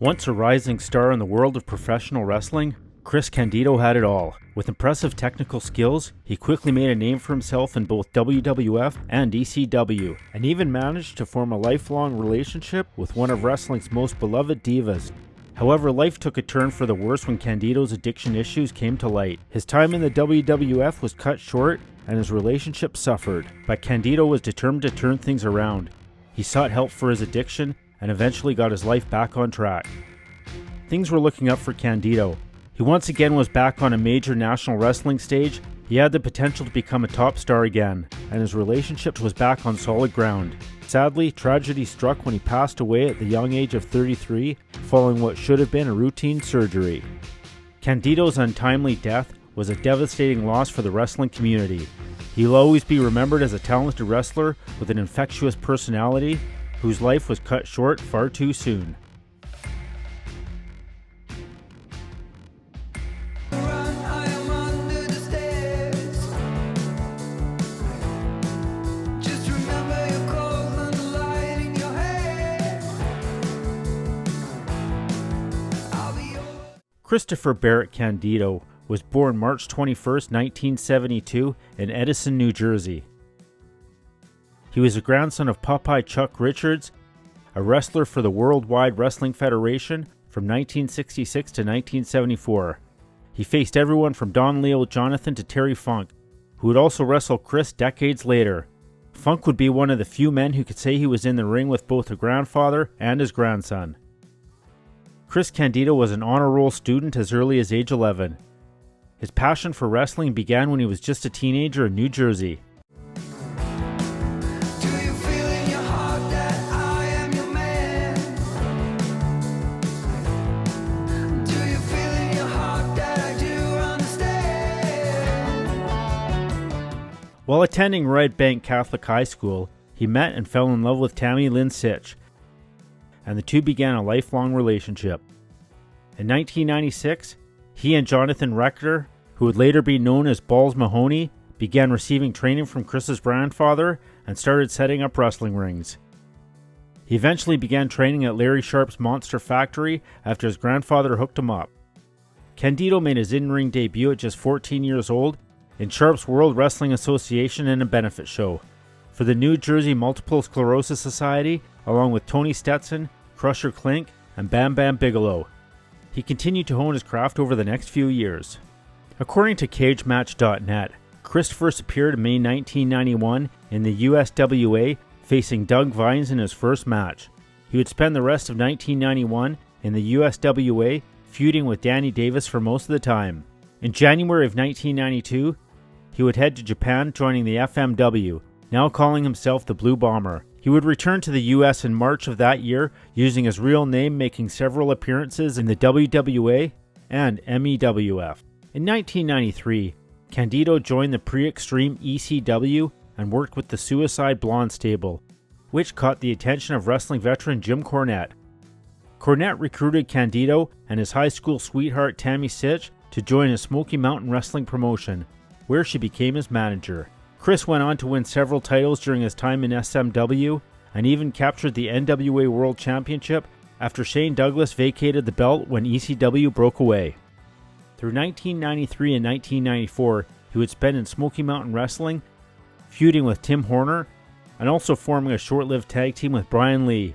Once a rising star in the world of professional wrestling, Chris Candido had it all. With impressive technical skills, he quickly made a name for himself in both WWF and ECW, and even managed to form a lifelong relationship with one of wrestling's most beloved divas. However, life took a turn for the worse when Candido's addiction issues came to light. His time in the WWF was cut short, and his relationship suffered, but Candido was determined to turn things around. He sought help for his addiction, and eventually got his life back on track. Things were looking up for Candido. He once again was back on a major national wrestling stage. He had the potential to become a top star again, and his relationship was back on solid ground. Sadly, tragedy struck when he passed away at the young age of 33, following what should have been a routine surgery. Candido's untimely death was a devastating loss for the wrestling community. He will always be remembered as a talented wrestler with an infectious personality whose life was cut short far too soon. Christopher Barrett Candido was born March 21, 1972 in Edison, New Jersey. He was a grandson of Popeye Chuck Richards, a wrestler for the Worldwide Wrestling Federation from 1966 to 1974. He faced everyone from Don Leo Jonathan to Terry Funk, who would also wrestle Chris decades later. Funk would be one of the few men who could say he was in the ring with both a grandfather and his grandson. Chris Candido was an honor roll student as early as age 11. His passion for wrestling began when he was just a teenager in New Jersey. While attending Red Bank Catholic High School, he met and fell in love with Tammy Lynn Sitch, and the two began a lifelong relationship. In 1996, he and Jonathan Rector, who would later be known as Balls Mahoney, began receiving training from Chris's grandfather and started setting up wrestling rings. He eventually began training at Larry Sharp's Monster Factory after his grandfather hooked him up. Candido made his in-ring debut at just 14 years old in Sharp's World Wrestling Association in a benefit show for the New Jersey Multiple Sclerosis Society, along with Tony Stetson, Crusher Klink, and Bam Bam Bigelow. He continued to hone his craft over the next few years. According to CageMatch.net, Chris first appeared in May 1991 in the USWA, facing Doug Vines in his first match. He would spend the rest of 1991 in the USWA, feuding with Danny Davis for most of the time. In January of 1992, he would head to Japan, joining the FMW, now calling himself the Blue Bomber. He would return to the US in March of that year, using his real name, making several appearances in the WWA and MEWF. In 1993, Candido joined the pre-extreme ECW and worked with the Suicide Blonde stable, which caught the attention of wrestling veteran Jim Cornette. Cornette recruited Candido and his high school sweetheart Tammy Sitch to join his Smoky Mountain Wrestling promotion, where she became his manager. Chris went on to win several titles during his time in SMW and even captured the NWA World Championship after Shane Douglas vacated the belt when ECW broke away. Through 1993 and 1994, he would spend in Smoky Mountain Wrestling, feuding with Tim Horner, and also forming a short-lived tag team with Brian Lee.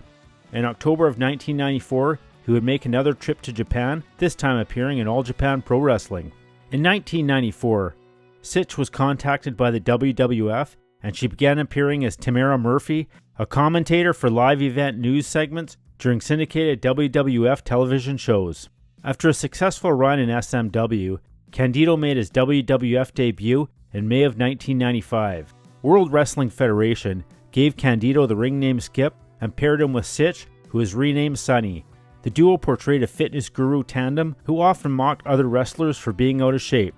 In October of 1994, he would make another trip to Japan, this time appearing in All Japan Pro Wrestling. In 1994, Sitch was contacted by the WWF, and she began appearing as Tamara Murphy, a commentator for live event news segments during syndicated WWF television shows. After a successful run in SMW, Candido made his WWF debut in May of 1995. World Wrestling Federation gave Candido the ring name Skip and paired him with Sitch, who was renamed Sunny. The duo portrayed a fitness guru tandem who often mocked other wrestlers for being out of shape.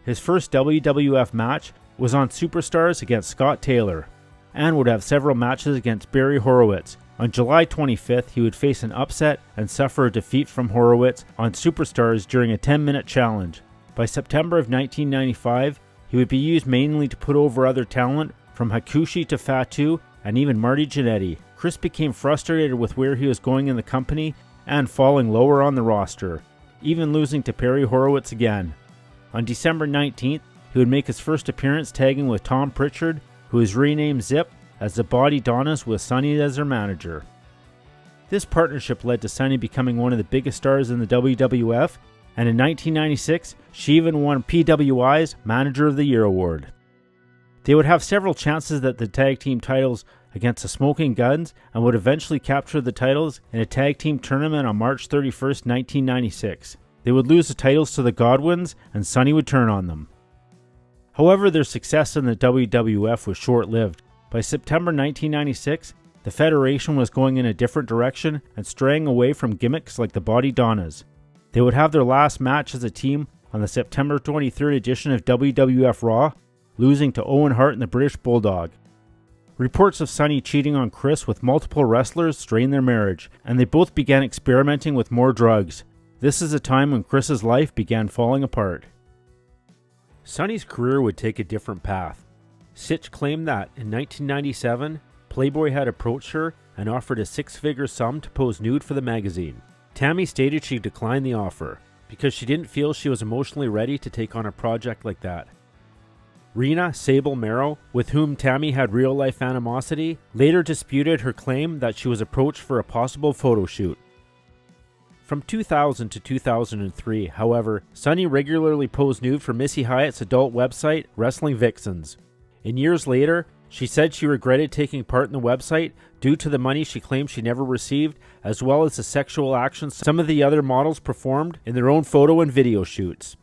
His first WWF match was on Superstars against Scott Taylor, and would have several matches against Barry Horowitz. On July 25th, he would face an upset and suffer a defeat from Horowitz on Superstars during a 10-minute challenge. By September of 1995, he would be used mainly to put over other talent, from Hakushi to Fatu and even Marty Jannetty. Chris became frustrated with where he was going in the company and falling lower on the roster, even losing to Perry Horowitz again. On December 19th, he would make his first appearance tagging with Tom Pritchard, who was renamed Zip, as the Body Donnas with Sunny as their manager. This partnership led to Sunny becoming one of the biggest stars in the WWF, and in 1996, she even won PWI's Manager of the Year award. They would have several chances at the tag team titles against the Smoking Guns and would eventually capture the titles in a tag team tournament on March 31st, 1996. They would lose the titles to the Godwins, and Sunny would turn on them. However, their success in the WWF was short-lived. By September 1996, the Federation was going in a different direction and straying away from gimmicks like the Body Donnas. They would have their last match as a team on the September 23rd edition of WWF Raw, losing to Owen Hart and the British Bulldog. Reports of Sunny cheating on Chris with multiple wrestlers strained their marriage, and they both began experimenting with more drugs. This is a time when Chris's life began falling apart. Sunny's career would take a different path. Sitch claimed that, in 1997, Playboy had approached her and offered a six-figure sum to pose nude for the magazine. Tammy stated she declined the offer, because she didn't feel she was emotionally ready to take on a project like that. Rena Sable Marrow, with whom Tammy had real-life animosity, later disputed her claim that she was approached for a possible photo shoot. From 2000 to 2003, however, Sunny regularly posed nude for Missy Hyatt's adult website, Wrestling Vixens. And years later, she said she regretted taking part in the website due to the money she claimed she never received, as well as the sexual actions some of the other models performed in their own photo and video shoots.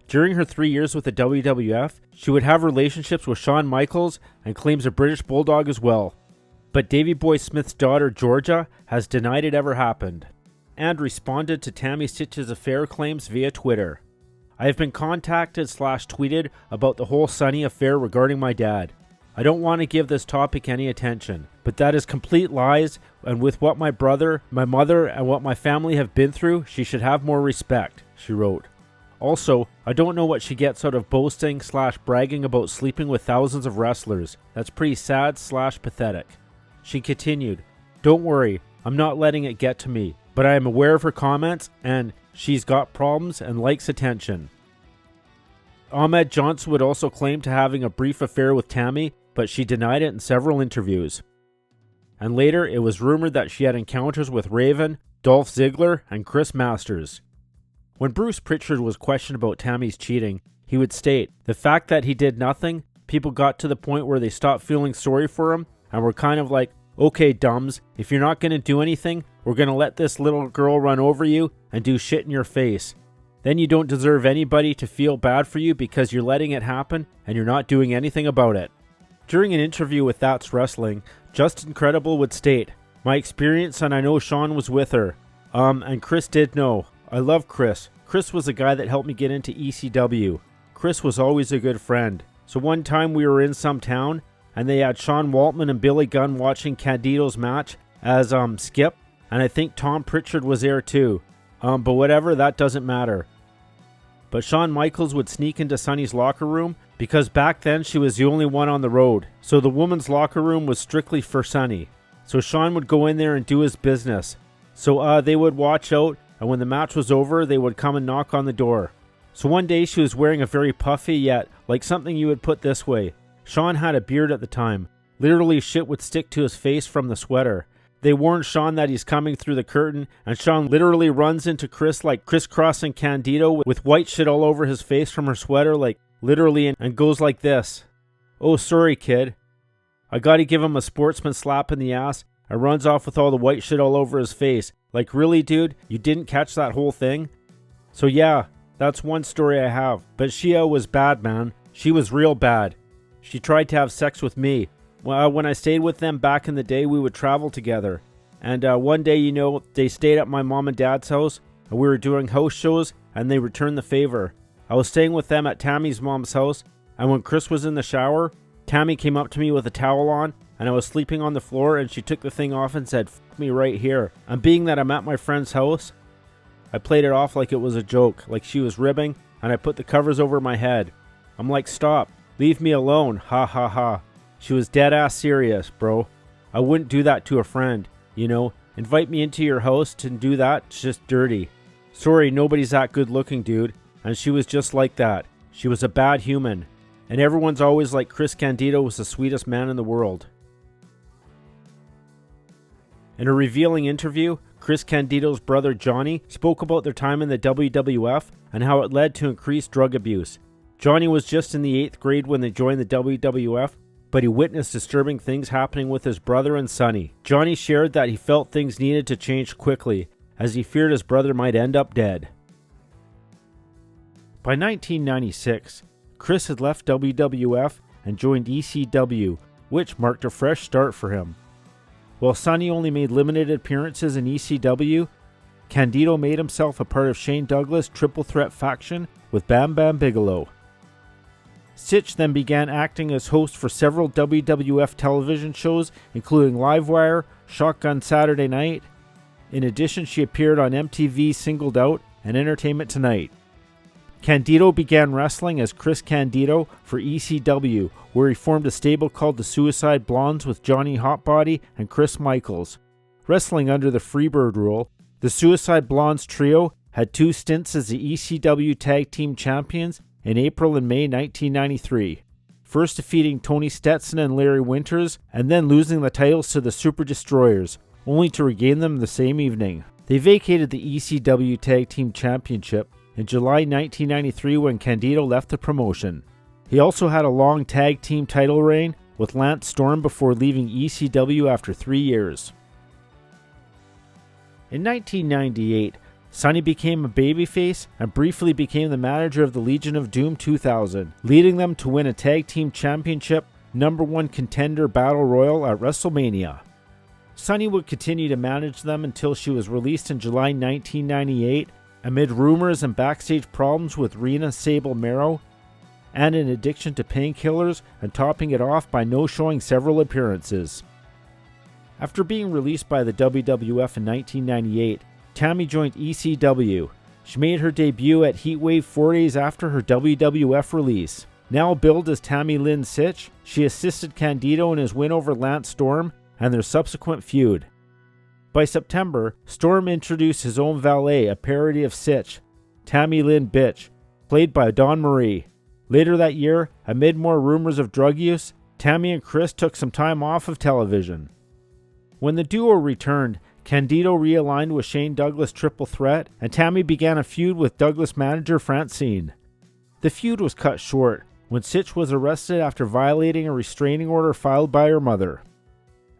During her 3 years with the WWF, she would have relationships with Shawn Michaels and claims a British Bulldog as well. But Davey Boy Smith's daughter, Georgia, has denied it ever happened, and responded to Tammy Sitch's affair claims via Twitter. I have been contacted/tweeted about the whole Sunny affair regarding my dad. I don't want to give this topic any attention, but that is complete lies, and with what my brother, my mother, and what my family have been through, she should have more respect, she wrote. Also, I don't know what she gets out of boasting/bragging about sleeping with thousands of wrestlers. That's pretty sad/pathetic. She continued, "Don't worry, I'm not letting it get to me, but I am aware of her comments, and she's got problems and likes attention." Ahmed Johnson would also claim to having a brief affair with Tammy, but she denied it in several interviews. And later, it was rumored that she had encounters with Raven, Dolph Ziggler, and Chris Masters. When Bruce Pritchard was questioned about Tammy's cheating, he would state, "The fact that he did nothing, people got to the point where they stopped feeling sorry for him and were kind of like, okay, dumbs, if you're not going to do anything, we're going to let this little girl run over you and do shit in your face. Then you don't deserve anybody to feel bad for you because you're letting it happen and you're not doing anything about it." During an interview with That's Wrestling, Justin Credible would state, "My experience, and I know Sean was with her. And Chris did know. I love Chris. Chris was the guy that helped me get into ECW. Chris was always a good friend. So one time we were in some town, and they had Sean Waltman and Billy Gunn watching Candido's match as Skip, and I think Tom Pritchard was there too. But whatever, that doesn't matter. But Shawn Michaels would sneak into Sunny's locker room because back then she was the only one on the road. So the women's locker room was strictly for Sunny. So Shawn would go in there and do his business. So they would watch out, and when the match was over, they would come and knock on the door. So one day she was wearing a very puffy, yet like something you would put this way. Shawn had a beard at the time. Literally shit would stick to his face from the sweater. They warned Shawn that he's coming through the curtain, and Shawn literally runs into Chris like crisscrossing Candido with white shit all over his face from her sweater, like literally, and goes like this. "Oh, sorry, kid." I gotta give him a sportsman slap in the ass, and runs off with all the white shit all over his face. Like, really, dude? You didn't catch that whole thing? So yeah, that's one story I have. But Shia was bad, man. She was real bad. She tried to have sex with me. When I stayed with them back in the day, we would travel together. And one day, they stayed at my mom and dad's house, and we were doing house shows, and they returned the favor. I was staying with them at Tammy's mom's house, and when Chris was in the shower, Tammy came up to me with a towel on, and I was sleeping on the floor, and she took the thing off and said, "F me right here." And being that I'm at my friend's house, I played it off like it was a joke, like she was ribbing, and I put the covers over my head. I'm like, "Stop, leave me alone, ha ha ha." She was dead ass serious, bro. I wouldn't do that to a friend, Invite me into your house to do that? It's just dirty. Sorry, nobody's that good looking, dude. And she was just like that. She was a bad human. And everyone's always like Chris Candido was the sweetest man in the world. In a revealing interview, Chris Candido's brother Johnny spoke about their time in the WWF and how it led to increased drug abuse. Johnny was just in the 8th grade when they joined the WWF, but he witnessed disturbing things happening with his brother and Sonny. Johnny shared that he felt things needed to change quickly, as he feared his brother might end up dead. By 1996, Chris had left WWF and joined ECW, which marked a fresh start for him. While Sonny only made limited appearances in ECW, Candido made himself a part of Shane Douglas' Triple Threat faction with Bam Bam Bigelow. Sitch then began acting as host for several WWF television shows, including Livewire, Shotgun Saturday Night. In addition, she appeared on MTV's Singled Out and Entertainment Tonight. Candido began wrestling as Chris Candido for ECW, where he formed a stable called the Suicide Blondes with Johnny Hotbody and Chris Michaels. Wrestling under the Freebird rule, the Suicide Blondes trio had 2 stints as the ECW Tag Team Champions in April and May 1993, first defeating Tony Stetson and Larry Winters, and then losing the titles to the Super Destroyers, only to regain them the same evening. They vacated the ECW Tag Team Championship in July 1993 when Candido left the promotion. He also had a long tag team title reign with Lance Storm before leaving ECW after 3 years. In 1998, Sonny became a babyface and briefly became the manager of the Legion of Doom 2000, leading them to win a tag team championship #1 contender battle royal at WrestleMania. Sonny would continue to manage them until she was released in July 1998 amid rumors and backstage problems with Rena Sable Marrow and an addiction to painkillers, and topping it off by no-showing several appearances. After being released by the WWF in 1998, Tammy joined ECW. She made her debut at Heatwave 4 days after her WWF release. Now billed as Tammy Lynn Sitch, she assisted Candido in his win over Lance Storm and their subsequent feud. By September, Storm introduced his own valet, a parody of Sitch, Tammy Lynn Bitch, played by Dawn Marie. Later that year, amid more rumors of drug use, Tammy and Chris took some time off of television. When the duo returned, Candido realigned with Shane Douglas' Triple Threat, and Tammy began a feud with Douglas manager Francine. The feud was cut short when Sitch was arrested after violating a restraining order filed by her mother.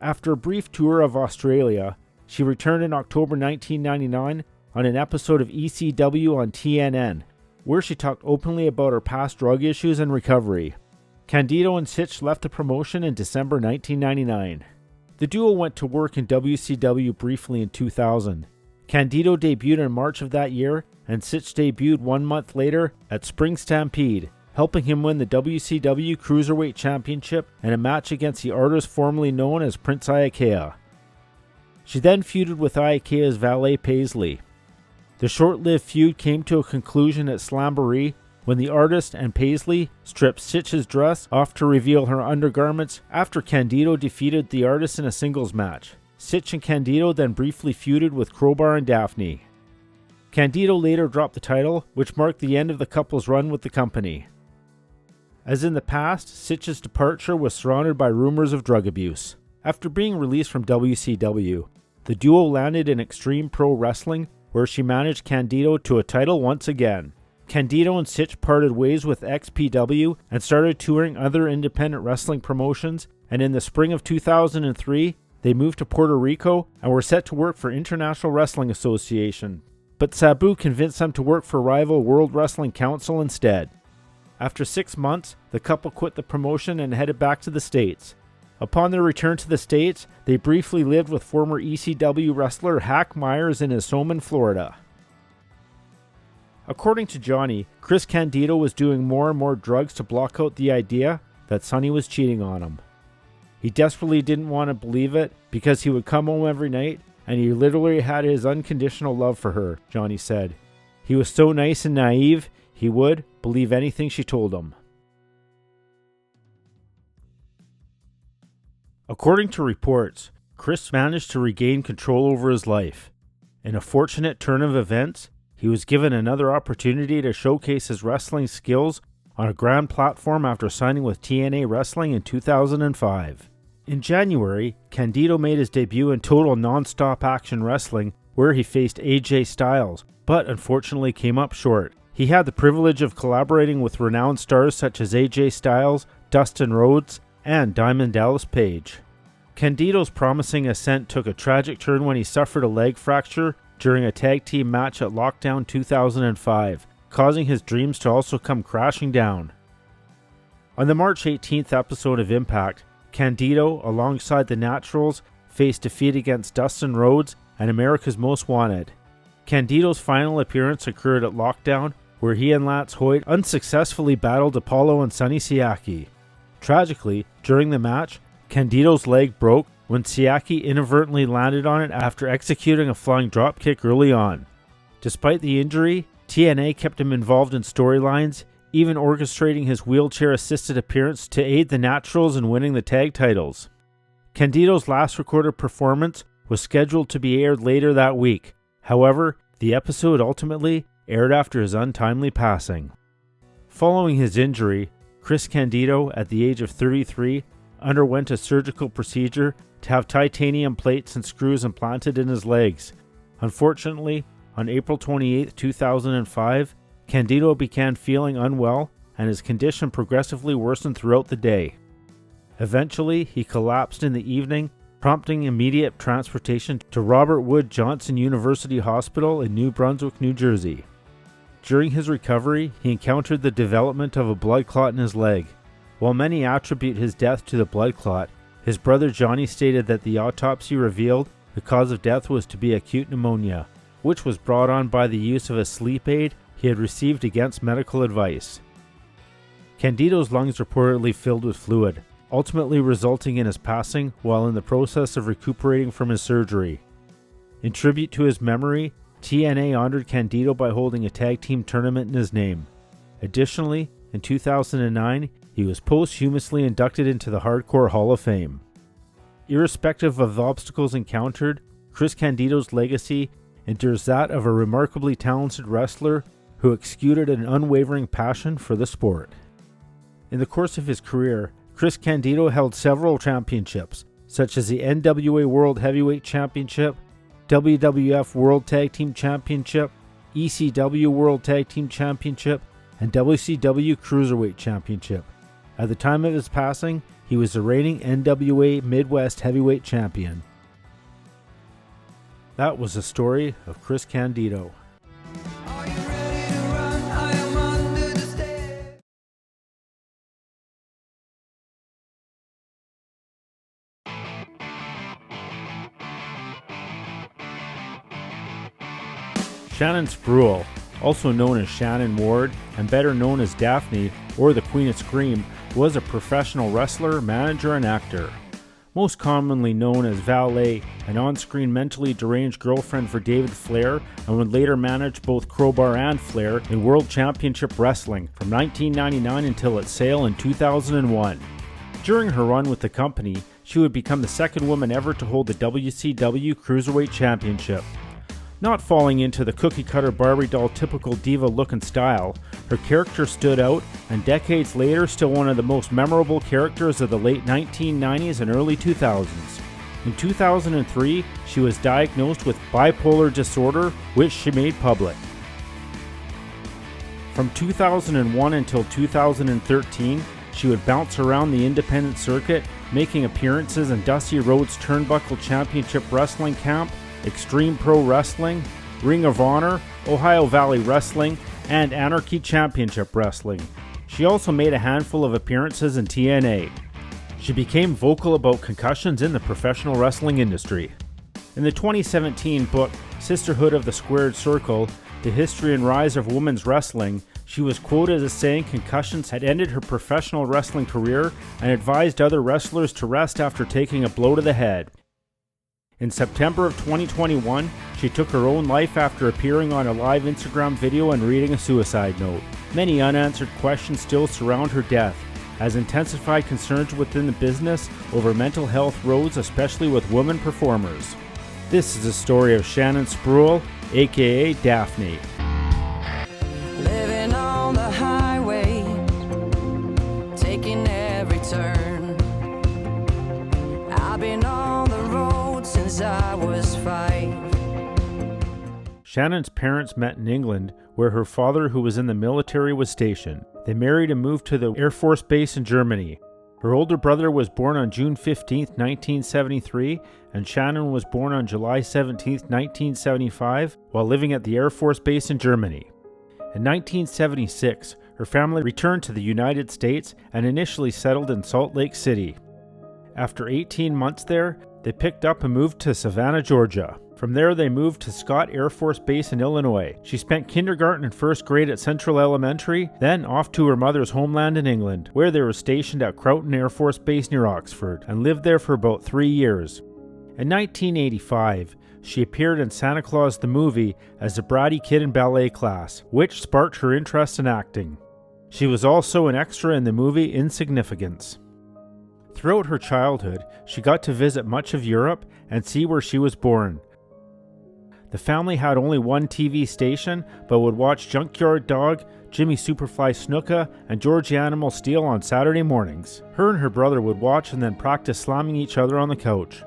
After a brief tour of Australia, she returned in October 1999 on an episode of ECW on TNN, where she talked openly about her past drug issues and recovery. Candido and Sitch left the promotion in December 1999. The duo went to work in WCW briefly in 2000. Candido debuted in March of that year, and Sitch debuted 1 month later at Spring Stampede, helping him win the WCW Cruiserweight Championship and a match against the artist formerly known as Prince Iaukea. She then feuded with Iakea's valet Paisley. The short-lived feud came to a conclusion at Slamboree when the artist and Paisley stripped Sitch's dress off to reveal her undergarments after Candido defeated the artist in a singles match. Sitch and Candido then briefly feuded with Crowbar and Daffney. Candido later dropped the title, which marked the end of the couple's run with the company. As in the past, Sitch's departure was surrounded by rumors of drug abuse. After being released from WCW, the duo landed in Extreme Pro Wrestling, where she managed Candido to a title once again. Candido and Sitch parted ways with XPW and started touring other independent wrestling promotions, and in the spring of 2003, they moved to Puerto Rico and were set to work for International Wrestling Association. But Sabu convinced them to work for rival World Wrestling Council instead. After 6 months, the couple quit the promotion and headed back to the States. Upon their return to the States, they briefly lived with former ECW wrestler Hack Myers in his home in Florida. According to Johnny, Chris Candido was doing more and more drugs to block out the idea that Sonny was cheating on him. He desperately didn't want to believe it because he would come home every night and he literally had his unconditional love for her, Johnny said. He was so nice and naive, he would believe anything she told him. According to reports, Chris managed to regain control over his life. In a fortunate turn of events, he was given another opportunity to showcase his wrestling skills on a grand platform after signing with TNA Wrestling in 2005. In January, Candido made his debut in Total Non-Stop Action Wrestling, where he faced AJ Styles, but unfortunately came up short. He had the privilege of collaborating with renowned stars such as AJ Styles, Dustin Rhodes, and Diamond Dallas Page. Candido's promising ascent took a tragic turn when he suffered a leg fracture during a tag team match at Lockdown 2005, causing his dreams to also come crashing down. On the March 18th episode of Impact, Candido, alongside the Naturals, faced defeat against Dustin Rhodes and America's Most Wanted. Candido's final appearance occurred at Lockdown, where he and Lance Hoyt unsuccessfully battled Apollo and Sonny Siaki. Tragically, during the match, Candido's leg broke when Siaki inadvertently landed on it after executing a flying dropkick early on. Despite the injury, TNA kept him involved in storylines, even orchestrating his wheelchair-assisted appearance to aid the Naturals in winning the tag titles. Candido's last recorded performance was scheduled to be aired later that week. However, the episode ultimately aired after his untimely passing. Following his injury, Chris Candido, at the age of 33, underwent a surgical procedure to have titanium plates and screws implanted in his legs. Unfortunately, on April 28, 2005, Candido began feeling unwell and his condition progressively worsened throughout the day. Eventually, he collapsed in the evening, prompting immediate transportation to Robert Wood Johnson University Hospital in New Brunswick, New Jersey. During his recovery, he encountered the development of a blood clot in his leg. While many attribute his death to the blood clot, his brother Johnny stated that the autopsy revealed the cause of death was to be acute pneumonia, which was brought on by the use of a sleep aid he had received against medical advice. Candido's lungs reportedly filled with fluid, ultimately resulting in his passing while in the process of recuperating from his surgery. In tribute to his memory, TNA honored Candido by holding a tag team tournament in his name. Additionally, in 2009, he was posthumously inducted into the Hardcore Hall of Fame. Irrespective of the obstacles encountered, Chris Candido's legacy endures that of a remarkably talented wrestler who exuded an unwavering passion for the sport. In the course of his career, Chris Candido held several championships, such as the NWA World Heavyweight Championship, WWF World Tag Team Championship, ECW World Tag Team Championship, and WCW Cruiserweight Championship. At the time of his passing, he was the reigning NWA Midwest Heavyweight Champion. That was the story of Chris Candido. Shannon Spruill, also known as Shannon Ward and better known as Daffney or the Queen of Scream, was a professional wrestler, manager, and actor. Most commonly known as Valet, an on-screen mentally deranged girlfriend for David Flair, and would later manage both Crowbar and Flair in World Championship Wrestling from 1999 until its sale in 2001. During her run with the company, she would become the second woman ever to hold the WCW Cruiserweight Championship. Not falling into the cookie-cutter Barbie doll typical diva look and style, her character stood out, and decades later still one of the most memorable characters of the late 1990s and early 2000s. In 2003, she was diagnosed with bipolar disorder, which she made public. From 2001 until 2013, she would bounce around the independent circuit, making appearances in Dusty Rhodes Turnbuckle Championship Wrestling Camp, Extreme Pro Wrestling, Ring of Honor, Ohio Valley Wrestling, and Anarchy Championship Wrestling. She also made a handful of appearances in TNA. She became vocal about concussions in the professional wrestling industry. In the 2017 book, Sisterhood of the Squared Circle, The History and Rise of Women's Wrestling, she was quoted as saying concussions had ended her professional wrestling career and advised other wrestlers to rest after taking a blow to the head. In September of 2021, she took her own life after appearing on a live Instagram video and reading a suicide note. Many unanswered questions still surround her death, as intensified concerns within the business over mental health rose, especially with women performers. This is the story of Shannon Spruill, aka Daffney. Living on the highway, taking every turn. I've been on the road since I was 5. Shannon's parents met in England, where her father, who was in the military, was stationed. They married and moved to the Air Force Base in Germany. Her older brother was born on June 15, 1973, and Shannon was born on July 17, 1975, while living at the Air Force Base in Germany. In 1976, her family returned to the United States and initially settled in Salt Lake City. After 18 months there, they picked up and moved to Savannah, Georgia. From there, they moved to Scott Air Force Base in Illinois. She spent kindergarten and first grade at Central Elementary, then off to her mother's homeland in England, where they were stationed at Croughton Air Force Base near Oxford, and lived there for about 3 years. In 1985, she appeared in Santa Claus the Movie as the bratty kid in ballet class, which sparked her interest in acting. She was also an extra in the movie Insignificance. Throughout her childhood, she got to visit much of Europe and see where she was born. The family had only one TV station, but would watch Junkyard Dog, Jimmy Superfly Snuka, and George the Animal Steele on Saturday mornings. Her and her brother would watch and then practice slamming each other on the couch.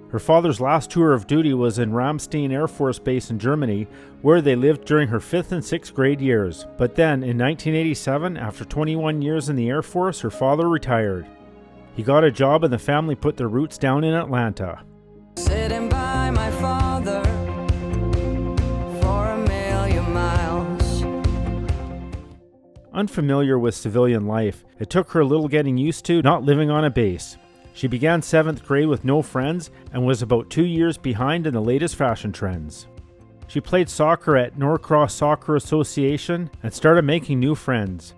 Her father's last tour of duty was in Ramstein Air Force Base in Germany, where they lived during her 5th and 6th grade years. But then, in 1987, after 21 years in the Air Force, her father retired. He got a job and the family put their roots down in Atlanta. Sitting by my father for a million miles. Unfamiliar with civilian life, it took her a little getting used to not living on a base. She began 7th grade with no friends and was about 2 years behind in the latest fashion trends. She played soccer at Norcross Soccer Association and started making new friends.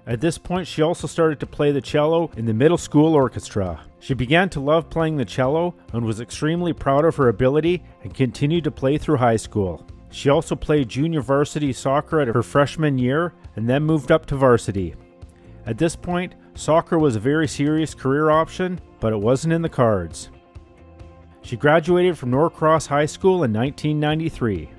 At this point, she also started to play the cello in the middle school orchestra. She began to love playing the cello and was extremely proud of her ability and continued to play through high school. She also played junior varsity soccer at her freshman year and then moved up to varsity. At this point, soccer was a very serious career option, but it wasn't in the cards. She graduated from Norcross High School in 1993.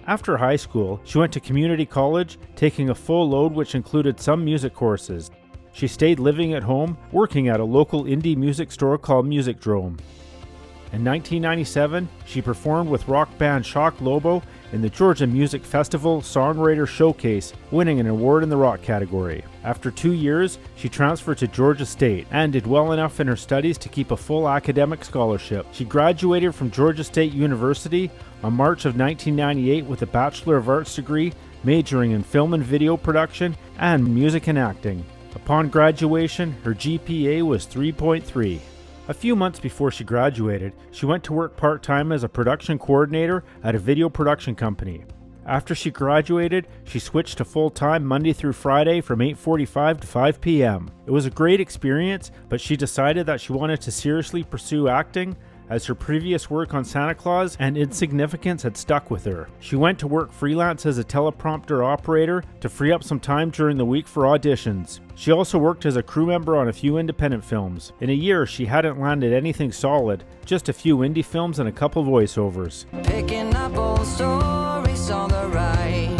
After high school, she went to community college, taking a full load which included some music courses. She stayed living at home, working at a local indie music store called Music Drome. In 1997, she performed with rock band Shock Lobo in the Georgia Music Festival Songwriter Showcase, winning an award in the rock category. After 2 years, she transferred to Georgia State and did well enough in her studies to keep a full academic scholarship. She graduated from Georgia State University on March of 1998 with a Bachelor of Arts degree, majoring in film and video production and music and acting. Upon graduation, her GPA was 3.3. A few months before she graduated, she went to work part-time as a production coordinator at a video production company. After she graduated, she switched to full-time Monday through Friday from 8:45 to 5 p.m. It was a great experience, but she decided that she wanted to seriously pursue acting, as her previous work on Santa Claus and Insignificance had stuck with her. She went to work freelance as a teleprompter operator to free up some time during the week for auditions. She also worked as a crew member on a few independent films. In a year, she hadn't landed anything solid, just a few indie films and a couple voiceovers. Picking up old stories on the ride.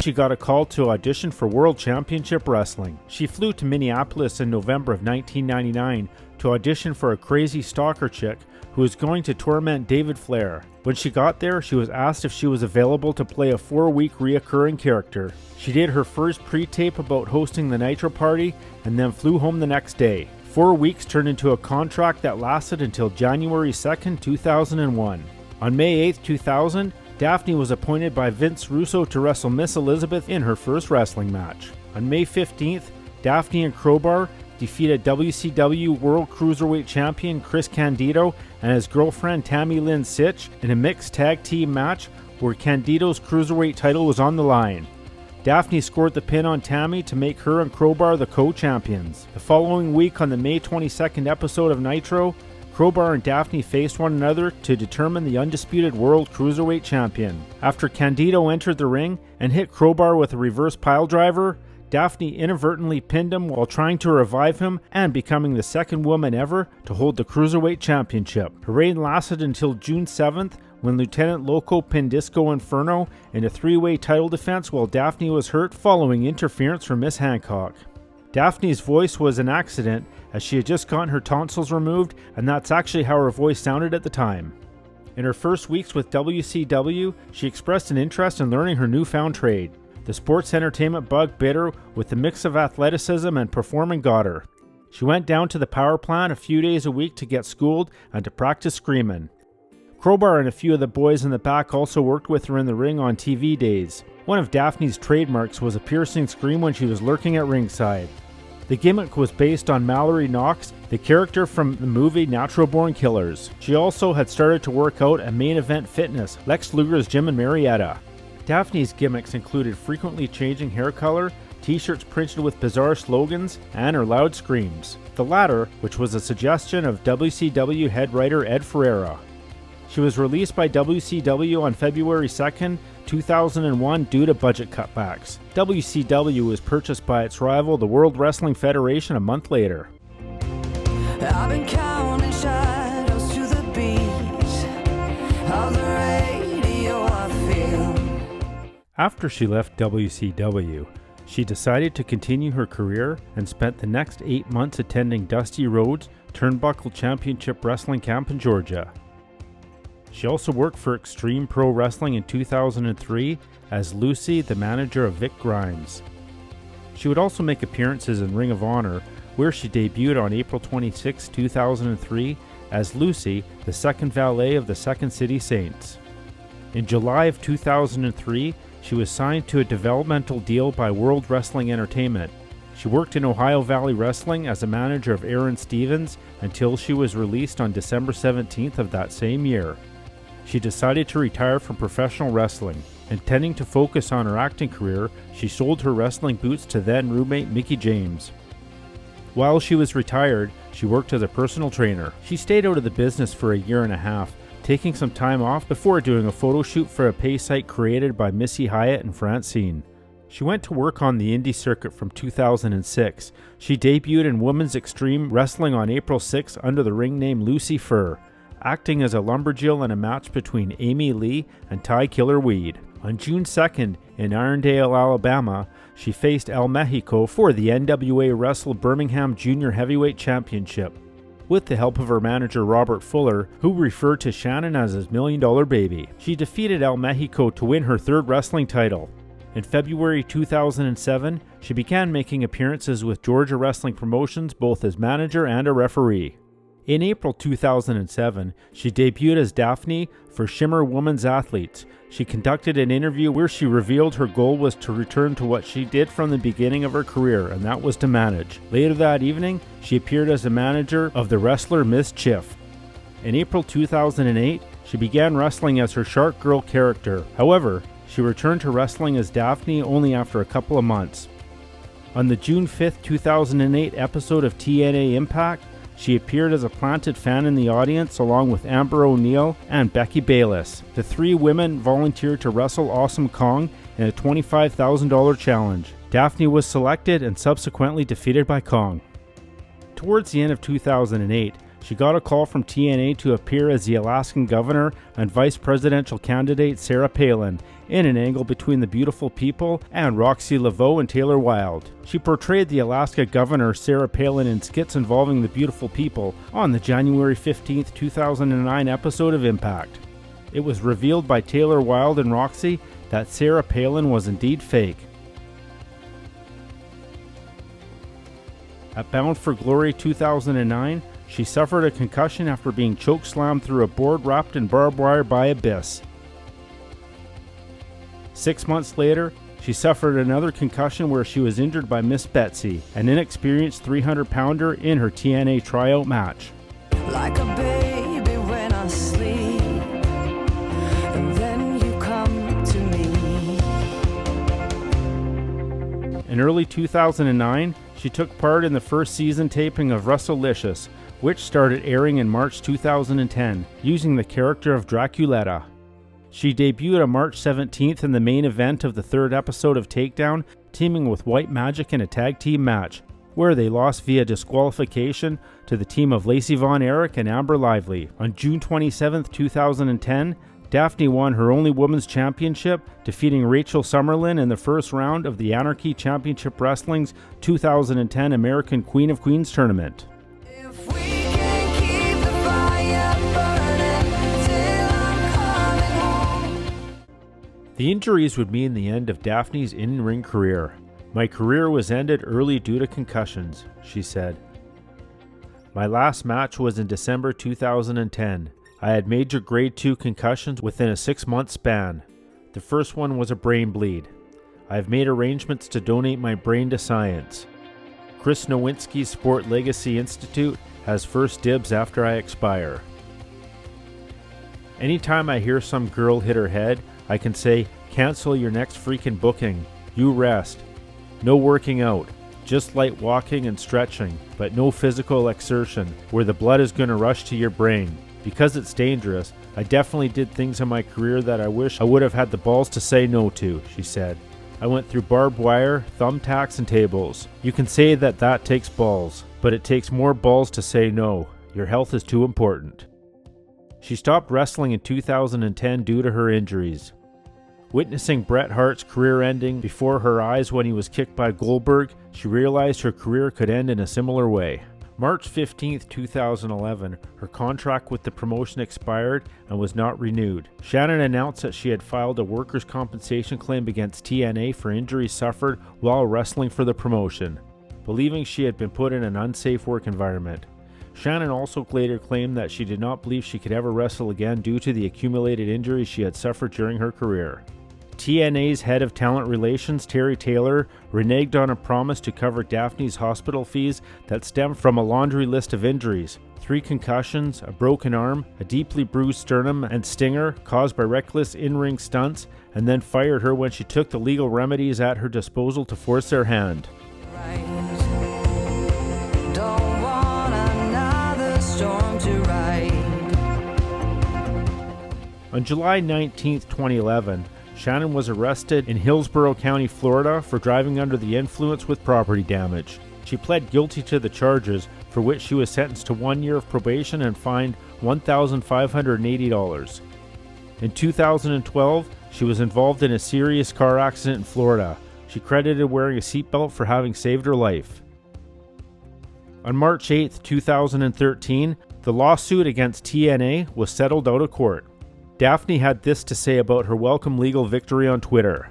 She got a call to audition for World Championship Wrestling. She flew to Minneapolis in November of 1999 to audition for a crazy stalker chick who was going to torment David Flair. When she got there, she was asked if she was available to play a 4-week reoccurring character. She did her first pre-tape about hosting the Nitro Party and then flew home the next day. 4 weeks turned into a contract that lasted until January 2nd, 2001. On May 8th, 2000, Daffney was appointed by Vince Russo to wrestle Miss Elizabeth in her first wrestling match. On May 15th, Daffney and Crowbar defeated WCW World Cruiserweight Champion Chris Candido and his girlfriend Tammy Lynn Sitch in a mixed tag team match where Candido's Cruiserweight title was on the line. Daffney scored the pin on Tammy to make her and Crowbar the co-champions. The following week on the May 22nd episode of Nitro, Crowbar and Daffney faced one another to determine the undisputed World Cruiserweight Champion. After Candido entered the ring and hit Crowbar with a reverse piledriver, Daffney inadvertently pinned him while trying to revive him and becoming the second woman ever to hold the Cruiserweight Championship. Her reign lasted until June 7th when Lieutenant Loco pinned Disco Inferno in a three-way title defense while Daffney was hurt following interference from Miss Hancock. Daffney's voice was an accident as she had just gotten her tonsils removed, and that's actually how her voice sounded at the time. In her first weeks with WCW, she expressed an interest in learning her newfound trade. The sports entertainment bug bit her with a mix of athleticism and performing got her. She went down to the power plant a few days a week to get schooled and to practice screaming. Crowbar and a few of the boys in the back also worked with her in the ring on TV days. One of Daffney's trademarks was a piercing scream when she was lurking at ringside. The gimmick was based on Mallory Knox, the character from the movie Natural Born Killers. She also had started to work out at Main Event Fitness, Lex Luger's gym in Marietta. Daffney's gimmicks included frequently changing hair color, t-shirts printed with bizarre slogans, and her loud screams. The latter, which was a suggestion of WCW head writer Ed Ferreira. She was released by WCW on February 2nd, 2001 due to budget cutbacks. WCW was purchased by its rival, the World Wrestling Federation, a month later. I've been counting shadows to the beat of the radio I feel. After she left WCW, she decided to continue her career and spent the next 8 months attending Dusty Rhodes Turnbuckle Championship Wrestling Camp in Georgia. She also worked for Extreme Pro Wrestling in 2003 as Lucy, the manager of Vic Grimes. She would also make appearances in Ring of Honor, where she debuted on April 26, 2003 as Lucy, the second valet of the Second City Saints. In July of 2003, she was signed to a developmental deal by World Wrestling Entertainment. She worked in Ohio Valley Wrestling as a manager of Aaron Stevens until she was released on December 17th of that same year. She decided to retire from professional wrestling. Intending to focus on her acting career, she sold her wrestling boots to then roommate Mickie James. While she was retired, she worked as a personal trainer. She stayed out of the business for a year and a half, taking some time off before doing a photo shoot for a pay site created by Missy Hyatt and Francine. She went to work on the indie circuit from 2006. She debuted in Women's Extreme Wrestling on April 6 under the ring name Lucy Fur, acting as a lumberjill in a match between Amy Lee and Ty Killer Weed. On June 2nd in Irondale, Alabama, she faced El Mexico for the NWA Wrestle Birmingham Junior Heavyweight Championship, with the help of her manager Robert Fuller, who referred to Shannon as his $1 million baby. She defeated El Mexico to win her third wrestling title. In February 2007, she began making appearances with Georgia Wrestling Promotions both as manager and a referee. In April 2007, she debuted as Daffney for Shimmer Women's Athletes. She conducted an interview where she revealed her goal was to return to what she did from the beginning of her career, and that was to manage. Later that evening, she appeared as a manager of the wrestler Miss Chiff. In April 2008, she began wrestling as her Shark Girl character. However, she returned to wrestling as Daffney only after a couple of months. On the June 5, 2008 episode of TNA Impact, she appeared as a planted fan in the audience along with Amber O'Neil and Becky Bayless. The three women volunteered to wrestle Awesome Kong in a $25,000 challenge. Daffney was selected and subsequently defeated by Kong. Towards the end of 2008, she got a call from TNA to appear as the Alaskan governor and vice presidential candidate Sarah Palin in an angle between the Beautiful People and Roxy Laveau and Taylor Wilde. She portrayed the Alaska governor Sarah Palin in skits involving the Beautiful People on the January 15, 2009 episode of Impact. It was revealed by Taylor Wilde and Roxy that Sarah Palin was indeed fake. At Bound for Glory 2009, she suffered a concussion after being chokeslammed through a board wrapped in barbed wire by Abyss. 6 months later, she suffered another concussion where she was injured by Miss Betsy, an inexperienced 300-pounder in her TNA tryout match. Like a baby when I sleep, and then you come to me. In early 2009, She took part in the first season taping of Russellicious, which started airing in March 2010, using the character of Draculetta. She debuted on March 17th in the main event of the third episode of Takedown, teaming with White Magic in a tag team match, where they lost via disqualification to the team of Lacey Von Erich and Amber Lively. On June 27, 2010, Daffney won her only women's championship, defeating Rachel Summerlin in the first round of the Anarchy Championship Wrestling's 2010 American Queen of Queens tournament. If we can keep the fire burning till I'm coming home. The injuries would mean the end of Daffney's in-ring career. "My career was ended early due to concussions," she said. "My last match was in December 2010. I had major grade 2 concussions within a 6-month span. The first one was a brain bleed. I have made arrangements to donate my brain to science. Chris Nowinski's Sport Legacy Institute has first dibs after I expire. Anytime I hear some girl hit her head, I can say, cancel your next freaking booking. You rest. No working out. Just light walking and stretching, but no physical exertion where the blood is going to rush to your brain. Because it's dangerous, I definitely did things in my career that I wish I would have had the balls to say no to," she said. "I went through barbed wire, thumbtacks, and tables. You can say that takes balls, but it takes more balls to say no. Your health is too important." She stopped wrestling in 2010 due to her injuries. Witnessing Bret Hart's career ending before her eyes when he was kicked by Goldberg, she realized her career could end in a similar way. March 15, 2011, her contract with the promotion expired and was not renewed. Shannon announced that she had filed a workers' compensation claim against TNA for injuries suffered while wrestling for the promotion, believing she had been put in an unsafe work environment. Shannon also later claimed that she did not believe she could ever wrestle again due to the accumulated injuries she had suffered during her career. TNA's head of talent relations, Terry Taylor, reneged on a promise to cover Daffney's hospital fees that stemmed from a laundry list of injuries: 3 concussions, a broken arm, a deeply bruised sternum and stinger caused by reckless in-ring stunts, and then fired her when she took the legal remedies at her disposal to force their hand. Don't want another storm to ride. On July 19, 2011, Shannon was arrested in Hillsborough County, Florida for driving under the influence with property damage. She pled guilty to the charges, for which she was sentenced to 1 year of probation and fined $1,580. In 2012, she was involved in a serious car accident in Florida. She credited wearing a seatbelt for having saved her life. On March 8, 2013, the lawsuit against TNA was settled out of court. Daffney had this to say about her welcome legal victory on Twitter.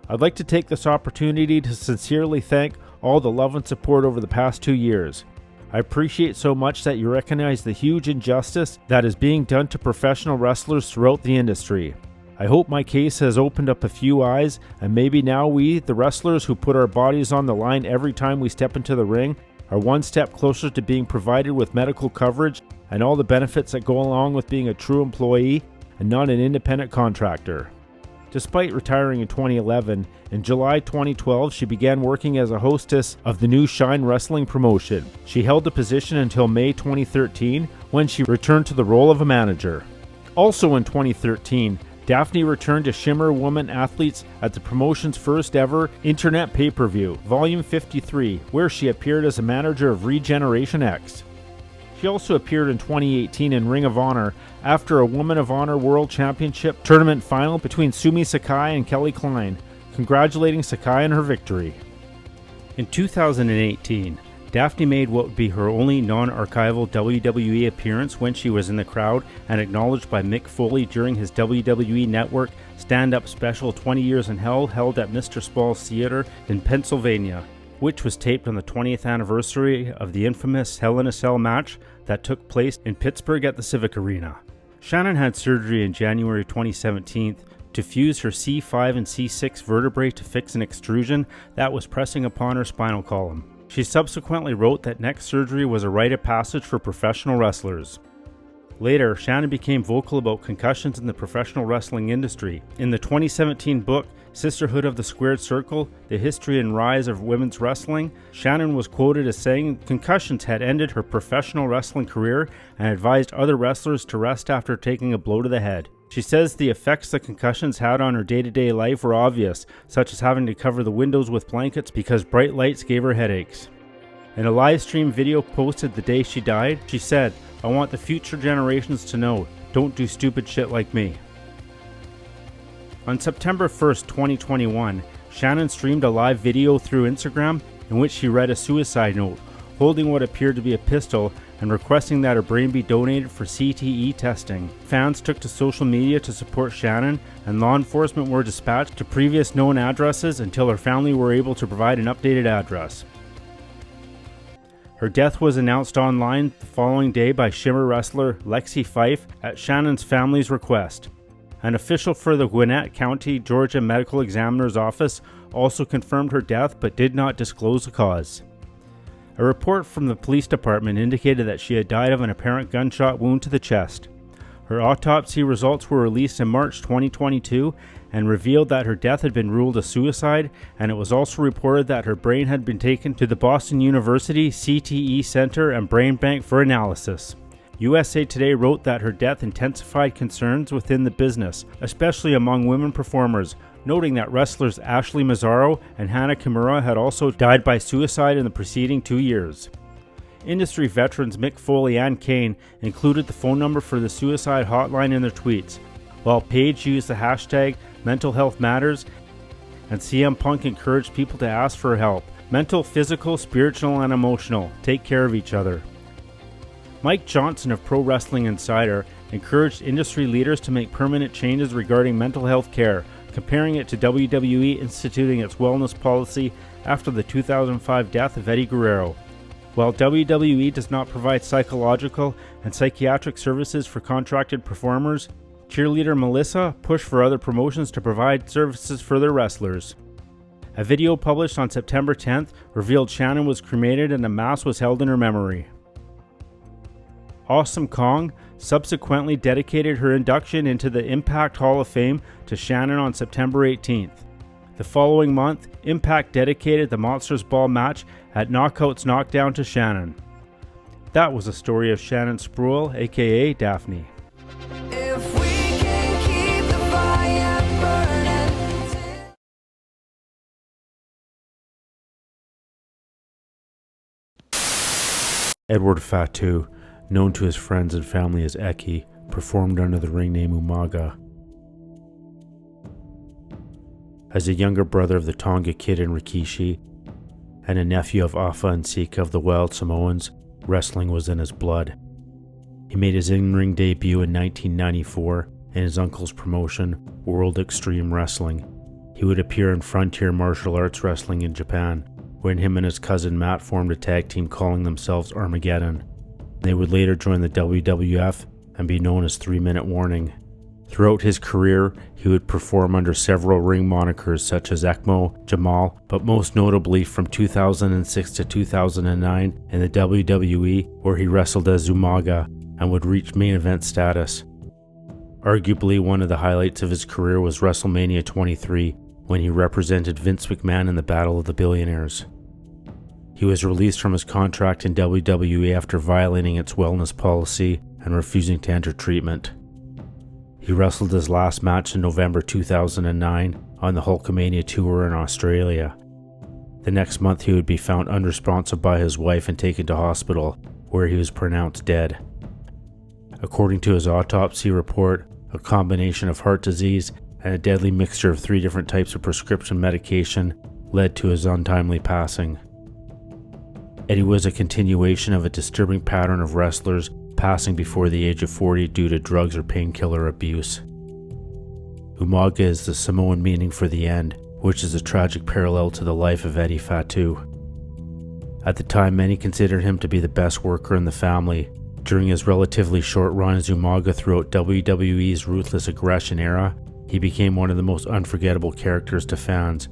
"I'd like to take this opportunity to sincerely thank all the love and support over the past 2 years. I appreciate so much that you recognize the huge injustice that is being done to professional wrestlers throughout the industry. I hope my case has opened up a few eyes, and maybe now we, the wrestlers who put our bodies on the line every time we step into the ring, are one step closer to being provided with medical coverage and all the benefits that go along with being a true employee and not an independent contractor." Despite retiring in 2011, in July 2012 she began working as a hostess of the new Shine Wrestling promotion. She held the position until May 2013, when she returned to the role of a manager. Also in 2013, Daffney returned to Shimmer Woman Athletes at the promotion's first ever internet pay-per-view, Volume 53, where she appeared as a manager of Regeneration X. She also appeared in 2018 in Ring of Honor after a Woman of Honor World Championship tournament final between Sumi Sakai and Kelly Klein, congratulating Sakai on her victory. In 2018, Daffney made what would be her only non-archival WWE appearance when she was in the crowd and acknowledged by Mick Foley during his WWE Network stand-up special 20 Years in Hell held at Mr. Spall's Theater in Pennsylvania, which was taped on the 20th anniversary of the infamous Hell in a Cell match that took place in Pittsburgh at the Civic Arena. Shannon had surgery in January 2017 to fuse her C5 and C6 vertebrae to fix an extrusion that was pressing upon her spinal column. She subsequently wrote that neck surgery was a rite of passage for professional wrestlers. Later, Shannon became vocal about concussions in the professional wrestling industry. In the 2017 book, Sisterhood of the Squared Circle, The History and Rise of Women's Wrestling, Shannon was quoted as saying concussions had ended her professional wrestling career and advised other wrestlers to rest after taking a blow to the head. She says the effects the concussions had on her day-to-day life were obvious, such as having to cover the windows with blankets because bright lights gave her headaches. In a live stream video posted the day she died, she said, "I want the future generations to know, don't do stupid shit like me." On September 1st, 2021, Shannon streamed a live video through Instagram in which she read a suicide note, holding what appeared to be a pistol and requesting that her brain be donated for CTE testing. Fans took to social media to support Shannon, and law enforcement were dispatched to previous known addresses until her family were able to provide an updated address. Her death was announced online the following day by Shimmer wrestler Lexi Fife at Shannon's family's request. An official for the Gwinnett County, Georgia Medical Examiner's Office also confirmed her death but did not disclose the cause. A report from the police department indicated that she had died of an apparent gunshot wound to the chest. Her autopsy results were released in March 2022 and revealed that her death had been ruled a suicide, and it was also reported that her brain had been taken to the Boston University CTE Center and Brain Bank for analysis. USA Today wrote that her death intensified concerns within the business, especially among women performers, noting that wrestlers Ashley Mazzaro and Hana Kimura had also died by suicide in the preceding 2 years. Industry veterans Mick Foley and Kane included the phone number for the suicide hotline in their tweets, while Paige used the hashtag #MentalHealthMatters, and CM Punk encouraged people to ask for help. Mental, physical, spiritual, and emotional. Take care of each other. Mike Johnson of Pro Wrestling Insider encouraged industry leaders to make permanent changes regarding mental health care, comparing it to WWE instituting its wellness policy after the 2005 death of Eddie Guerrero. While WWE does not provide psychological and psychiatric services for contracted performers, cheerleader Melissa pushed for other promotions to provide services for their wrestlers. A video published on September 10th revealed Shannon was cremated and a mass was held in her memory. Awesome Kong subsequently dedicated her induction into the Impact Hall of Fame to Shannon on September 18th. The following month, Impact dedicated the Monsters Ball match at Knockouts Knockdown to Shannon. That was the story of Shannon Spruill, aka Daffney. If we can keep the fire burning. Edward Fatu, known to his friends and family as Eki, performed under the ring name Umaga. As a younger brother of the Tonga Kid and Rikishi, and a nephew of Afa and Sika of the Wild Samoans, wrestling was in his blood. He made his in-ring debut in 1994 in his uncle's promotion, World Extreme Wrestling. He would appear in Frontier Martial Arts Wrestling in Japan, when him and his cousin Matt formed a tag team calling themselves Armageddon. They would later join the WWF and be known as 3 Minute Warning. Throughout his career, he would perform under several ring monikers such as ECMO, Jamal, but most notably from 2006 to 2009 in the WWE, where he wrestled as Umaga and would reach main event status. Arguably one of the highlights of his career was WrestleMania 23, when he represented Vince McMahon in the Battle of the Billionaires. He was released from his contract in WWE after violating its wellness policy and refusing to enter treatment. He wrestled his last match in November 2009 on the Hulkamania Tour in Australia. The next month he would be found unresponsive by his wife and taken to hospital, where he was pronounced dead. According to his autopsy report, a combination of heart disease and a deadly mixture of 3 different types of prescription medication led to his untimely passing. Eddie was a continuation of a disturbing pattern of wrestlers passing before the age of 40 due to drugs or painkiller abuse. Umaga is the Samoan meaning for the end, which is a tragic parallel to the life of Eddie Fatu. At the time, many considered him to be the best worker in the family. During his relatively short run as Umaga throughout WWE's Ruthless Aggression era, he became one of the most unforgettable characters to fans,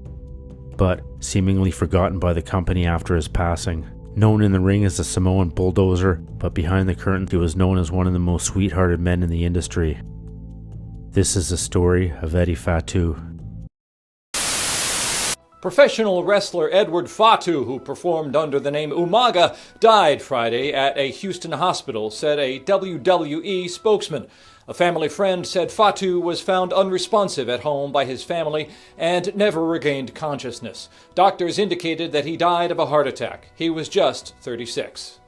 but seemingly forgotten by the company after his passing. Known in the ring as the Samoan Bulldozer, but behind the curtain he was known as one of the most sweethearted men in the industry. This is the story of Eddie Fatu. Professional wrestler Edward Fatu, who performed under the name Umaga, died Friday at a Houston hospital, said a WWE spokesman. A family friend said Fatu was found unresponsive at home by his family and never regained consciousness. Doctors indicated that he died of a heart attack. He was just 36.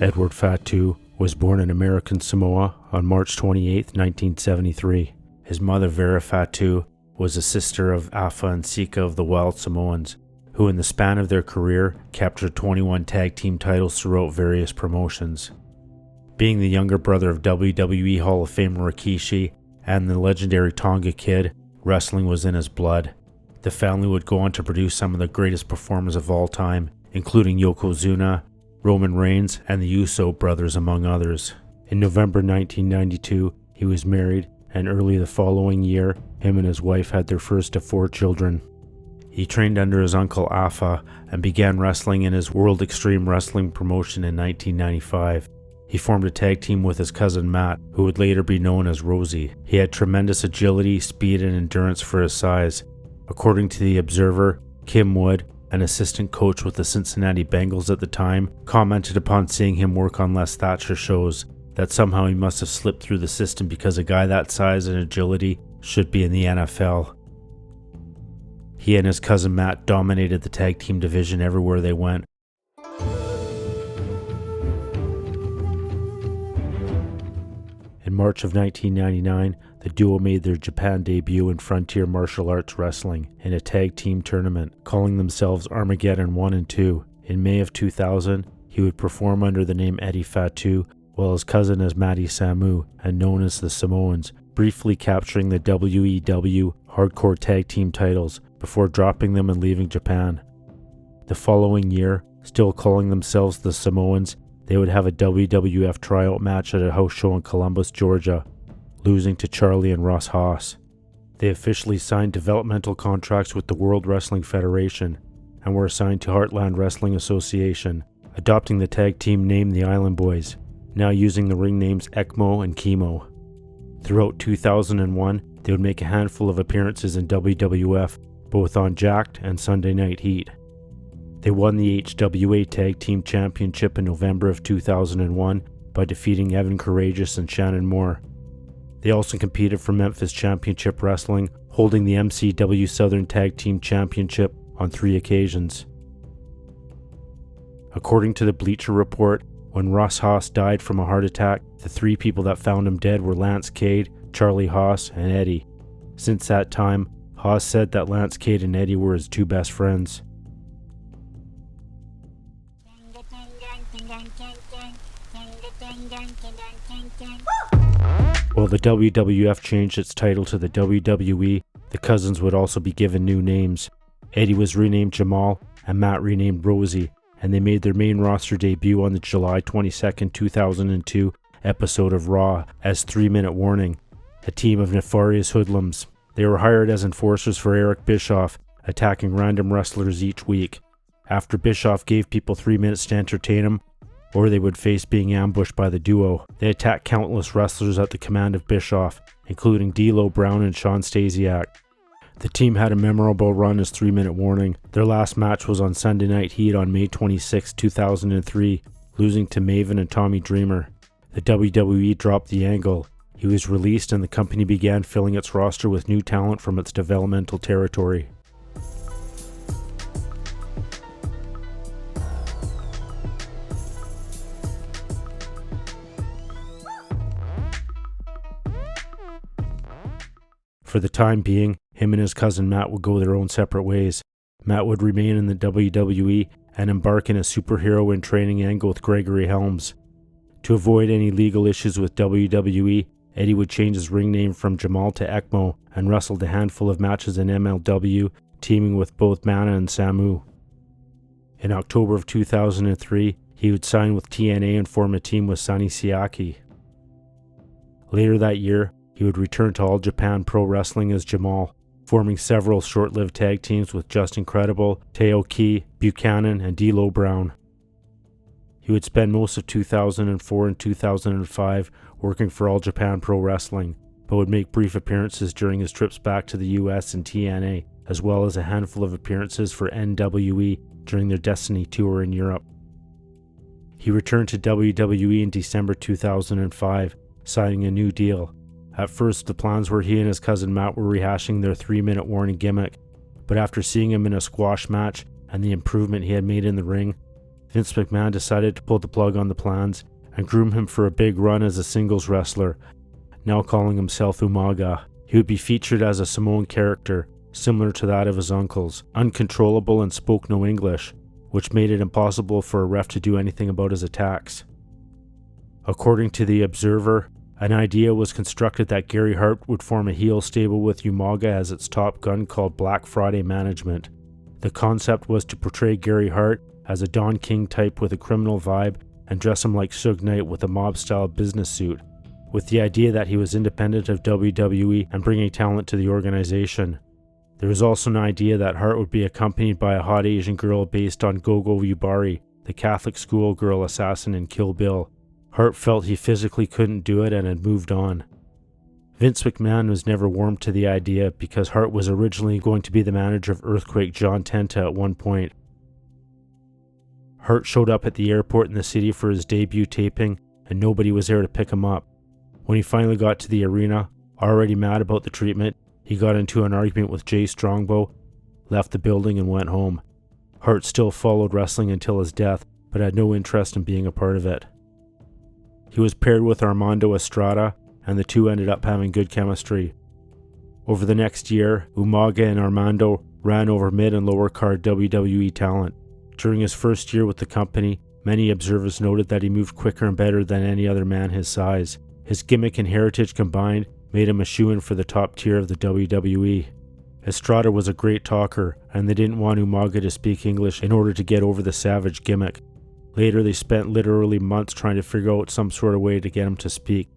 Edward Fatu was born in American Samoa on March 28, 1973. His mother, Vera Fatu, was a sister of Afa and Sika of the Wild Samoans, who in the span of their career captured 21 tag team titles throughout various promotions. Being the younger brother of WWE Hall of Famer Rikishi and the legendary Tonga Kid, wrestling was in his blood. The family would go on to produce some of the greatest performers of all time, including Yokozuna, Roman Reigns, and the Uso brothers, among others. In November 1992, he was married, and early the following year, him and his wife had their first of 4 children. He trained under his uncle Afa and began wrestling in his World Extreme Wrestling promotion in 1995. He formed a tag team with his cousin Matt, who would later be known as Rosie. He had tremendous agility, speed, and endurance for his size. According to The Observer, Kim Wood, an assistant coach with the Cincinnati Bengals at the time, commented upon seeing him work on Les Thatcher shows that somehow he must have slipped through the system because a guy that size and agility should be in the NFL. He and his cousin Matt dominated the tag team division everywhere they went. In March of 1999, the duo made their Japan debut in Frontier Martial Arts Wrestling in a tag team tournament, calling themselves Armageddon 1 and 2. In May of 2000, he would perform under the name Eddie Fatu, while his cousin as Matty Samu, and known as the Samoans, briefly capturing the WEW Hardcore Tag Team titles before dropping them and leaving Japan. The following year, still calling themselves the Samoans, they would have a WWF tryout match at a house show in Columbus, Georgia, losing to Charlie and Ross Haas. They officially signed developmental contracts with the World Wrestling Federation and were assigned to Heartland Wrestling Association, adopting the tag team name the Island Boys, now using the ring names ECMO and Chemo. Throughout 2001, they would make a handful of appearances in WWF, both on Jakked and Sunday Night Heat. They won the HWA Tag Team Championship in November of 2001 by defeating Evan Courageous and Shannon Moore. They also competed for Memphis Championship Wrestling, holding the MCW Southern Tag Team Championship on 3 occasions. According to the Bleacher Report, when Ross Haas died from a heart attack, the 3 people that found him dead were Lance Cade, Charlie Haas, and Eddie. Since that time, Haas said that Lance Cade and Eddie were his 2 best friends. While the WWF changed its title to the WWE, the cousins would also be given new names. Eddie was renamed Jamal and Matt renamed Rosie, and they made their main roster debut on the July 22, 2002 episode of Raw as 3-Minute Warning, a team of nefarious hoodlums. They were hired as enforcers for Eric Bischoff, attacking random wrestlers each week. After Bischoff gave people 3 minutes to entertain him, or they would face being ambushed by the duo. They attacked countless wrestlers at the command of Bischoff, including D'Lo Brown and Sean Stasiak. The team had a memorable run as 3-Minute Warning. Their last match was on Sunday Night Heat on May 26, 2003, losing to Maven and Tommy Dreamer. The WWE dropped the angle. He was released and the company began filling its roster with new talent from its developmental territory. For the time being, him and his cousin Matt would go their own separate ways. Matt would remain in the WWE and embark in a superhero in training angle with Gregory Helms. To avoid any legal issues with WWE, Eddie would change his ring name from Jamal to ECMO and wrestled a handful of matches in MLW, teaming with both Mana and Samu. In October of 2003, he would sign with TNA and form a team with Sonny Siaki. Later that year, he would return to All Japan Pro Wrestling as Jamal, forming several short-lived tag teams with Just Incredible, Teo Key, Buchanan, and D'Lo Brown. He would spend most of 2004 and 2005 working for All Japan Pro Wrestling, but would make brief appearances during his trips back to the US and TNA, as well as a handful of appearances for NWE during their Destiny tour in Europe. He returned to WWE in December 2005, signing a new deal. At first, the plans were he and his cousin Matt were rehashing their 3-minute warning gimmick, but after seeing him in a squash match and the improvement he had made in the ring, Vince McMahon decided to pull the plug on the plans and groom him for a big run as a singles wrestler, now calling himself Umaga. He would be featured as a Samoan character, similar to that of his uncles, uncontrollable and spoke no English, which made it impossible for a ref to do anything about his attacks. According to The Observer, an idea was constructed that Gary Hart would form a heel stable with Umaga as its top gun called Black Friday Management. The concept was to portray Gary Hart as a Don King type with a criminal vibe and dress him like Suge Knight with a mob-style business suit, with the idea that he was independent of WWE and bringing talent to the organization. There was also an idea that Hart would be accompanied by a hot Asian girl based on Gogo Yubari, the Catholic schoolgirl assassin in Kill Bill. Hart felt he physically couldn't do it and had moved on. Vince McMahon was never warmed to the idea because Hart was originally going to be the manager of Earthquake John Tenta at one point. Hart showed up at the airport in the city for his debut taping and nobody was there to pick him up. When he finally got to the arena, already mad about the treatment, he got into an argument with Jay Strongbow, left the building and went home. Hart still followed wrestling until his death, but had no interest in being a part of it. He was paired with Armando Estrada, and the two ended up having good chemistry. Over the next year, Umaga and Armando ran over mid and lower card WWE talent. During his first year with the company, many observers noted that he moved quicker and better than any other man his size. His gimmick and heritage combined made him a shoo-in for the top tier of the WWE. Estrada was a great talker, and they didn't want Umaga to speak English in order to get over the savage gimmick. Later they spent literally months trying to figure out some sort of way to get him to speak,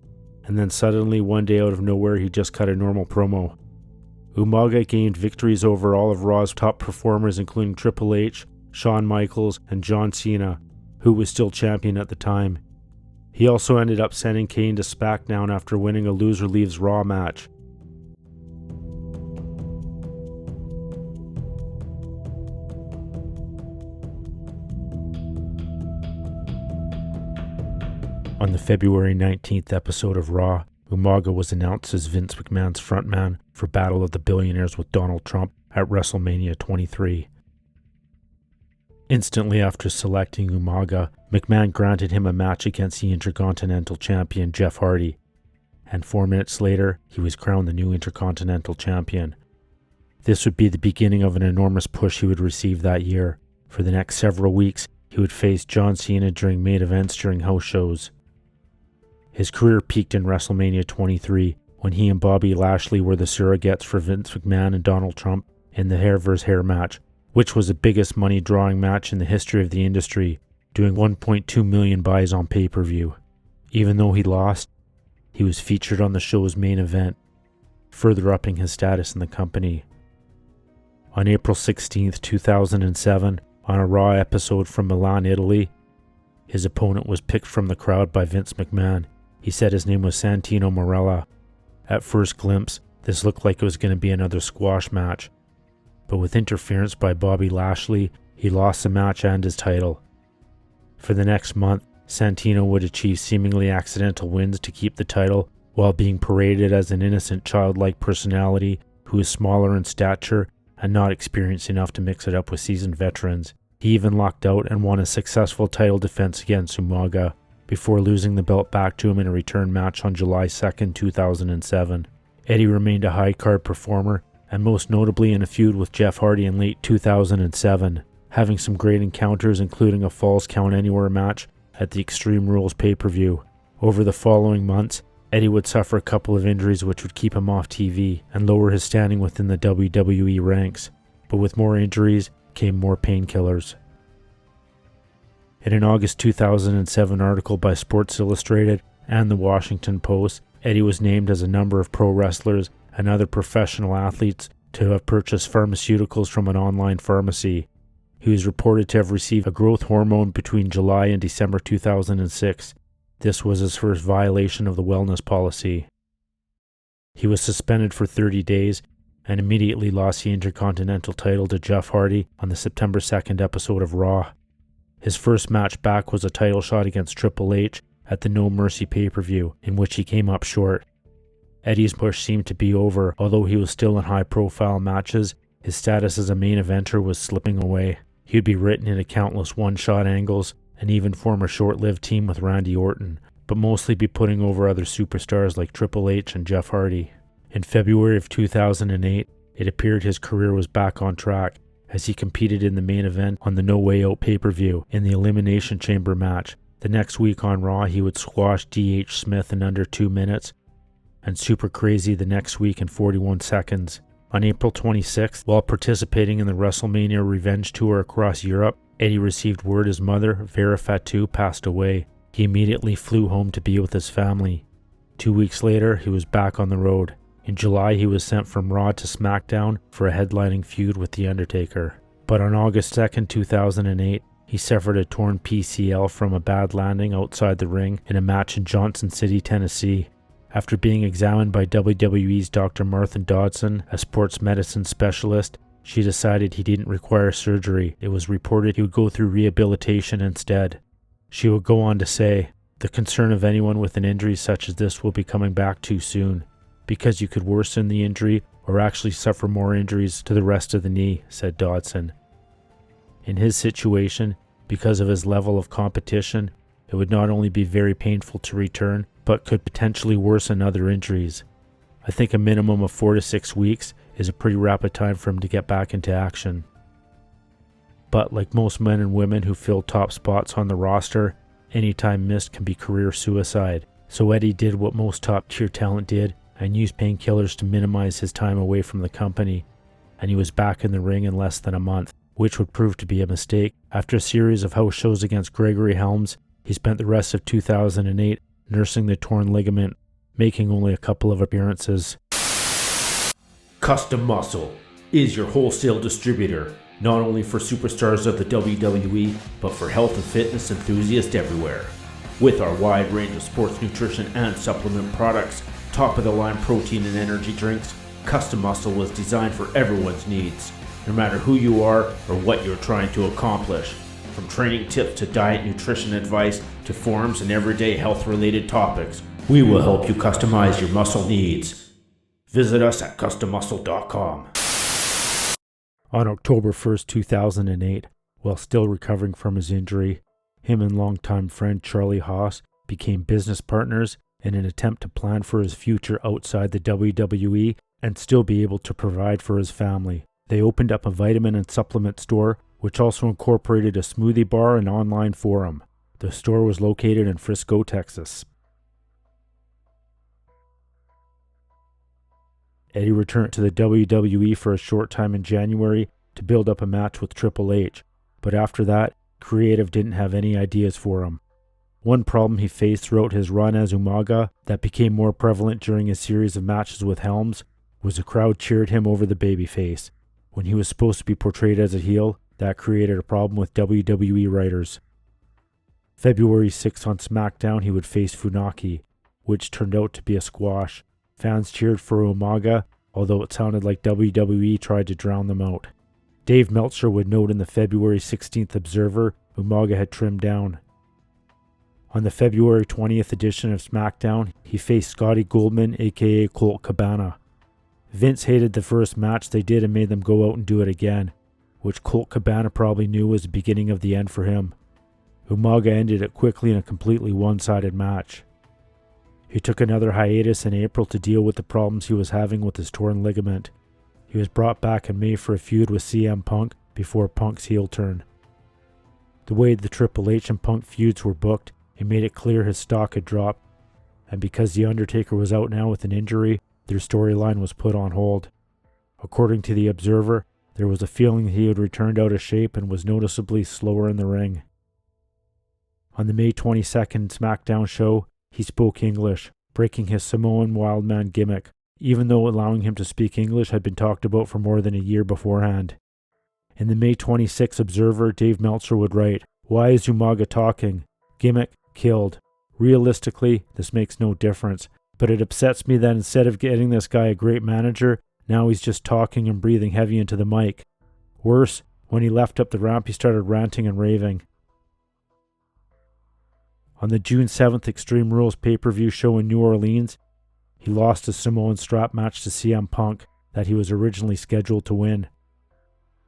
and then suddenly one day out of nowhere he just cut a normal promo. Umaga gained victories over all of Raw's top performers including Triple H, Shawn Michaels, and John Cena, who was still champion at the time. He also ended up sending Cade to SmackDown after winning a loser leaves Raw match. On the February 19th episode of Raw, Umaga was announced as Vince McMahon's frontman for Battle of the Billionaires with Donald Trump at WrestleMania 23. Instantly after selecting Umaga, McMahon granted him a match against the Intercontinental Champion Jeff Hardy, and 4 minutes later, he was crowned the new Intercontinental Champion. This would be the beginning of an enormous push he would receive that year. For the next several weeks, he would face John Cena during main events during house shows. His career peaked in WrestleMania 23 when he and Bobby Lashley were the surrogates for Vince McMahon and Donald Trump in the hair vs. hair match, which was the biggest money drawing match in the history of the industry, doing 1.2 million buys on pay-per-view. Even though he lost, he was featured on the show's main event, further upping his status in the company. On April 16, 2007, on a Raw episode from Milan, Italy, his opponent was picked from the crowd by Vince McMahon. He said his name was Santino Marella. At first glimpse, this looked like it was going to be another squash match, but with interference by Bobby Lashley, he lost the match and his title. For the next month, Santino would achieve seemingly accidental wins to keep the title while being paraded as an innocent childlike personality who is smaller in stature and not experienced enough to mix it up with seasoned veterans. He even locked out and won a successful title defense against Umaga before losing the belt back to him in a return match on July 2, 2007. Eddie remained a high-card performer, and most notably in a feud with Jeff Hardy in late 2007, having some great encounters including a Falls Count Anywhere match at the Extreme Rules pay-per-view. Over the following months, Eddie would suffer a couple of injuries which would keep him off TV and lower his standing within the WWE ranks, but with more injuries came more painkillers. In an August 2007 article by Sports Illustrated and The Washington Post, Eddie was named as a number of pro wrestlers and other professional athletes to have purchased pharmaceuticals from an online pharmacy. He He was reported to have received a growth hormone between July and December 2006. This was his first violation of the wellness policy. He was suspended for 30 days and immediately lost the Intercontinental title to Jeff Hardy on the September 2nd episode of Raw. His first match back was a title shot against Triple H at the No Mercy pay-per-view, in which he came up short. Eddie's push seemed to be over. Although he was still in high-profile matches, his status as a main eventer was slipping away. He would be written into countless one-shot angles and even form a short-lived team with Randy Orton, but mostly be putting over other superstars like Triple H and Jeff Hardy. In February of 2008, it appeared his career was back on track as he competed in the main event on the No Way Out pay-per-view in the Elimination Chamber match. The next week on Raw, he would squash D.H. Smith in under 2 minutes, and Super Crazy the next week in 41 seconds. On April 26th, while participating in the WrestleMania Revenge Tour across Europe, Eddie received word his mother, Vera Fatu, passed away. He immediately flew home to be with his family. 2 weeks later, he was back on the road. In July, he was sent from Raw to SmackDown for a headlining feud with The Undertaker. But on August 2nd, 2008, he suffered a torn PCL from a bad landing outside the ring in a match in Johnson City, Tennessee. After being examined by WWE's Dr. Martha Dodson, a sports medicine specialist, she decided he didn't require surgery. It was reported he would go through rehabilitation instead. She would go on to say, "The concern of anyone with an injury such as this will be coming back too soon, because you could worsen the injury or actually suffer more injuries to the rest of the knee," said Dodson. In his situation, because of his level of competition, it would not only be very painful to return, but could potentially worsen other injuries. I think a minimum of 4 to 6 weeks is a pretty rapid time for him to get back into action. But like most men and women who fill top spots on the roster, any time missed can be career suicide. So Eddie did what most top-tier talent did and used painkillers to minimize his time away from the company, and he was back in the ring in less than a month, which would prove to be a mistake. After a series of house shows against Gregory Helms, he spent the rest of 2008 nursing the torn ligament, making only a couple of appearances. Custom Muscle is your wholesale distributor, not only for superstars of the WWE, but for health and fitness enthusiasts everywhere. With our wide range of sports nutrition and supplement products, top-of-the-line protein and energy drinks, Custom Muscle was designed for everyone's needs, no matter who you are or what you're trying to accomplish. From training tips to diet nutrition advice to forums and everyday health-related topics, we will help you customize your muscle needs. Visit us at custommuscle.com. On October 1st, 2008, while still recovering from his injury, him and longtime friend Charlie Haas became business partners in an attempt to plan for his future outside the WWE and still be able to provide for his family. They opened up a vitamin and supplement store, which also incorporated a smoothie bar and online forum. The store was located in Frisco, Texas. Eddie returned to the WWE for a short time in January to build up a match with Triple H, but after that, creative didn't have any ideas for him. One problem he faced throughout his run as Umaga that became more prevalent during his series of matches with Helms was the crowd cheered him over the babyface. When he was supposed to be portrayed as a heel, that created a problem with WWE writers. February 6th on SmackDown, he would face Funaki, which turned out to be a squash. Fans cheered for Umaga, although it sounded like WWE tried to drown them out. Dave Meltzer would note in the February 16th Observer, Umaga had trimmed down. On the February 20th edition of SmackDown, he faced Scotty Goldman, aka Colt Cabana. Vince hated the first match they did and made them go out and do it again, which Colt Cabana probably knew was the beginning of the end for him. Umaga ended it quickly in a completely one-sided match. He took another hiatus in April to deal with the problems he was having with his torn ligament. He was brought back in May for a feud with CM Punk before Punk's heel turn. The way the Triple H and Punk feuds were booked, it made it clear his stock had dropped, and because The Undertaker was out now with an injury, their storyline was put on hold. According to The Observer, there was a feeling he had returned out of shape and was noticeably slower in the ring. On the May 22nd SmackDown show, he spoke English, breaking his Samoan Wildman gimmick, even though allowing him to speak English had been talked about for more than a year beforehand. In the May 26 Observer, Dave Meltzer would write, "Why is Umaga talking? Gimmick, killed. Realistically, this makes no difference, but it upsets me that instead of getting this guy a great manager, now he's just talking and breathing heavy into the mic. Worse, when he left up the ramp, he started ranting and raving." On the June 7th Extreme Rules pay-per-view show in New Orleans, he lost a Samoan strap match to CM Punk that he was originally scheduled to win.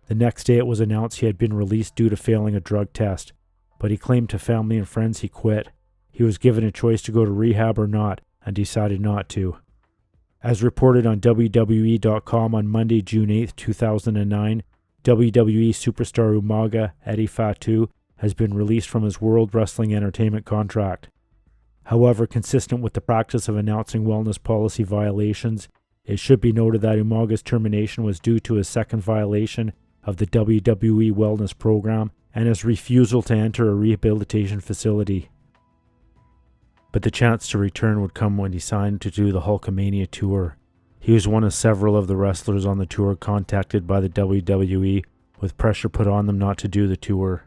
The next day it was announced he had been released due to failing a drug test, but he claimed to family and friends he quit. He was given a choice to go to rehab or not, and decided not to. As reported on WWE.com on Monday, June 8, 2009, WWE superstar Umaga, Eddie Fatu, has been released from his World Wrestling Entertainment contract. However, consistent with the practice of announcing wellness policy violations, it should be noted that Umaga's termination was due to his second violation of the WWE Wellness Program and his refusal to enter a rehabilitation facility. But the chance to return would come when he signed to do the Hulkamania tour. He was one of several of the wrestlers on the tour contacted by the WWE with pressure put on them not to do the tour.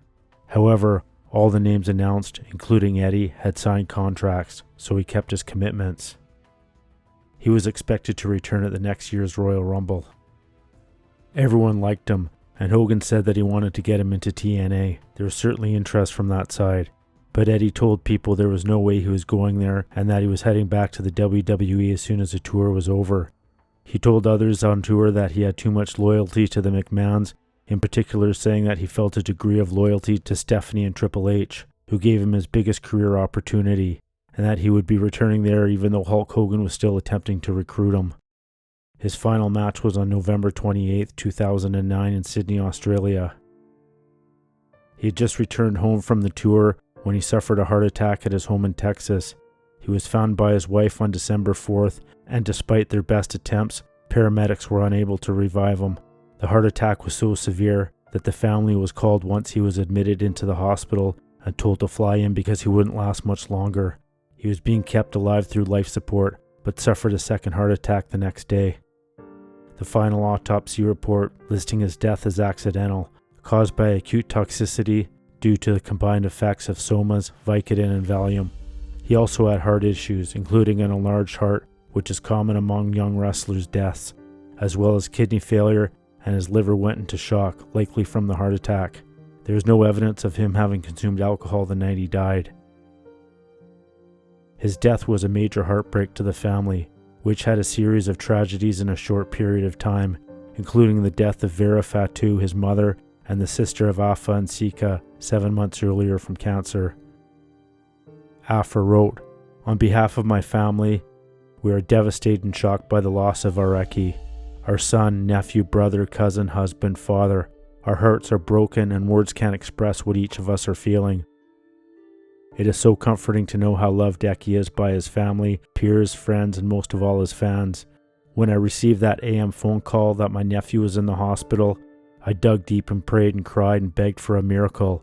However, all the names announced, including Eddie, had signed contracts, so he kept his commitments. He was expected to return at the next year's Royal Rumble. Everyone liked him, and Hogan said that he wanted to get him into TNA. There was certainly interest from that side, but Eddie told people there was no way he was going there and that he was heading back to the WWE as soon as the tour was over. He told others on tour that he had too much loyalty to the McMahons, in particular saying that he felt a degree of loyalty to Stephanie and Triple H, who gave him his biggest career opportunity, and that he would be returning there even though Hulk Hogan was still attempting to recruit him. His final match was on November 28, 2009 in Sydney, Australia. He had just returned home from the tour when he suffered a heart attack at his home in Texas. He was found by his wife on December 4th, and despite their best attempts, paramedics were unable to revive him. The heart attack was so severe that the family was called once he was admitted into the hospital and told to fly in because he wouldn't last much longer. He was being kept alive through life support, but suffered a second heart attack the next day. The final autopsy report listing his death as accidental, caused by acute toxicity due to the combined effects of somas, Vicodin, and Valium. He also had heart issues, including an enlarged heart, which is common among young wrestlers' deaths, as well as kidney failure, and his liver went into shock, likely from the heart attack. There is no evidence of him having consumed alcohol the night he died. His death was a major heartbreak to the family, which had a series of tragedies in a short period of time, including the death of Vera Fatu, his mother, and the sister of Afa and Sika 7 months earlier from cancer. Afa wrote, "On behalf of my family, we are devastated and shocked by the loss of our Eki, our son, nephew, brother, cousin, husband, father. Our hearts are broken and words can't express what each of us are feeling. It is so comforting to know how loved Eki is by his family, peers, friends, and most of all his fans. When I received that AM phone call that my nephew was in the hospital, I dug deep and prayed and cried and begged for a miracle.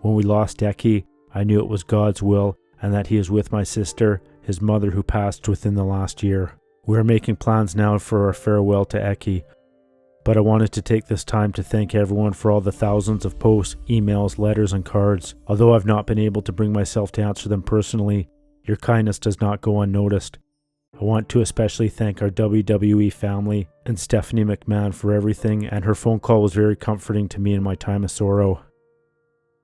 When we lost Eki, I knew it was God's will and that he is with my sister, his mother, who passed within the last year. We are making plans now for our farewell to Eki, but I wanted to take this time to thank everyone for all the thousands of posts, emails, letters, and cards. Although I've not been able to bring myself to answer them personally, your kindness does not go unnoticed. I want to especially thank our WWE family and Stephanie McMahon for everything, and her phone call was very comforting to me in my time of sorrow.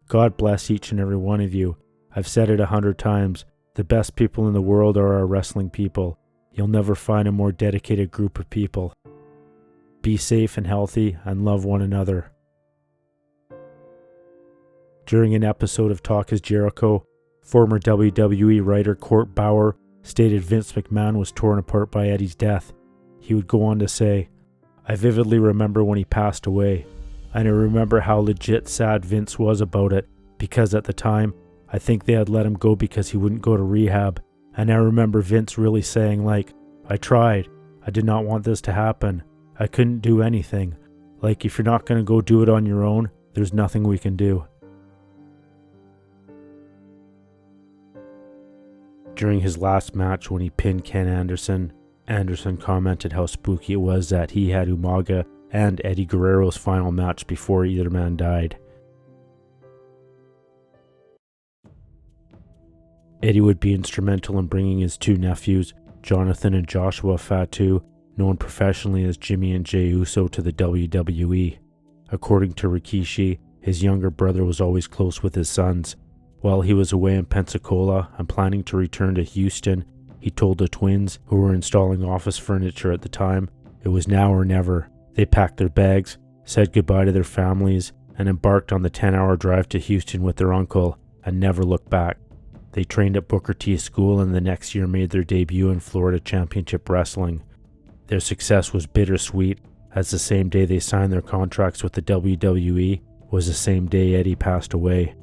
God bless each and every one of you. I've said it 100 times, the best people in the world are our wrestling people. You'll never find a more dedicated group of people. Be safe and healthy and love one another." During an episode of Talk is Jericho, former WWE writer Court Bauer stated Vince McMahon was torn apart by Eddie's death. He would go on to say, "I vividly remember when he passed away, and I remember how legit sad Vince was about it, because at the time, I think they had let him go because he wouldn't go to rehab, and I remember Vince really saying like, I tried, I did not want this to happen. I couldn't do anything. Like, if you're not going to go do it on your own, there's nothing we can do." During his last match when he pinned Ken Anderson, Anderson commented how spooky it was that he had Umaga and Eddie Guerrero's final match before either man died. Eddie would be instrumental in bringing his two nephews, Jonathan and Joshua Fatu, known professionally as Jimmy and Jey Uso, to the WWE. According to Rikishi, his younger brother was always close with his sons. While he was away in Pensacola and planning to return to Houston, he told the twins, who were installing office furniture at the time, it was now or never. They packed their bags, said goodbye to their families, and embarked on the 10-hour drive to Houston with their uncle, and never looked back. They trained at Booker T School and the next year made their debut in Florida Championship Wrestling. Their success was bittersweet, as the same day they signed their contracts with the WWE was the same day Eddie passed away.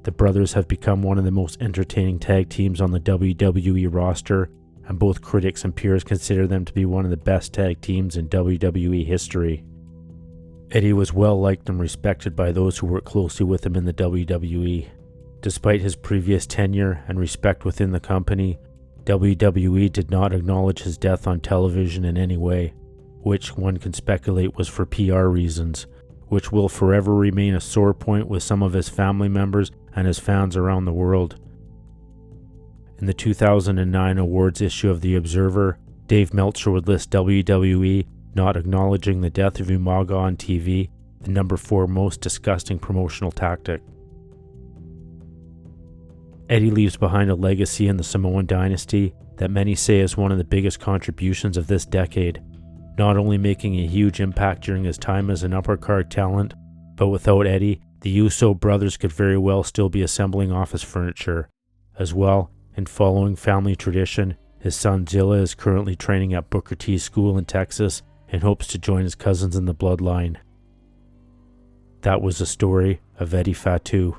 The brothers have become one of the most entertaining tag teams on the WWE roster, and both critics and peers consider them to be one of the best tag teams in WWE history. Eddie was well liked and respected by those who worked closely with him in the WWE. Despite his previous tenure and respect within the company, WWE did not acknowledge his death on television in any way, which one can speculate was for PR reasons, which will forever remain a sore point with some of his family members and his fans around the world. In the 2009 awards issue of The Observer, Dave Meltzer would list WWE not acknowledging the death of Umaga on TV, the number 4 most disgusting promotional tactic. Eddie leaves behind a legacy in the Samoan dynasty that many say is one of the biggest contributions of this decade, not only making a huge impact during his time as an upper-card talent, but without Eddie, the Uso brothers could very well still be assembling office furniture. As well, in following family tradition, his son Zilla is currently training at Booker T School in Texas and hopes to join his cousins in the bloodline. That was the story of Eddie Fatu.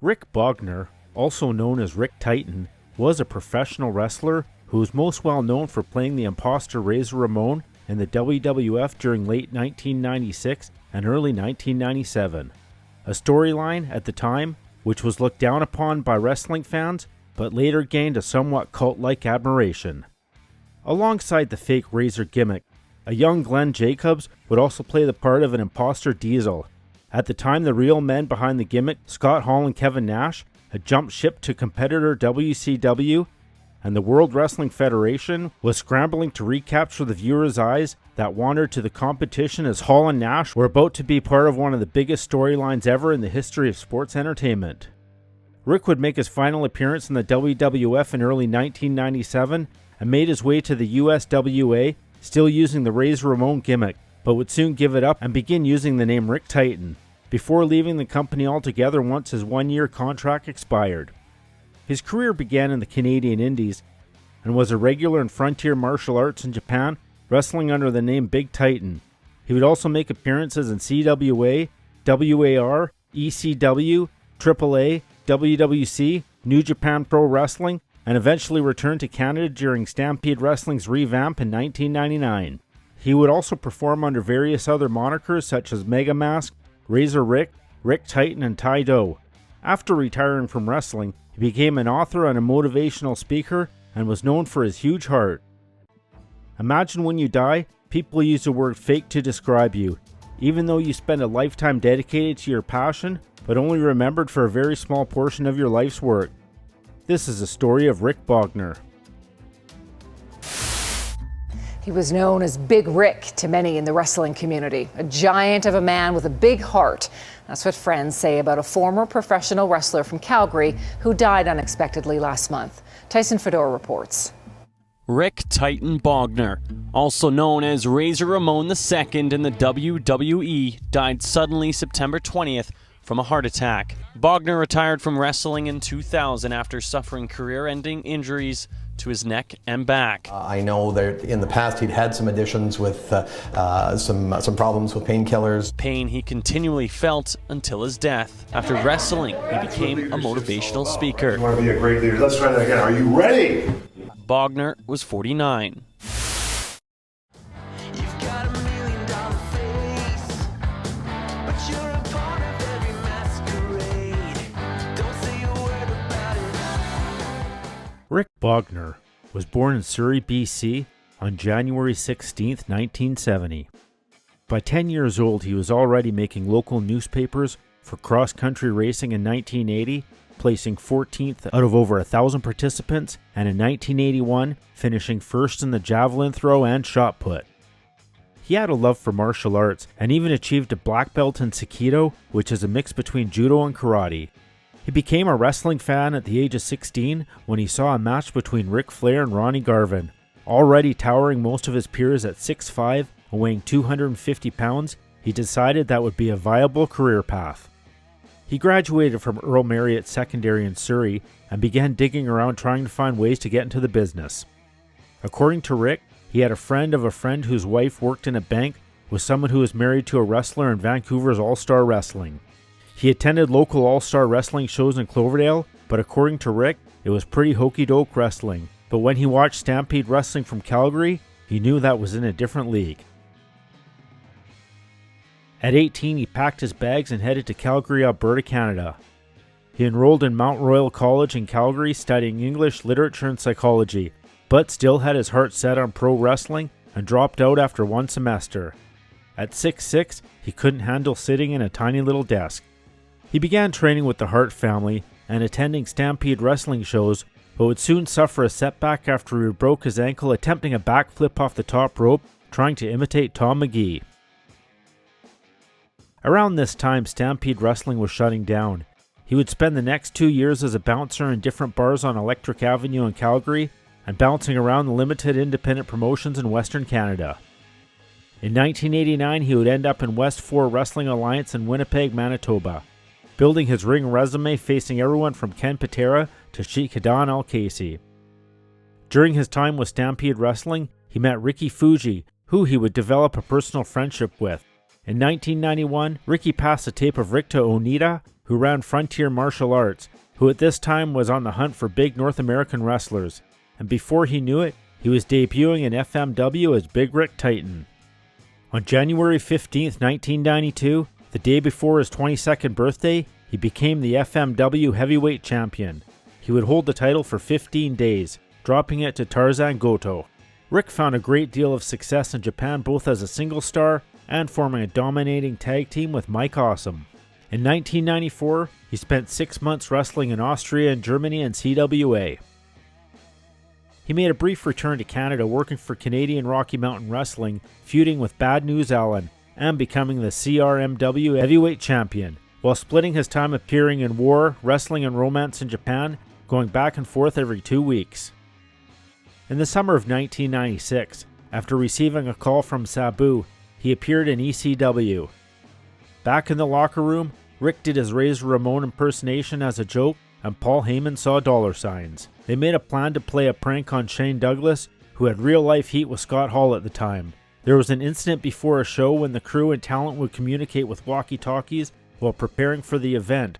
Rick Bogner, also known as Rick Titan, was a professional wrestler who was most well known for playing the imposter Razor Ramon in the WWF during late 1996 and early 1997. A storyline at the time which was looked down upon by wrestling fans, but later gained a somewhat cult-like admiration. Alongside the fake Razor gimmick, a young Glenn Jacobs would also play the part of an imposter Diesel. At the time, the real men behind the gimmick, Scott Hall and Kevin Nash, had jumped ship to competitor WCW, and the World Wrestling Federation was scrambling to recapture the viewers' eyes that wandered to the competition as Hall and Nash were about to be part of one of the biggest storylines ever in the history of sports entertainment. Rick would make his final appearance in the WWF in early 1997 and made his way to the USWA, still using the Razor Ramon gimmick, but would soon give it up and begin using the name Rick Titan, before leaving the company altogether once his one-year contract expired. His career began in the Canadian Indies and was a regular in frontier martial arts in Japan, wrestling under the name Big Titan. He would also make appearances in CWA, WAR, ECW, AAA, WWC, New Japan Pro Wrestling, and eventually returned to Canada during Stampede Wrestling's revamp in 1999. He would also perform under various other monikers such as Mega Mask, Razor Rick, Rick Titan, and Ty Doe. After retiring from wrestling, he became an author and a motivational speaker and was known for his huge heart. Imagine when you die, people use the word fake to describe you, even though you spend a lifetime dedicated to your passion, but only remembered for a very small portion of your life's work. This is the story of Rick Bogner. He was known as Big Rick to many in the wrestling community, a giant of a man with a big heart. That's what friends say about a former professional wrestler from Calgary who died unexpectedly last month. Tyson Fedor reports. Rick Titan Bogner, also known as Razor Ramon II in the WWE, died suddenly September 20th from a heart attack. Bogner retired from wrestling in 2000 after suffering career-ending injuries to his neck and back. I know that in the past he'd had some additions with some problems with painkillers. Pain he continually felt until his death. After wrestling, he became a motivational speaker. You want to be a great leader. Let's try that again. Are you ready? Bogner was 49. Rick Bogner was born in Surrey, BC on January 16, 1970. By 10 years old, he was already making local newspapers for cross-country racing in 1980, placing 14th out of over 1,000 participants, and in 1981, finishing first in the javelin throw and shot put. He had a love for martial arts and even achieved a black belt in Aikido, which is a mix between judo and karate. He became a wrestling fan at the age of 16 when he saw a match between Ric Flair and Ronnie Garvin. Already towering most of his peers at 6'5" and weighing 250 pounds, he decided that would be a viable career path. He graduated from Earl Marriott Secondary in Surrey and began digging around trying to find ways to get into the business. According to Rick, he had a friend of a friend whose wife worked in a bank with someone who was married to a wrestler in Vancouver's All-Star Wrestling. He attended local All-Star Wrestling shows in Cloverdale, but according to Rick, it was pretty hokey-doke wrestling. But when he watched Stampede Wrestling from Calgary, he knew that was in a different league. At 18, he packed his bags and headed to Calgary, Alberta, Canada. He enrolled in Mount Royal College in Calgary studying English, literature, and psychology, but still had his heart set on pro wrestling and dropped out after one semester. At 6'6", he couldn't handle sitting in a tiny little desk. He began training with the Hart family and attending Stampede Wrestling shows, but would soon suffer a setback after he broke his ankle attempting a backflip off the top rope, trying to imitate Tom McGee. Around this time, Stampede Wrestling was shutting down. He would spend the next 2 years as a bouncer in different bars on Electric Avenue in Calgary and bouncing around the limited independent promotions in Western Canada. In 1989, he would end up in West 4 Wrestling Alliance in Winnipeg, Manitoba, building his ring resume facing everyone from Ken Patera to Sheikh Hadan Al-Casey. During his time with Stampede Wrestling, he met Ricky Fuji, who he would develop a personal friendship with. In 1991, Ricky passed a tape of Rick to Onita, who ran Frontier Martial Arts, who at this time was on the hunt for big North American wrestlers, and before he knew it, he was debuting in FMW as Big Rick Titan. On January 15, 1992, the day before his 22nd birthday, he became the FMW heavyweight champion. He would hold the title for 15 days, dropping it to Tarzan Goto. Rick found a great deal of success in Japan both as a single star and forming a dominating tag team with Mike Awesome. In 1994, he spent 6 months wrestling in Austria and Germany and CWA. He made a brief return to Canada working for Canadian Rocky Mountain Wrestling, feuding with Bad News Allen, and becoming the CRMW heavyweight champion, while splitting his time appearing in War, Wrestling, and Romance in Japan, going back and forth every 2 weeks. In the summer of 1996, after receiving a call from Sabu, he appeared in ECW. Back in the locker room, Rick did his Razor Ramon impersonation as a joke, and Paul Heyman saw dollar signs. They made a plan to play a prank on Shane Douglas, who had real-life heat with Scott Hall at the time. There was an incident before a show when the crew and talent would communicate with walkie-talkies while preparing for the event.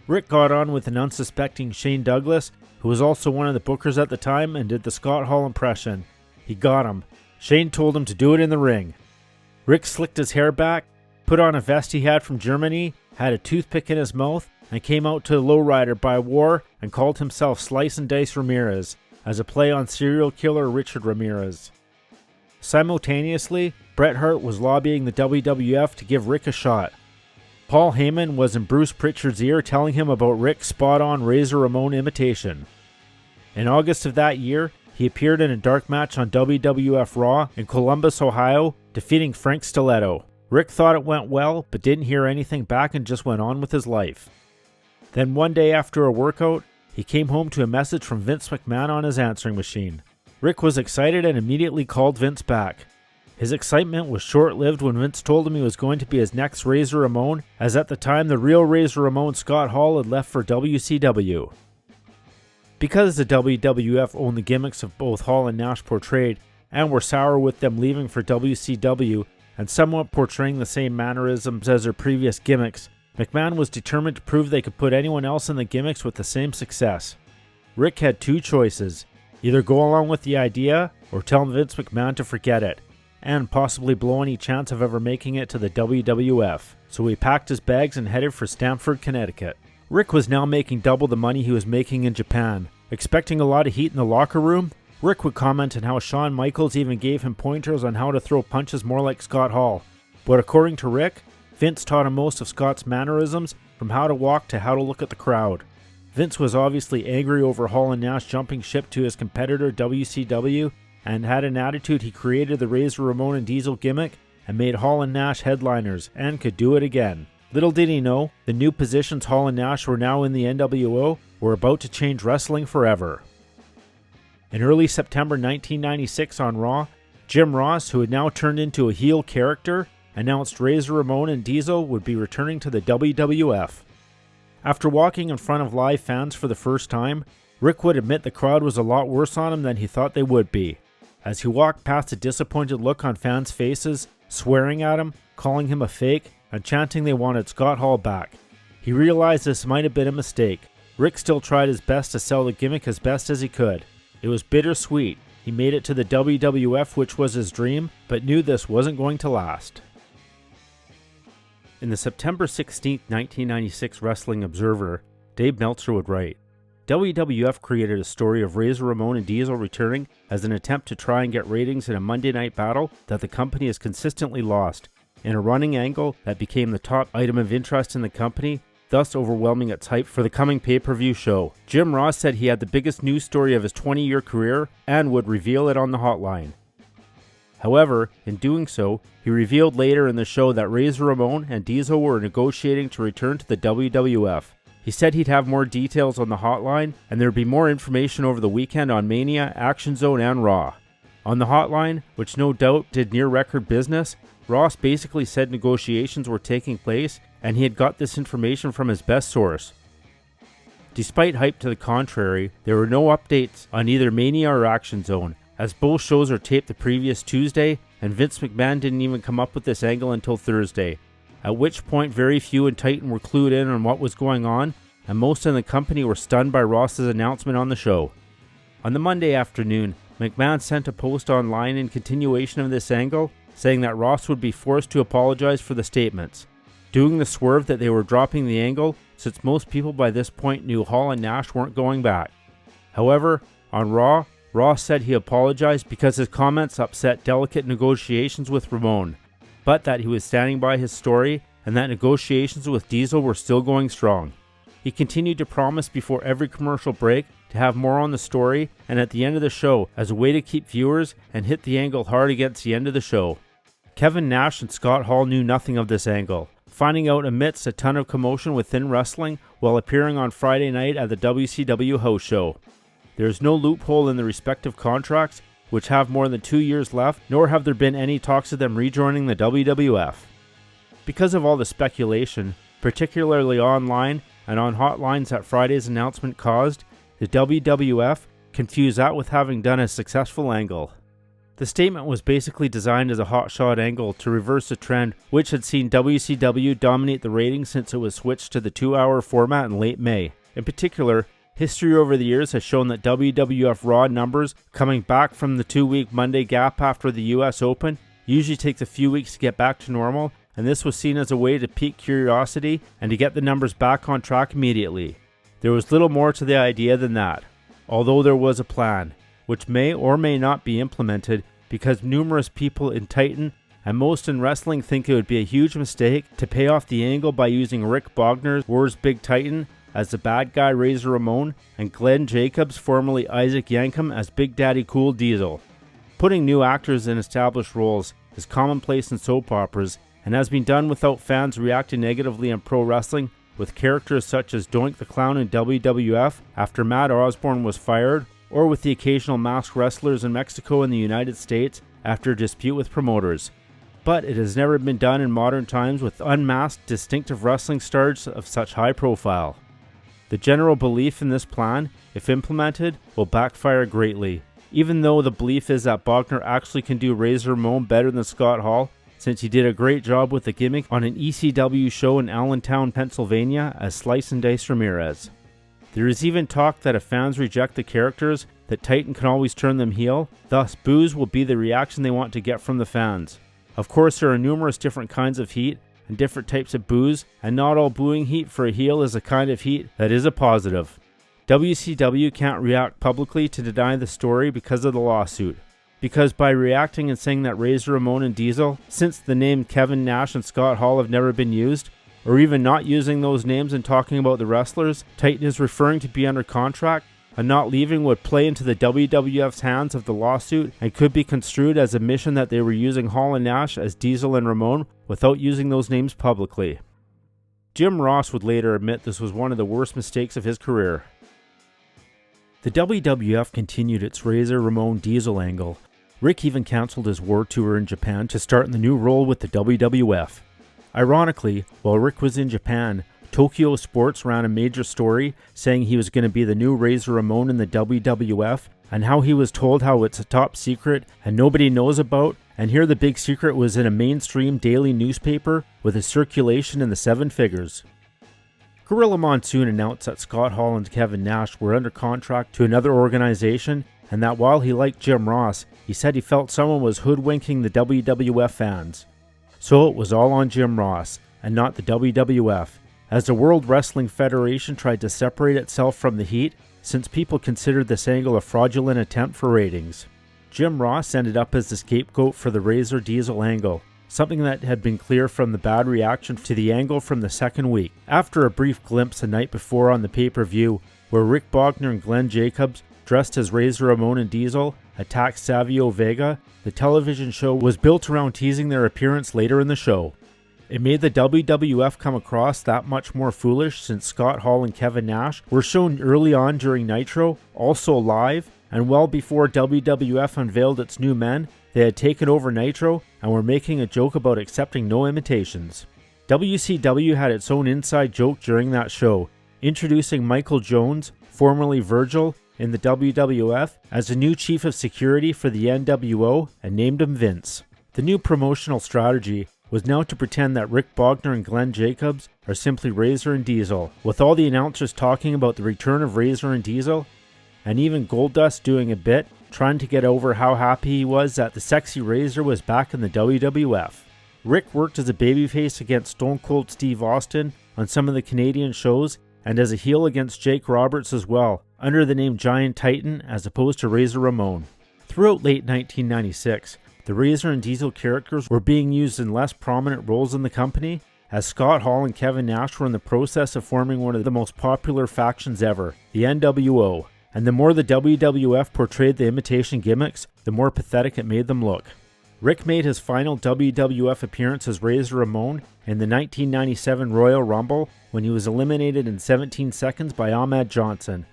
Rick got on with an unsuspecting Shane Douglas, who was also one of the bookers at the time, and did the Scott Hall impression. He got him. Shane told him to do it in the ring. Rick slicked his hair back, put on a vest he had from Germany, had a toothpick in his mouth, and came out to the Lowrider by War and called himself Slice and Dice Ramirez, as a play on serial killer Richard Ramirez. Simultaneously, Bret Hart was lobbying the WWF to give Rick a shot. Paul Heyman was in Bruce Pritchard's ear telling him about Rick's spot-on Razor Ramon imitation. In August of that year, he appeared in a dark match on WWF Raw in Columbus, Ohio, defeating Frank Stiletto. Rick thought it went well, but didn't hear anything back and just went on with his life. Then one day after a workout, he came home to a message from Vince McMahon on his answering machine. Rick was excited and immediately called Vince back. His excitement was short-lived when Vince told him he was going to be his next Razor Ramon, as at the time the real Razor Ramon Scott Hall had left for WCW. Because the WWF owned the gimmicks of both Hall and Nash portrayed, and were sour with them leaving for WCW, and somewhat portraying the same mannerisms as their previous gimmicks, McMahon was determined to prove they could put anyone else in the gimmicks with the same success. Rick had two choices, either go along with the idea, or tell Vince McMahon to forget it, and possibly blow any chance of ever making it to the WWF, so he packed his bags and headed for Stamford, Connecticut. Rick was now making double the money he was making in Japan, Expecting a lot of heat in the locker room, Rick would comment on how Shawn Michaels even gave him pointers on how to throw punches more like Scott Hall. But according to Rick, Vince taught him most of Scott's mannerisms, from how to walk to how to look at the crowd. Vince was obviously angry over Hall and Nash jumping ship to his competitor WCW, and had an attitude he created the Razor Ramon and Diesel gimmick and made Hall and Nash headliners, and could do it again. Little did he know, the new positions Hall and Nash were now in the NWO were about to change wrestling forever. In early September 1996 on Raw, Jim Ross, who had now turned into a heel character, announced Razor Ramon and Diesel would be returning to the WWF. After walking in front of live fans for the first time, Rick would admit the crowd was a lot worse on him than he thought they would be. As he walked past a disappointed look on fans' faces, swearing at him, calling him a fake, and chanting they wanted Scott Hall back. He realized this might have been a mistake. Rick still tried his best to sell the gimmick as best as he could. It was bittersweet. He made it to the WWF, which was his dream, but knew this wasn't going to last. In the September 16, 1996 Wrestling Observer, Dave Meltzer would write, WWF created a story of Razor Ramon and Diesel returning as an attempt to try and get ratings in a Monday night battle that the company has consistently lost, in a running angle that became the top item of interest in the company, thus overwhelming its hype for the coming pay-per-view show. Jim Ross said he had the biggest news story of his 20-year career and would reveal it on the hotline. However, in doing so, he revealed later in the show that Razor Ramon and Diesel were negotiating to return to the WWF. He said he'd have more details on the hotline, and there'd be more information over the weekend on Mania, Action Zone, and Raw. On the hotline, which no doubt did near-record business, Ross basically said negotiations were taking place, and he had got this information from his best source. Despite hype to the contrary, there were no updates on either Mania or Action Zone, as both shows are taped the previous Tuesday, and Vince McMahon didn't even come up with this angle until Thursday, at which point very few in Titan were clued in on what was going on, and most in the company were stunned by Ross's announcement on the show. On the Monday afternoon, McMahon sent a post online in continuation of this angle, saying that Ross would be forced to apologize for the statements, doing the swerve that they were dropping the angle since most people by this point knew Hall and Nash weren't going back. However, on Raw, Ross said he apologized because his comments upset delicate negotiations with Ramon, but that he was standing by his story and that negotiations with Diesel were still going strong. He continued to promise before every commercial break to have more on the story and at the end of the show as a way to keep viewers and hit the angle hard against the end of the show. Kevin Nash and Scott Hall knew nothing of this angle, finding out amidst a ton of commotion within wrestling while appearing on Friday night at the WCW house show. There is no loophole in the respective contracts, which have more than 2 years left, nor have there been any talks of them rejoining the WWF. Because of all the speculation, particularly online and on hotlines that Friday's announcement caused, the WWF confused that with having done a successful angle. The statement was basically designed as a hotshot angle to reverse a trend which had seen WCW dominate the ratings since it was switched to the 2-hour format in late May. In particular, history over the years has shown that WWF Raw numbers coming back from the 2-week Monday gap after the US Open usually takes a few weeks to get back to normal, and this was seen as a way to pique curiosity and to get the numbers back on track immediately. There was little more to the idea than that, although there was a plan, which may or may not be implemented because numerous people in Titan and most in wrestling think it would be a huge mistake to pay off the angle by using Rick Bogner's Wor's Big Titan as the bad guy Razor Ramon and Glenn Jacobs, formerly Isaac Yankem, as Big Daddy Cool Diesel. Putting new actors in established roles is commonplace in soap operas and has been done without fans reacting negatively in pro wrestling, with characters such as Doink the Clown in WWF after Matt Osborne was fired, or with the occasional masked wrestlers in Mexico and the United States after a dispute with promoters. But it has never been done in modern times with unmasked, distinctive wrestling stars of such high profile. The general belief in this plan, if implemented, will backfire greatly, even though the belief is that Bogner actually can do Razor Ramon better than Scott Hall, since he did a great job with the gimmick on an ECW show in Allentown, Pennsylvania as Slice and Dice Ramirez. There is even talk that if fans reject the characters, that Titan can always turn them heel, thus boos will be the reaction they want to get from the fans. Of course, there are numerous different kinds of heat and different types of boos, and not all booing heat for a heel is a kind of heat that is a positive. WCW can't react publicly to deny the story because of the lawsuit. Because by reacting and saying that Razor Ramon and Diesel, since the name Kevin Nash and Scott Hall have never been used, or even not using those names and talking about the wrestlers Titan is referring to be under contract and not leaving would play into the WWF's hands of the lawsuit and could be construed as admission that they were using Hall and Nash as Diesel and Ramon without using those names publicly. Jim Ross would later admit this was one of the worst mistakes of his career. The WWF continued its Razor Ramon Diesel angle. Rick even cancelled his war tour in Japan to start in the new role with the WWF. Ironically, while Rick was in Japan, Tokyo Sports ran a major story saying he was going to be the new Razor Ramon in the WWF and how he was told how it's a top secret and nobody knows about, and here the big secret was in a mainstream daily newspaper with a circulation in the 7 figures. Gorilla Monsoon announced that Scott Hall and Kevin Nash were under contract to another organization and that while he liked Jim Ross, he said he felt someone was hoodwinking the WWF fans. So it was all on Jim Ross, and not the WWF, as the World Wrestling Federation tried to separate itself from the heat since people considered this angle a fraudulent attempt for ratings. Jim Ross ended up as the scapegoat for the Razor Diesel angle, something that had been clear from the bad reaction to the angle from the second week. After a brief glimpse the night before on the pay-per-view, where Rick Bogner and Glenn Jacobs, dressed as Razor Ramon and Diesel, attacked Savio Vega, the television show was built around teasing their appearance later in the show. It made the WWF come across that much more foolish since Scott Hall and Kevin Nash were shown early on during Nitro, also live, and well before WWF unveiled its new men, they had taken over Nitro and were making a joke about accepting no imitations. WCW had its own inside joke during that show, introducing Michael Jones, formerly Virgil, in the WWF as the new chief of security for the NWO and named him Vince. The new promotional strategy was now to pretend that Rick Bogner and Glenn Jacobs are simply Razor and Diesel, with all the announcers talking about the return of Razor and Diesel, and even Goldust doing a bit, trying to get over how happy he was that the sexy Razor was back in the WWF. Rick worked as a babyface against Stone Cold Steve Austin on some of the Canadian shows, and as a heel against Jake Roberts as well, under the name Giant Titan as opposed to Razor Ramon. Throughout late 1996, the Razor and Diesel characters were being used in less prominent roles in the company, as Scott Hall and Kevin Nash were in the process of forming one of the most popular factions ever, the NWO, and the more the WWF portrayed the imitation gimmicks, the more pathetic it made them look. Rick made his final WWF appearance as Razor Ramon in the 1997 Royal Rumble when he was eliminated in 17 seconds by Ahmed Johnson,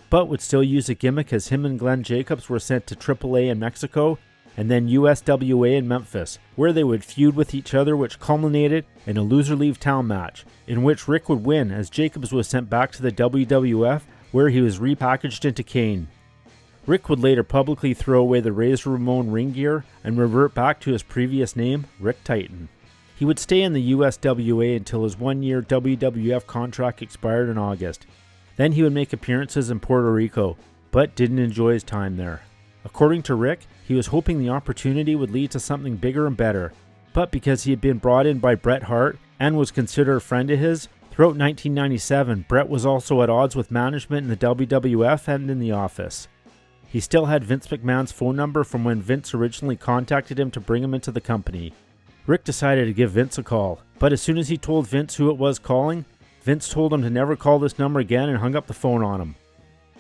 but would still use a gimmick as him and Glenn Jacobs were sent to AAA in Mexico and then USWA in Memphis, where they would feud with each other, which culminated in a loser leave town match, in which Rick would win as Jacobs was sent back to the WWF where he was repackaged into Kane. Rick would later publicly throw away the Razor Ramon ring gear and revert back to his previous name, Rick Titan. He would stay in the USWA until his one-year WWF contract expired in August. Then he would make appearances in Puerto Rico, but didn't enjoy his time there. According to Rick, he was hoping the opportunity would lead to something bigger and better, but because he had been brought in by Bret Hart and was considered a friend of his, throughout 1997, Bret was also at odds with management in the WWF and in the office. He still had Vince McMahon's phone number from when Vince originally contacted him to bring him into the company. Rick decided to give Vince a call, but as soon as he told Vince who it was calling, Vince told him to never call this number again and hung up the phone on him.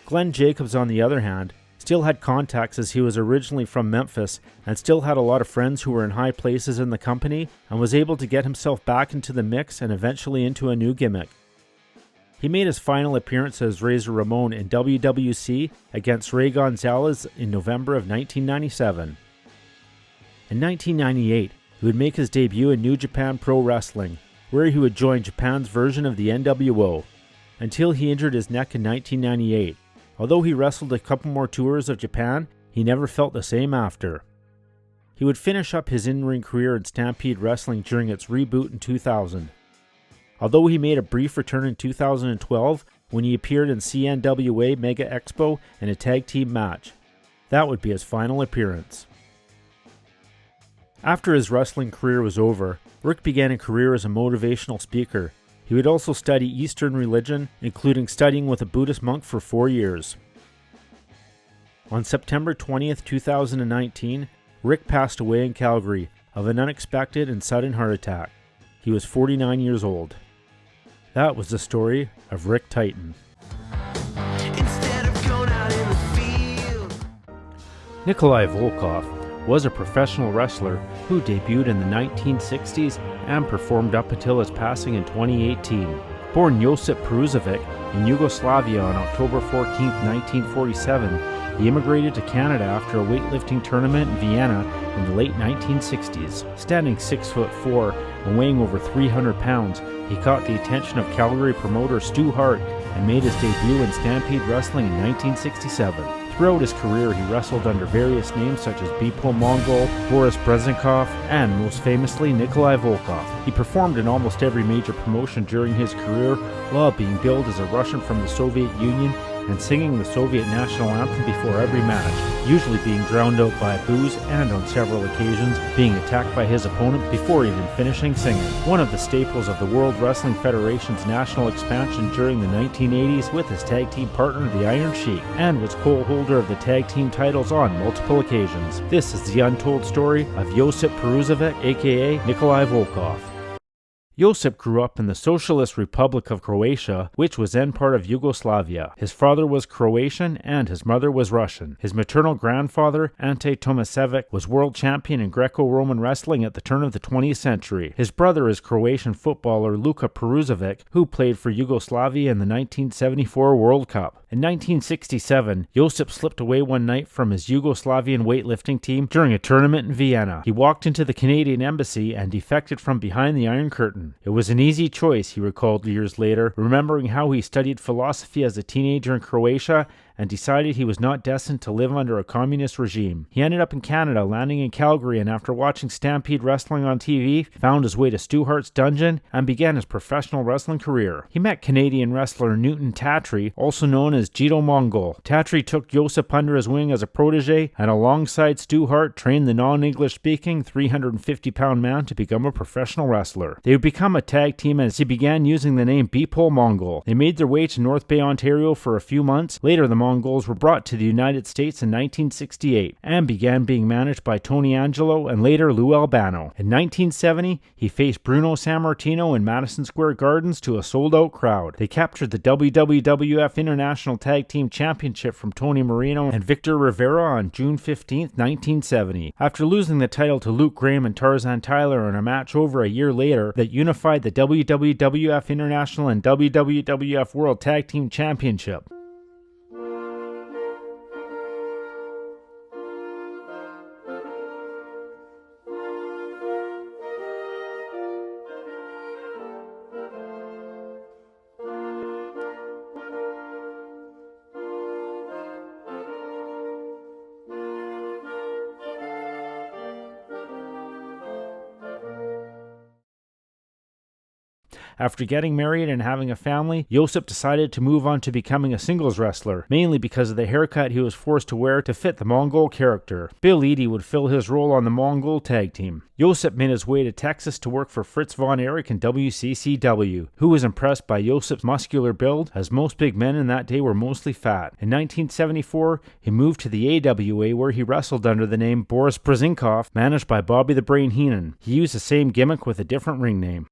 Glenn Jacobs, on the other hand, still had contacts as he was originally from Memphis and still had a lot of friends who were in high places in the company and was able to get himself back into the mix and eventually into a new gimmick. He made his final appearance as Razor Ramon in WWC against Ray Gonzalez in November of 1997. In 1998, he would make his debut in New Japan Pro Wrestling, where he would join Japan's version of the NWO, until he injured his neck in 1998. Although he wrestled a couple more tours of Japan, he never felt the same after. He would finish up his in-ring career in Stampede Wrestling during its reboot in 2000. Although he made a brief return in 2012 when he appeared in CNWA Mega Expo in a tag team match. That would be his final appearance. After his wrestling career was over, Rick began a career as a motivational speaker. He He would also study Eastern religion, including studying with a Buddhist monk for 4 years. On September 20th, 2019, Rick passed away in Calgary of an unexpected and sudden heart attack. He was 49 years old. That was the story of Rick Tighten. Nikolai Volkoff was a professional wrestler who debuted in the 1960s and performed up until his passing in 2018. Born Josip Peruzovic in Yugoslavia on October 14, 1947, he immigrated to Canada after a weightlifting tournament in Vienna in the late 1960s. Standing 6'4" and weighing over 300 pounds, he caught the attention of Calgary promoter Stu Hart and made his debut in Stampede Wrestling in 1967. Throughout his career, he wrestled under various names such as Beeple Mongol, Boris Brezhnev, and most famously Nikolai Volkoff. He performed in almost every major promotion during his career while being billed as a Russian from the Soviet Union and singing the Soviet national anthem before every match, usually being drowned out by booze and on several occasions being attacked by his opponent before even finishing singing. One of the staples of the World Wrestling Federation's national expansion during the 1980s with his tag team partner the Iron Sheik, and was co-holder of the tag team titles on multiple occasions. This is the untold story of Josip Peruzovic, aka Nikolai Volkoff. Josip grew up in the Socialist Republic of Croatia, which was then part of Yugoslavia. His father was Croatian and his mother was Russian. His maternal grandfather, Ante Tomasevic, was world champion in Greco-Roman wrestling at the turn of the 20th century. His brother is Croatian footballer Luka Peruzovic, who played for Yugoslavia in the 1974 World Cup. In 1967, Josip slipped away one night from his Yugoslavian weightlifting team during a tournament in Vienna. He walked into the Canadian embassy and defected from behind the Iron Curtain. It was an easy choice, he recalled years later, remembering how he studied philosophy as a teenager in Croatia and decided he was not destined to live under a communist regime. He ended up in Canada, landing in Calgary, and after watching Stampede Wrestling on TV, found his way to Stu Hart's dungeon and began his professional wrestling career. He met Canadian wrestler Newton Tatry, also known as Jito Mongol. Tatry took Josip under his wing as a protege, and alongside Stu Hart, trained the non-English speaking 350-pound man to become a professional wrestler. They would become a tag team as he began using the name Beeple Mongol. They made their way to North Bay, Ontario for a few months. Later, the Mongols were brought to the United States in 1968 and began being managed by Tony Angelo and later Lou Albano. In 1970, he faced Bruno Sammartino in Madison Square Gardens to a sold-out crowd. They captured the WWF International Tag Team Championship from Tony Marino and Victor Rivera on June 15, 1970. After losing the title to Luke Graham and Tarzan Tyler in a match over a year later that unified the WWF International and WWF World Tag Team Championship. After getting married and having a family, Josip decided to move on to becoming a singles wrestler, mainly because of the haircut he was forced to wear to fit the Mongol character. Bill Eadie would fill his role on the Mongol tag team. Josip made his way to Texas to work for Fritz von Erich in WCCW, who was impressed by Josip's muscular build, as most big men in that day were mostly fat. In 1974, he moved to the AWA, where he wrestled under the name Boris Brezhnev, managed by Bobby the Brain Heenan. He used the same gimmick with a different ring name.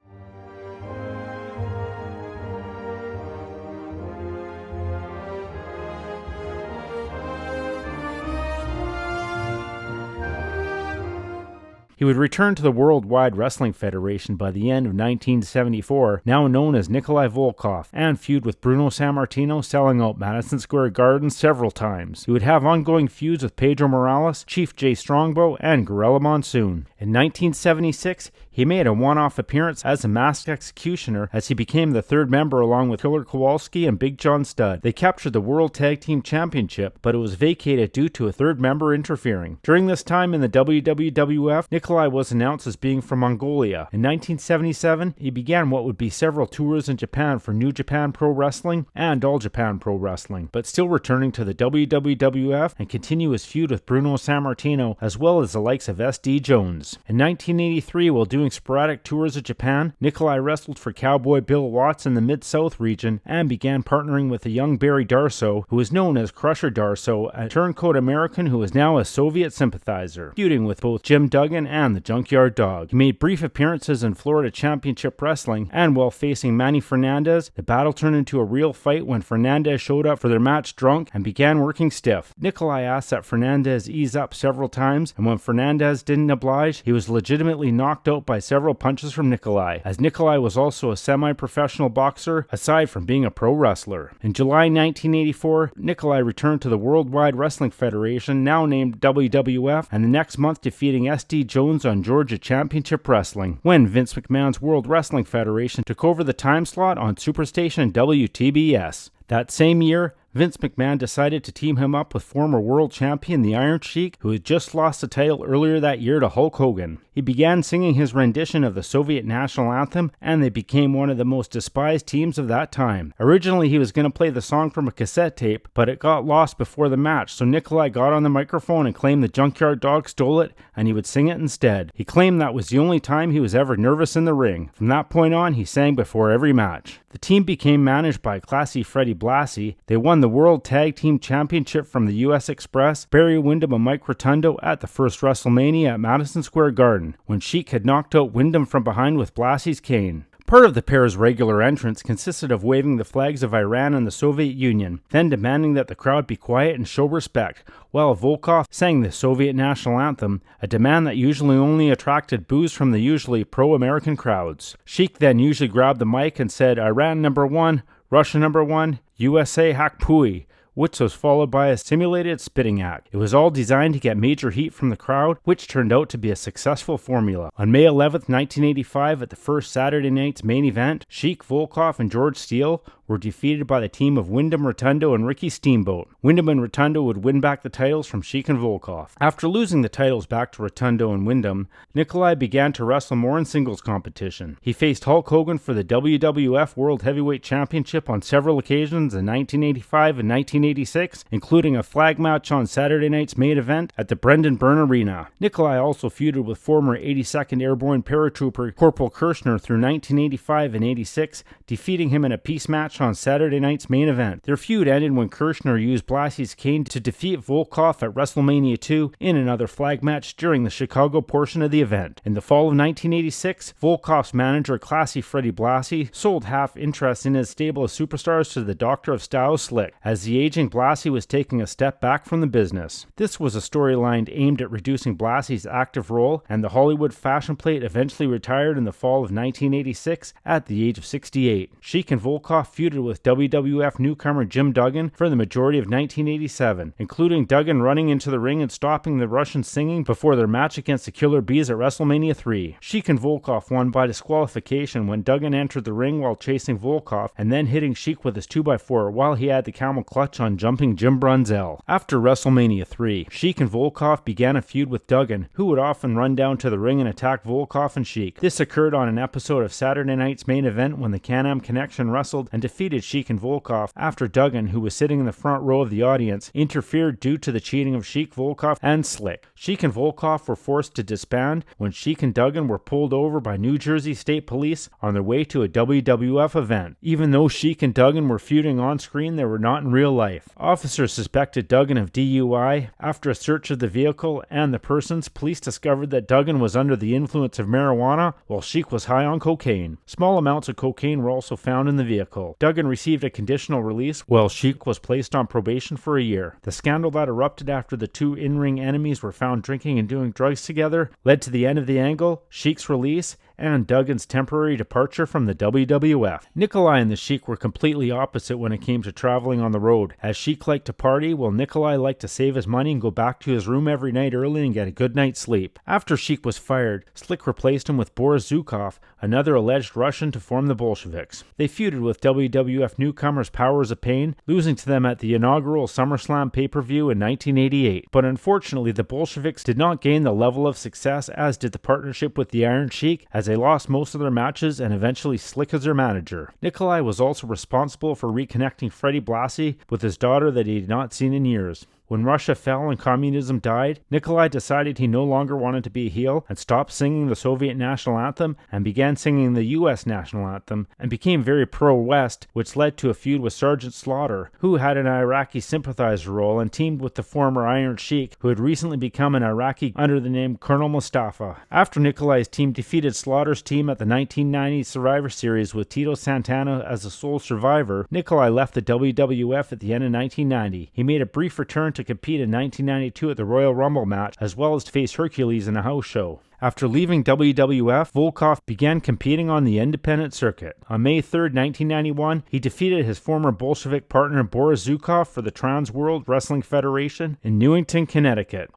He would return to the Worldwide Wrestling Federation by the end of 1974, now known as Nikolai Volkoff, and feud with Bruno Sammartino, selling out Madison Square Garden several times. He would have ongoing feuds with Pedro Morales, Chief Jay Strongbow, and Gorilla Monsoon. In 1976, he made a one-off appearance as a masked executioner as he became the third member along with Killer Kowalski and Big John Studd. They captured the World Tag Team Championship, but it was vacated due to a third member interfering. During this time in the WWF, Nikolai Nikolai was announced as being from Mongolia. In 1977, he began what would be several tours in Japan for New Japan Pro Wrestling and All Japan Pro Wrestling, but still returning to the WWF and continue his feud with Bruno Sammartino as well as the likes of SD Jones. In 1983, while doing sporadic tours of Japan, Nikolai wrestled for Cowboy Bill Watts in the Mid-South region and began partnering with a young Barry Darsow, who is known as Crusher Darsow, a turncoat American who is now a Soviet sympathizer, feuding with both Jim Duggan and the Junkyard Dog. He made brief appearances in Florida Championship Wrestling, and while facing Manny Fernandez, the battle turned into a real fight when Fernandez showed up for their match drunk and began working stiff. Nikolai asked that Fernandez ease up several times, and when Fernandez didn't oblige, he was legitimately knocked out by several punches from Nikolai, as Nikolai was also a semi-professional boxer aside from being a pro wrestler. In July 1984, Nikolai returned to the Worldwide Wrestling Federation, now named WWF, and the next month defeating SD Jones on Georgia Championship Wrestling, when Vince McMahon's World Wrestling Federation took over the time slot on Superstation and WTBS. That same year, Vince McMahon decided to team him up with former world champion the Iron Sheik, who had just lost the title earlier that year to Hulk Hogan. He began singing his rendition of the Soviet national anthem, and they became one of the most despised teams of that time. Originally, he was going to play the song from a cassette tape, but it got lost before the match, so Nikolai got on the microphone and claimed the Junkyard Dog stole it, and he would sing it instead. He claimed that was the only time he was ever nervous in the ring. From that point on, he sang before every match. The team became managed by classy Freddie Blassie. They won the World Tag Team Championship from the U.S. Express, Barry Windham and Mike Rotundo at the first WrestleMania at Madison Square Garden, when Sheik had knocked out Windham from behind with Blassie's cane. Part of the pair's regular entrance consisted of waving the flags of Iran and the Soviet Union, then demanding that the crowd be quiet and show respect, while Volkoff sang the Soviet national anthem, a demand that usually only attracted boos from the usually pro-American crowds. Sheik then usually grabbed the mic and said, "Iran number 1, Russia number 1, USA Hakpui," which was followed by a simulated spitting act. It was all designed to get major heat from the crowd, which turned out to be a successful formula. On May 11, 1985, at the first Saturday night's main event, Sheik, Volkoff, and George Steele were defeated by the team of Windham, Rotundo, and Ricky Steamboat. Windham and Rotundo would win back the titles from Sheik and Volkoff. After losing the titles back to Rotundo and Windham, Nikolai began to wrestle more in singles competition. He faced Hulk Hogan for the WWF World Heavyweight Championship on several occasions in 1985 and 1986, including a flag match on Saturday night's main event at the Brendan Byrne Arena. Nikolai also feuded with former 82nd Airborne paratrooper Corporal Kirshner through 1985 and 86, defeating him in a peace match on Saturday night's main event. Their feud ended when Kirshner used Blassie's cane to defeat Volkoff at WrestleMania 2 in another flag match during the Chicago portion of the event. In the fall of 1986, Volkoff's manager, classy Freddie Blassie, sold half interest in his stable of superstars to the Doctor of Style Slick, as the aging Blassie was taking a step back from the business. This was a storyline aimed at reducing Blassie's active role, and the Hollywood fashion plate eventually retired in the fall of 1986 at the age of 68. Sheik and Volkoff feuded with WWF newcomer Jim Duggan for the majority of 1987, including Duggan running into the ring and stopping the Russian singing before their match against the Killer Bees at WrestleMania 3. Sheik and Volkoff won by disqualification when Duggan entered the ring while chasing Volkoff and then hitting Sheik with his 2x4 while he had the camel clutch on jumping Jim Brunzell. After WrestleMania 3, Sheik and Volkoff began a feud with Duggan, who would often run down to the ring and attack Volkoff and Sheik. This occurred on an episode of Saturday night's main event when the Can-Am Connection wrestled and defeated Sheik and Volkoff after Duggan, who was sitting in the front row of the audience, interfered due to the cheating of Sheik, Volkoff, and Slick. Sheik and Volkoff were forced to disband when Sheik and Duggan were pulled over by New Jersey State Police on their way to a WWF event. Even though Sheik and Duggan were feuding on screen, they were not in real life. Officers suspected Duggan of DUI. After a search of the vehicle and the persons, police discovered that Duggan was under the influence of marijuana while Sheik was high on cocaine. Small amounts of cocaine were also found in the vehicle. Duggan received a conditional release while Sheik was placed on probation for a year. The scandal that erupted after the two in-ring enemies were found drinking and doing drugs together led to the end of the angle, Sheik's release, and Duggan's temporary departure from the WWF. Nikolai and the Sheik were completely opposite when it came to traveling on the road. As Sheik liked to party, while Nikolai liked to save his money and go back to his room every night early and get a good night's sleep. After Sheik was fired, Slick replaced him with Boris Zukov, another alleged Russian, to form the Bolsheviks. They feuded with WWF newcomers Powers of Pain, losing to them at the inaugural SummerSlam pay-per-view in 1988. But unfortunately, the Bolsheviks did not gain the level of success as did the partnership with the Iron Sheik, as they lost most of their matches and eventually Slick as their manager. Nikolai was also responsible for reconnecting Freddie Blassie with his daughter that he had not seen in years. When Russia fell and communism died, Nikolai decided he no longer wanted to be a heel and stopped singing the Soviet national anthem and began singing the U.S. national anthem and became very pro-West, which led to a feud with Sergeant Slaughter, who had an Iraqi sympathizer role and teamed with the former Iron Sheik, who had recently become an Iraqi under the name Colonel Mustafa. After Nikolai's team defeated Slaughter's team at the 1990 Survivor Series with Tito Santana as the sole survivor, Nikolai left the WWF at the end of 1990. He made a brief return to compete in 1992 at the Royal Rumble match, as well as to face Hercules in a house show. After leaving WWF, Volkoff began competing on the independent circuit. On May 3, 1991, he defeated his former Bolshevik partner Boris Zukov for the Trans World Wrestling Federation in Newington, Connecticut.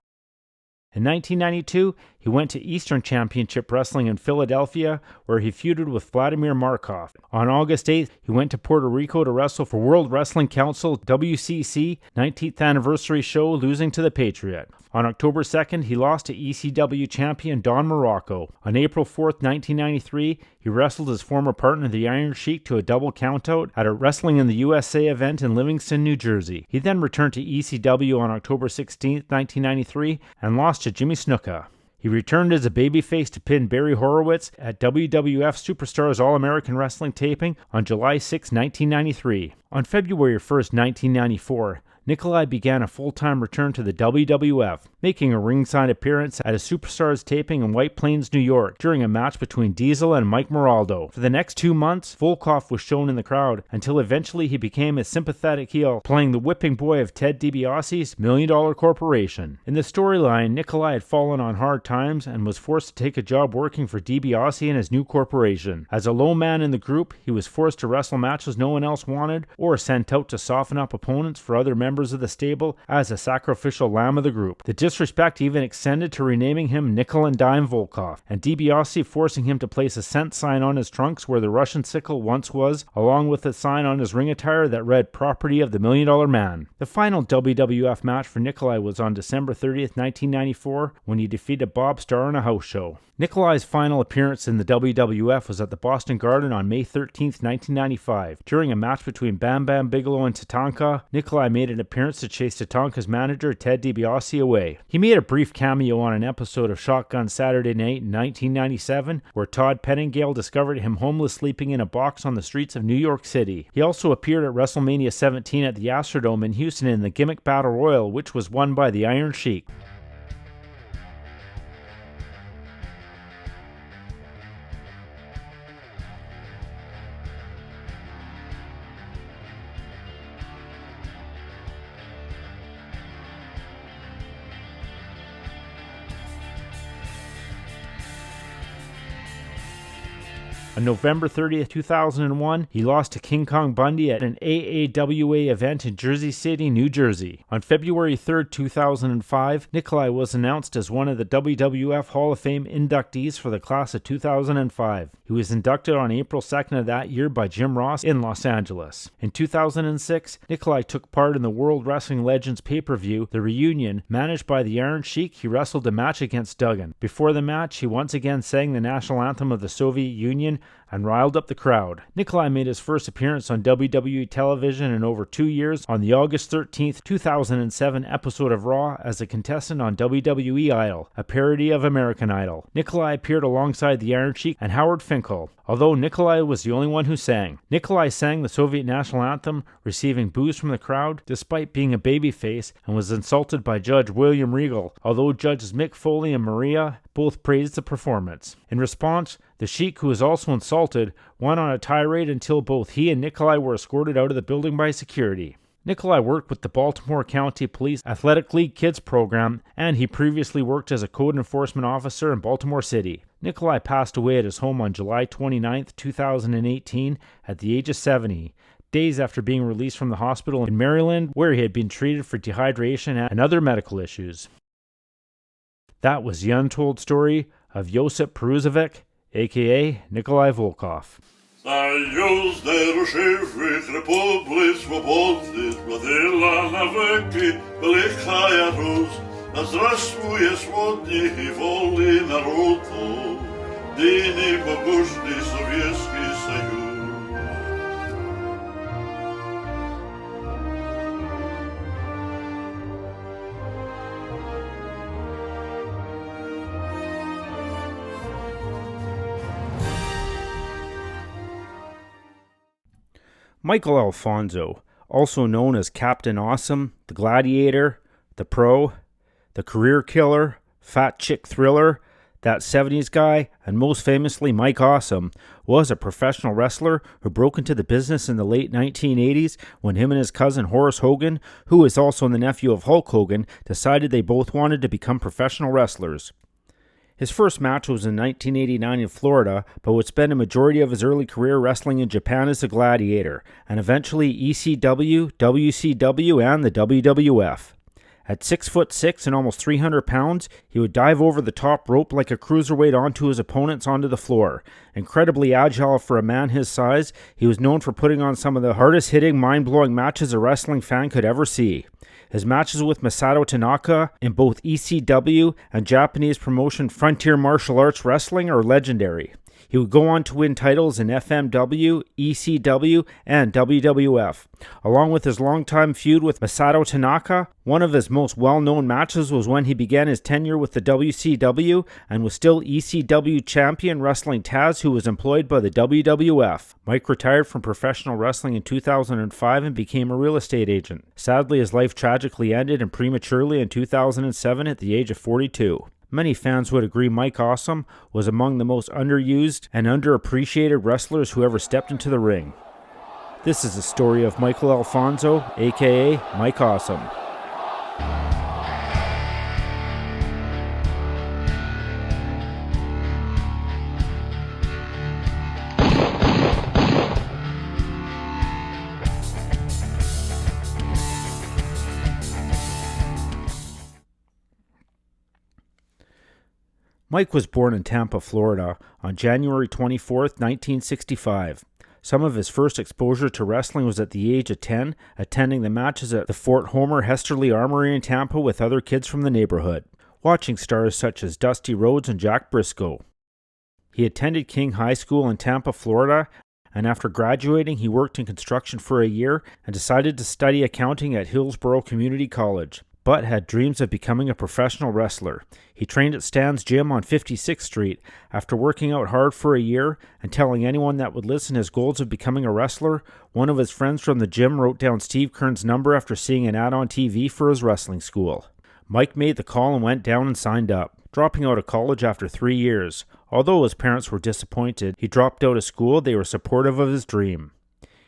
In 1992, he went to Eastern Championship Wrestling in Philadelphia, where he feuded with Vladimir Markov. On August 8th, he went to Puerto Rico to wrestle for World Wrestling Council WCC 19th anniversary show, losing to the Patriot. On October 2nd, he lost to ECW champion Don Morocco. On April 4th, 1993, he wrestled his former partner, the Iron Sheik, to a double countout at a Wrestling in the USA event in Livingston, New Jersey. He then returned to ECW on October 16th, 1993, and lost to Jimmy Snuka. He returned as a babyface to pin Barry Horowitz at WWF Superstars All-American Wrestling taping on July 6, 1993. On February 1, 1994, Nikolai began a full-time return to the WWF, making a ringside appearance at a Superstars taping in White Plains, New York, during a match between Diesel and Mike Moraldo. For the next 2 months, Volkoff was shown in the crowd, until eventually he became a sympathetic heel, playing the whipping boy of Ted DiBiase's $1 Million Corporation. In the storyline, Nikolai had fallen on hard times and was forced to take a job working for DiBiase and his new corporation. As a low man in the group, he was forced to wrestle matches no one else wanted, or sent out to soften up opponents for other members of the stable as a sacrificial lamb of the group. The disrespect even extended to renaming him Nickel and Dime Volkoff, and DiBiase forcing him to place a cent sign on his trunks where the Russian sickle once was, along with a sign on his ring attire that read "Property of the $1 Million Man." The final WWF match for Nikolai was on December 30th, 1994, when he defeated Bob Starr in a house show. Nikolai's final appearance in the WWF was at the Boston Garden on May 13, 1995. During a match between Bam Bam Bigelow and Tatanka, Nikolai made an appearance to chase Tatanka's manager Ted DiBiase away. He made a brief cameo on an episode of Shotgun Saturday Night in 1997, where Todd Pettingale discovered him homeless sleeping in a box on the streets of New York City. He also appeared at WrestleMania 17 at the Astrodome in Houston in the Gimmick Battle Royal, which was won by the Iron Sheik. On November 30th, 2001, he lost to King Kong Bundy at an AAWA event in Jersey City, New Jersey. On February 3rd, 2005, Nikolai was announced as one of the WWF Hall of Fame inductees for the class of 2005. He was inducted on April 2nd of that year by Jim Ross in Los Angeles. In 2006, Nikolai took part in the World Wrestling Legends pay-per-view, The Reunion. Managed by the Iron Sheik, he wrestled a match against Duggan. Before the match, he once again sang the national anthem of the Soviet Union and riled up the crowd. Nikolai made his first appearance on WWE television in over 2 years on the August 13, 2007 episode of Raw as a contestant on WWE Idol, a parody of American Idol. Nikolai appeared alongside the Iron Sheik and Howard Finkel, although Nikolai was the only one who sang. Nikolai sang the Soviet national anthem, receiving boos from the crowd despite being a babyface, and was insulted by Judge William Regal, although Judges Mick Foley and Maria both praised the performance. In response, the Sheik, who was also insulted, went on a tirade until both he and Nikolai were escorted out of the building by security. Nikolai worked with the Baltimore County Police Athletic League Kids program, and he previously worked as a code enforcement officer in Baltimore City. Nikolai passed away at his home on July 29, 2018, at the age of 70, days after being released from the hospital in Maryland, where he had been treated for dehydration and other medical issues. That was the untold story of Josip Peruzovic, a.k.a. Nikolai Volkoff. Союз нерушивых республик свободных, владела навеки великая Русь, да здравствует свободный и вольный народ, ныне могучий Советский Союз. Michael Alfonso, also known as Captain Awesome, the Gladiator, the Pro, the Career Killer, Fat Chick Thriller, That 70s Guy, and most famously Mike Awesome, was a professional wrestler who broke into the business in the late 1980s when him and his cousin Horace Hogan, who is also the nephew of Hulk Hogan, decided they both wanted to become professional wrestlers. His first match was in 1989 in Florida, but would spend a majority of his early career wrestling in Japan as the Gladiator, and eventually ECW, WCW, and the WWF. At 6'6" and almost 300 pounds, he would dive over the top rope like a cruiserweight onto his opponents onto the floor. Incredibly agile for a man his size, he was known for putting on some of the hardest-hitting, mind-blowing matches a wrestling fan could ever see. His matches with Masato Tanaka in both ECW and Japanese promotion Frontier Martial Arts Wrestling are legendary. He would go on to win titles in FMW, ECW, and WWF. Along with his longtime feud with Masato Tanaka, one of his most well-known matches was when he began his tenure with the WCW and was still ECW champion wrestling Taz, who was employed by the WWF. Mike retired from professional wrestling in 2005 and became a real estate agent. Sadly, his life tragically ended and prematurely in 2007 at the age of 42. Many fans would agree Mike Awesome was among the most underused and underappreciated wrestlers who ever stepped into the ring. This is the story of Michael Alfonso, aka Mike Awesome. Mike was born in Tampa, Florida on January 24, 1965. Some of his first exposure to wrestling was at the age of 10, attending the matches at the Fort Homer Hesterly Armory in Tampa with other kids from the neighborhood, watching stars such as Dusty Rhodes and Jack Briscoe. He attended King High School in Tampa, Florida, and after graduating he worked in construction for a year and decided to study accounting at Hillsborough Community College, but had dreams of becoming a professional wrestler. He trained at Stan's Gym on 56th Street. After working out hard for a year and telling anyone that would listen his goals of becoming a wrestler, one of his friends from the gym wrote down Steve Kern's number after seeing an ad on TV for his wrestling school. Mike made the call and went down and signed up, dropping out of college after 3 years. Although his parents were disappointed he dropped out of school, they were supportive of his dream.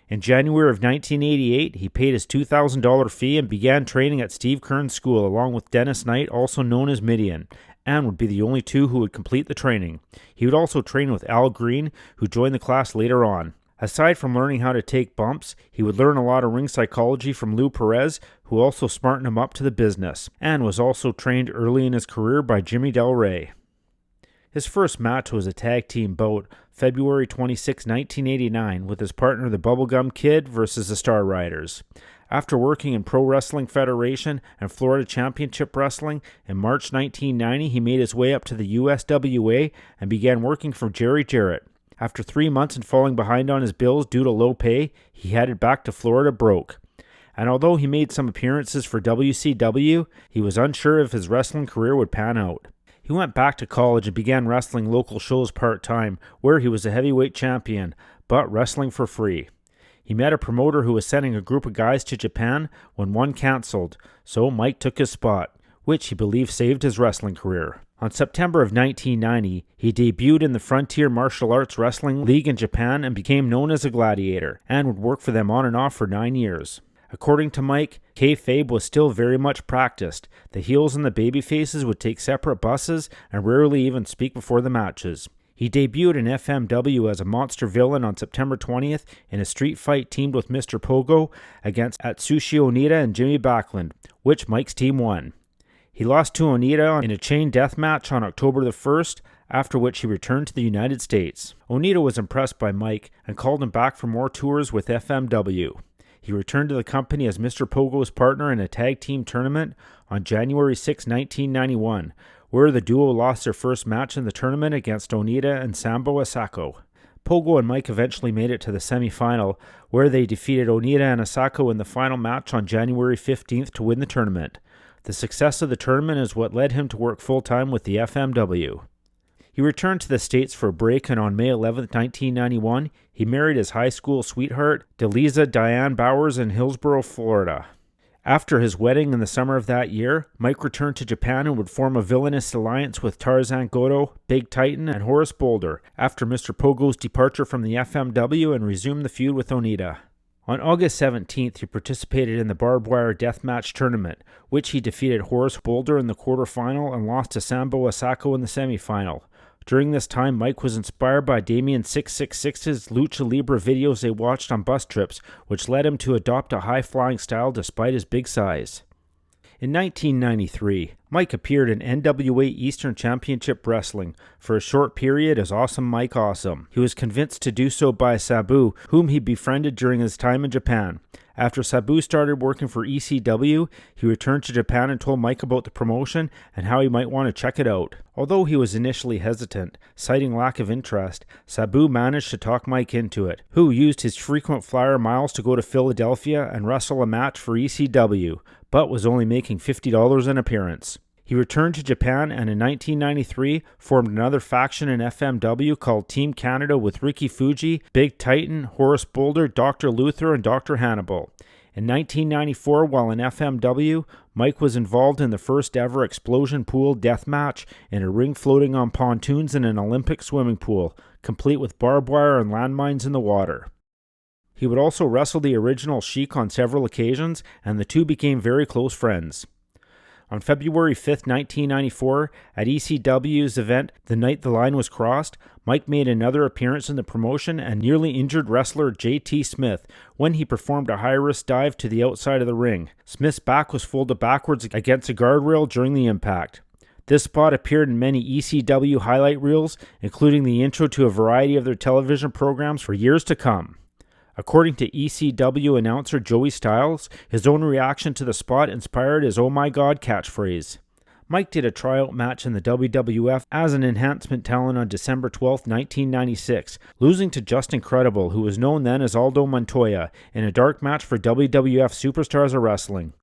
In January of 1988, he paid his $2,000 fee and began training at Steve Kern's school along with Dennis Knight, also known as Midian, and would be the only two who would complete the training. He would also train with Al Green, who joined the class later on. Aside from learning how to take bumps, he would learn a lot of ring psychology from Lou Perez, who also smartened him up to the business, and was also trained early in his career by Jimmy Del Rey. His first match was a tag team bout, February 26, 1989, with his partner the Bubblegum Kid versus the Star Riders. After working in Pro Wrestling Federation and Florida Championship Wrestling, in March 1990 he made his way up to the USWA and began working for Jerry Jarrett. After 3 months and falling behind on his bills due to low pay, he headed back to Florida broke. And although he made some appearances for WCW, he was unsure if his wrestling career would pan out. He went back to college and began wrestling local shows part-time, where he was a heavyweight champion, but wrestling for free. He met a promoter who was sending a group of guys to Japan when one canceled, so Mike took his spot, which he believed saved his wrestling career. On September of 1990, he debuted in the Frontier Martial Arts Wrestling League in Japan and became known as a Gladiator, and would work for them on and off for 9 years. According to Mike, kayfabe was still very much practiced. The heels and the babyfaces would take separate buses and rarely even speak before the matches. He debuted in FMW as a monster villain on September 20th in a street fight teamed with Mr. Pogo against Atsushi Onita and Jimmy Backlund, which Mike's team won. He lost to Onita in a chain death match on October the 1st, after which he returned to the United States. Onita was impressed by Mike and called him back for more tours with FMW. He returned to the company as Mr. Pogo's partner in a tag team tournament on January 6, 1991, where the duo lost their first match in the tournament against Onita and Sambo Asako. Pogo and Mike eventually made it to the semi-final, where they defeated Onita and Asako in the final match on January 15th to win the tournament. The success of the tournament is what led him to work full-time with the FMW. He returned to the States for a break, and on May 11, 1991, he married his high school sweetheart, Delisa Diane Bowers, in Hillsborough, Florida. After his wedding in the summer of that year, Mike returned to Japan and would form a villainous alliance with Tarzan Goto, Big Titan, and Horace Boulder after Mr. Pogo's departure from the FMW and resumed the feud with Onita. On August 17th, he participated in the Barbed Wire Deathmatch tournament, which he defeated Horace Boulder in the quarterfinal and lost to Sambo Asako in the semifinal. During this time, Mike was inspired by Damien 666's Lucha Libre videos they watched on bus trips, which led him to adopt a high-flying style despite his big size. In 1993, Mike appeared in NWA Eastern Championship Wrestling for a short period as Awesome Mike Awesome. He was convinced to do so by Sabu, whom he befriended during his time in Japan. After Sabu started working for ECW, he returned to Japan and told Mike about the promotion and how he might want to check it out. Although he was initially hesitant, citing lack of interest, Sabu managed to talk Mike into it, who used his frequent flyer miles to go to Philadelphia and wrestle a match for ECW, but was only making $50 an appearance. He returned to Japan and in 1993 formed another faction in FMW called Team Canada with Ricky Fuji, Big Titan, Horace Boulder, Dr. Luther, and Dr. Hannibal. In 1994, while in FMW, Mike was involved in the first ever explosion pool death match in a ring floating on pontoons in an Olympic swimming pool, complete with barbed wire and landmines in the water. He would also wrestle the original Sheik on several occasions, and the two became very close friends. On February 5, 1994, at ECW's event The Night the Line Was Crossed, Mike made another appearance in the promotion and nearly injured wrestler J.T. Smith when he performed a high-risk dive to the outside of the ring. Smith's back was folded backwards against a guardrail during the impact. This spot appeared in many ECW highlight reels, including the intro to a variety of their television programs for years to come. According to ECW announcer Joey Styles, his own reaction to the spot inspired his "Oh my God" catchphrase. Mike did a tryout match in the WWF as an enhancement talent on December 12, 1996, losing to Justin Credible, who was known then as Aldo Montoya, in a dark match for WWF Superstars of Wrestling.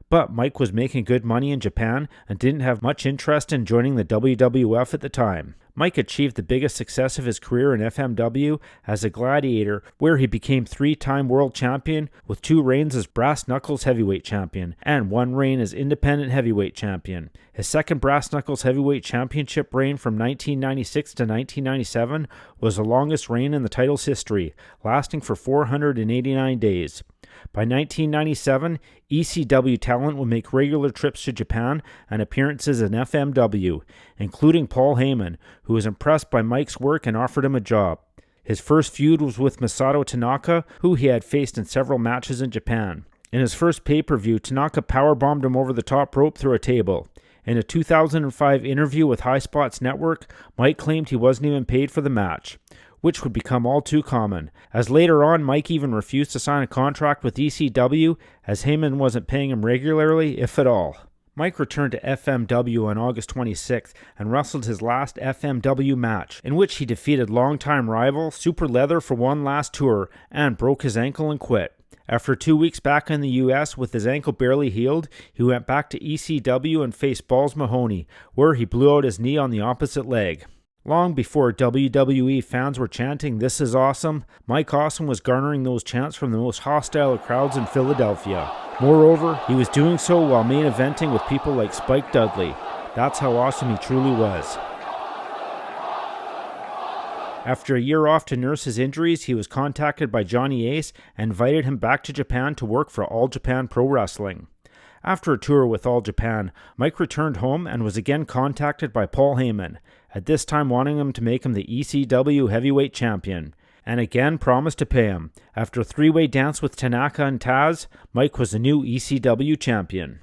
But Mike was making good money in Japan and didn't have much interest in joining the WWF at the time. Mike achieved the biggest success of his career in FMW as a gladiator, where he became 3-time world champion with 2 reigns as Brass Knuckles heavyweight champion and 1 reign as independent heavyweight champion. His second Brass Knuckles heavyweight championship reign from 1996 to 1997 was the longest reign in the title's history, lasting for 489 days. By 1997, ECW talent would make regular trips to Japan and appearances in FMW, including Paul Heyman, who was impressed by Mike's work and offered him a job. His first feud was with Masato Tanaka, who he had faced in several matches in Japan. In his first pay-per-view, Tanaka powerbombed him over the top rope through a table. In a 2005 interview with High Spots Network, Mike claimed he wasn't even paid for the match, which would become all too common, as later on Mike even refused to sign a contract with ECW as Heyman wasn't paying him regularly, if at all. Mike returned to FMW on August 26th and wrestled his last FMW match, in which he defeated longtime rival Super Leather for one last tour and broke his ankle and quit. After 2 weeks back in the US with his ankle barely healed, he went back to ECW and faced Balls Mahoney, where he blew out his knee on the opposite leg. Long before WWE fans were chanting, "This is awesome," Mike Awesome was garnering those chants from the most hostile of crowds in Philadelphia. Moreover, he was doing so while main eventing with people like Spike Dudley. That's how awesome he truly was. After a year off to nurse his injuries, he was contacted by Johnny Ace and invited him back to Japan to work for All Japan Pro Wrestling. After a tour with All Japan, Mike returned home and was again contacted by Paul Heyman, at this time wanting him to make him the ECW Heavyweight Champion, and again promised to pay him. After a three-way dance with Tanaka and Taz, Mike was the new ECW Champion.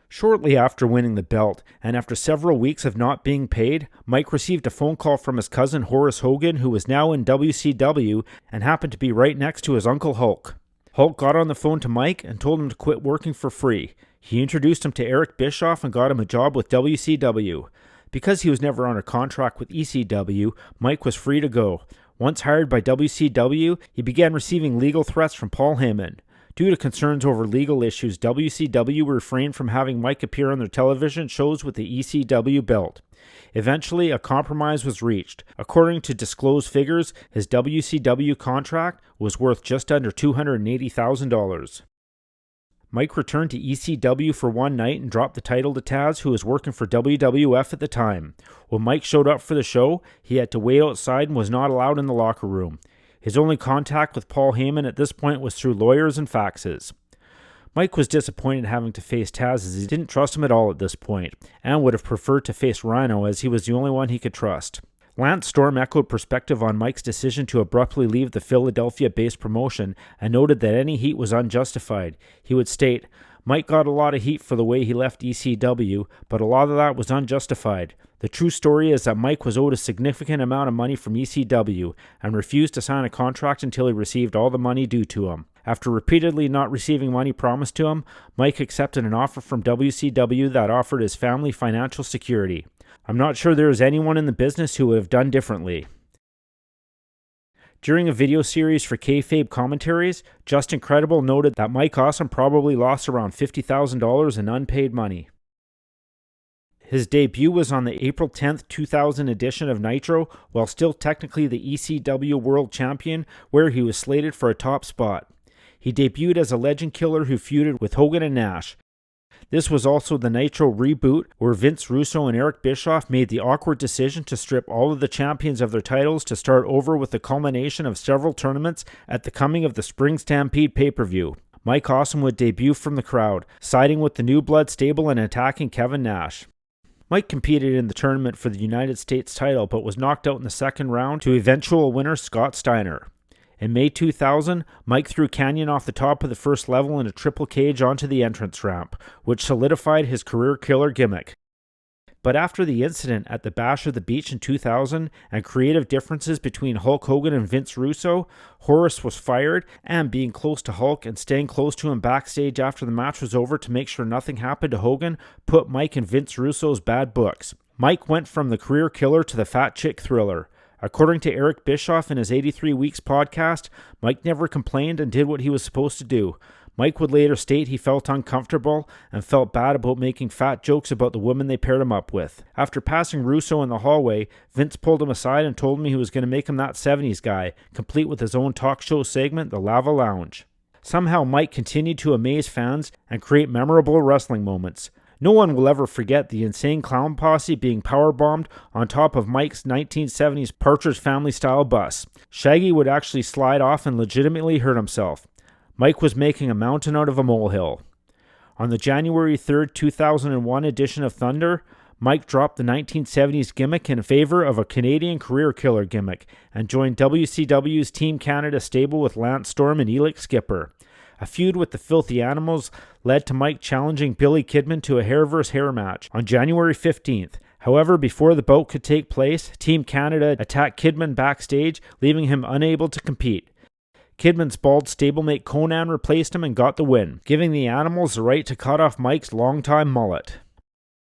Shortly after winning the belt, and after several weeks of not being paid, Mike received a phone call from his cousin Horace Hogan, who was now in WCW and happened to be right next to his Uncle Hulk. Hulk got on the phone to Mike and told him to quit working for free. He introduced him to Eric Bischoff and got him a job with WCW. Because he was never on a contract with ECW, Mike was free to go. Once hired by WCW, he began receiving legal threats from Paul Heyman. Due to concerns over legal issues, WCW refrained from having Mike appear on their television shows with the ECW belt. Eventually, a compromise was reached. According to disclosed figures, his WCW contract was worth just under $280,000. Mike returned to ECW for one night and dropped the title to Taz, who was working for WWF at the time. When Mike showed up for the show, he had to wait outside and was not allowed in the locker room. His only contact with Paul Heyman at this point was through lawyers and faxes. Mike was disappointed having to face Taz, as he didn't trust him at all at this point, and would have preferred to face Rhino, as he was the only one he could trust. Lance Storm echoed perspective on Mike's decision to abruptly leave the Philadelphia-based promotion and noted that any heat was unjustified. He would state, "Mike got a lot of heat for the way he left ECW, but a lot of that was unjustified. The true story is that Mike was owed a significant amount of money from ECW and refused to sign a contract until he received all the money due to him. After repeatedly not receiving money promised to him, Mike accepted an offer from WCW that offered his family financial security. I'm not sure there is anyone in the business who would have done differently." During a video series for Kayfabe Commentaries, Justin Credible noted that Mike Awesome probably lost around $50,000 in unpaid money. His debut was on the April 10th, 2000 edition of Nitro, while still technically the ECW World Champion, where he was slated for a top spot. He debuted as a legend killer who feuded with Hogan and Nash. This was also the Nitro reboot, where Vince Russo and Eric Bischoff made the awkward decision to strip all of the champions of their titles to start over with the culmination of several tournaments at the coming of the Spring Stampede pay-per-view. Mike Awesome would debut from the crowd, siding with the New Blood stable and attacking Kevin Nash. Mike competed in the tournament for the United States title, but was knocked out in the second round to eventual winner Scott Steiner. In May 2000, Mike threw Canyon off the top of the first level in a triple cage onto the entrance ramp, which solidified his career killer gimmick. But after the incident at the Bash of the Beach in 2000 and creative differences between Hulk Hogan and Vince Russo, Horace was fired, and being close to Hulk and staying close to him backstage after the match was over to make sure nothing happened to Hogan put Mike in Vince Russo's bad books. Mike went from the career killer to the fat chick thriller. According to Eric Bischoff in his 83 Weeks podcast, Mike never complained and did what he was supposed to do. Mike would later state he felt uncomfortable and felt bad about making fat jokes about the women they paired him up with. After passing Russo in the hallway, Vince pulled him aside and told him he was going to make him that 70s guy, complete with his own talk show segment, The Lava Lounge. Somehow Mike continued to amaze fans and create memorable wrestling moments. No one will ever forget the Insane Clown Posse being powerbombed on top of Mike's 1970s Partridge Family-style bus. Shaggy would actually slide off and legitimately hurt himself. Mike was making a mountain out of a molehill. On the January 3rd, 2001 edition of Thunder, Mike dropped the 1970s gimmick in favor of a Canadian career killer gimmick and joined WCW's Team Canada stable with Lance Storm and Elix Skipper. A feud with the Filthy Animals led to Mike challenging Billy Kidman to a hair versus hair match on January 15th. However, before the bout could take place, Team Canada attacked Kidman backstage, leaving him unable to compete. Kidman's bald stablemate Conan replaced him and got the win, giving the Animals the right to cut off Mike's longtime mullet.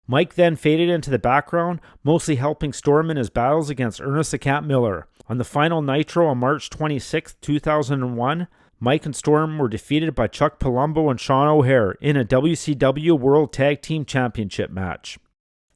Mike then faded into the background, mostly helping Storm in his battles against Ernest the Cat Miller. On the final Nitro on March 26, 2001, Mike and Storm were defeated by Chuck Palumbo and Sean O'Hare in a WCW World Tag Team Championship match.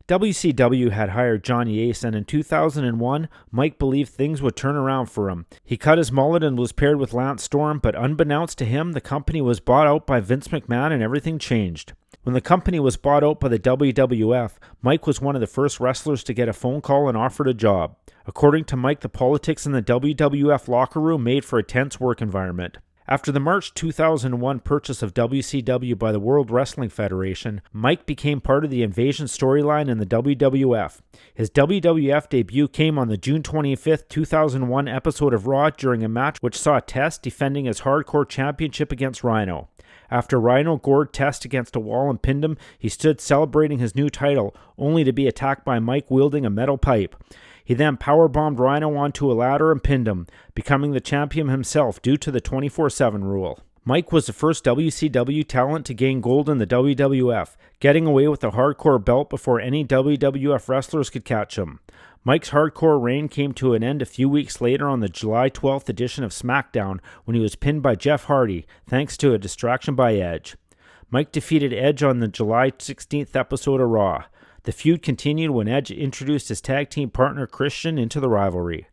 WCW had hired Johnny Ace, and in 2001, Mike believed things would turn around for him. He cut his mullet and was paired with Lance Storm, but unbeknownst to him, the company was bought out by Vince McMahon and everything changed. When the company was bought out by the WWF, Mike was one of the first wrestlers to get a phone call and offered a job. According to Mike, the politics in the WWF locker room made for a tense work environment. After the March 2001 purchase of WCW by the World Wrestling Federation, Mike became part of the Invasion storyline in the WWF. His WWF debut came on the June 25, 2001 episode of Raw during a match which saw Test defending his Hardcore Championship against Rhino. After Rhino gored Test against a wall and pinned him, he stood celebrating his new title, only to be attacked by Mike wielding a metal pipe. He then powerbombed Rhino onto a ladder and pinned him, becoming the champion himself due to the 24/7 rule. Mike was the first WCW talent to gain gold in the WWF, getting away with the hardcore belt before any WWF wrestlers could catch him. Mike's hardcore reign came to an end a few weeks later on the July 12th edition of SmackDown when he was pinned by Jeff Hardy, thanks to a distraction by Edge. Mike defeated Edge on the July 16th episode of Raw. The feud continued when Edge introduced his tag team partner Christian into the rivalry.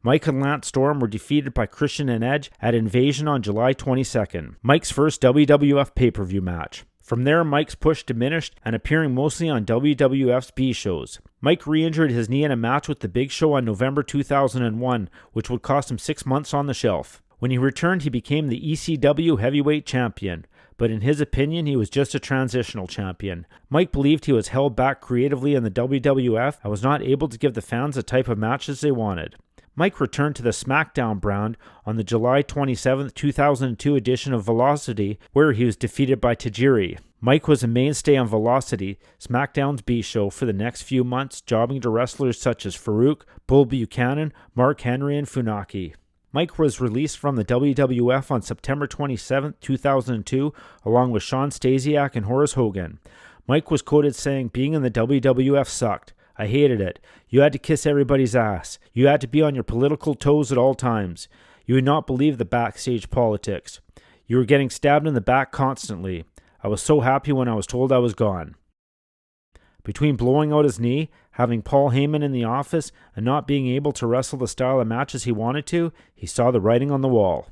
Mike and Lance Storm were defeated by Christian and Edge at Invasion on July 22nd, Mike's first WWF pay-per-view match. From there, Mike's push diminished and appearing mostly on WWF's B shows. Mike re-injured his knee in a match with the Big Show on November 2001, which would cost him 6 months on the shelf. When he returned, he became the ECW heavyweight champion, but in his opinion, he was just a transitional champion. Mike believed he was held back creatively in the WWF and was not able to give the fans the type of matches they wanted. Mike returned to the SmackDown brand on the July 27, 2002 edition of Velocity, where he was defeated by Tajiri. Mike was a mainstay on Velocity, SmackDown's B show, for the next few months, jobbing to wrestlers such as Farouk, Bull Buchanan, Mark Henry, and Funaki. Mike was released from the WWF on September 27, 2002, along with Shawn Stasiak and Horace Hogan. Mike was quoted saying, "Being in the WWF sucked. I hated it. You had to kiss everybody's ass. You had to be on your political toes at all times. You would not believe the backstage politics. You were getting stabbed in the back constantly. I was so happy when I was told I was gone." Between blowing out his knee, having Paul Heyman in the office, and not being able to wrestle the style of matches he wanted to, he saw the writing on the wall.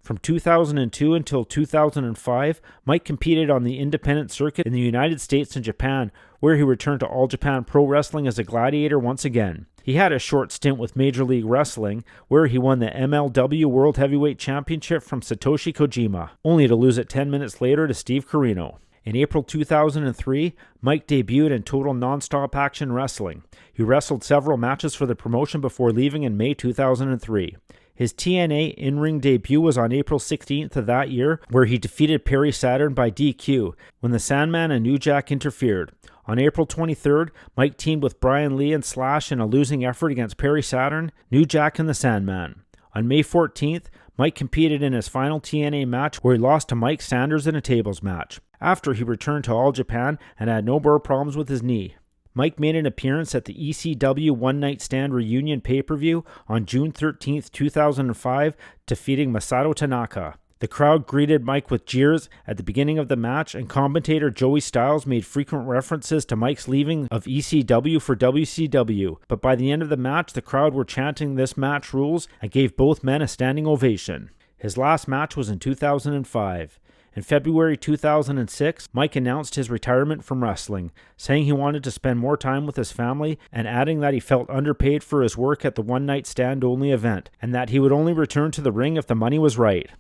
From 2002 until 2005, Mike competed on the independent circuit in the United States and Japan, where he returned to All Japan Pro Wrestling as a gladiator once again. He had a short stint with Major League Wrestling, where he won the MLW World Heavyweight Championship from Satoshi Kojima, only to lose it 10 minutes later to Steve Corino. In April 2003, Mike debuted in Total Nonstop Action Wrestling. He wrestled several matches for the promotion before leaving in May 2003. His TNA in-ring debut was on April 16th of that year, where he defeated Perry Saturn by DQ when the Sandman and New Jack interfered. On April 23rd, Mike teamed with Brian Lee and Slash in a losing effort against Perry Saturn, New Jack, and the Sandman. On May 14th, Mike competed in his final TNA match where he lost to Mike Sanders in a tables match. After, he returned to All Japan and had no more problems with his knee. Mike made an appearance at the ECW One Night Stand Reunion pay-per-view on June 13, 2005, defeating Masato Tanaka. The crowd greeted Mike with jeers at the beginning of the match, and commentator Joey Styles made frequent references to Mike's leaving of ECW for WCW, but by the end of the match, the crowd were chanting "This match rules" and gave both men a standing ovation. His last match was in 2005. In February 2006, Mike announced his retirement from wrestling, saying he wanted to spend more time with his family and adding that he felt underpaid for his work at the One Night Stand only event, and that he would only return to the ring if the money was right.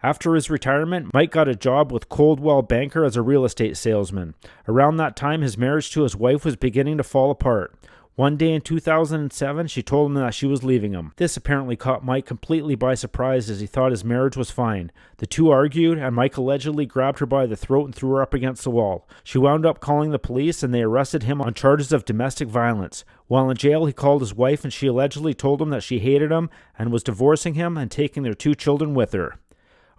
After his retirement, Mike got a job with Coldwell Banker as a real estate salesman. Around that time, his marriage to his wife was beginning to fall apart. One day in 2007, she told him that she was leaving him. This apparently caught Mike completely by surprise, as he thought his marriage was fine. The two argued, and Mike allegedly grabbed her by the throat and threw her up against the wall. She wound up calling the police, and they arrested him on charges of domestic violence. While in jail, he called his wife, and she allegedly told him that she hated him and was divorcing him and taking their 2 children with her.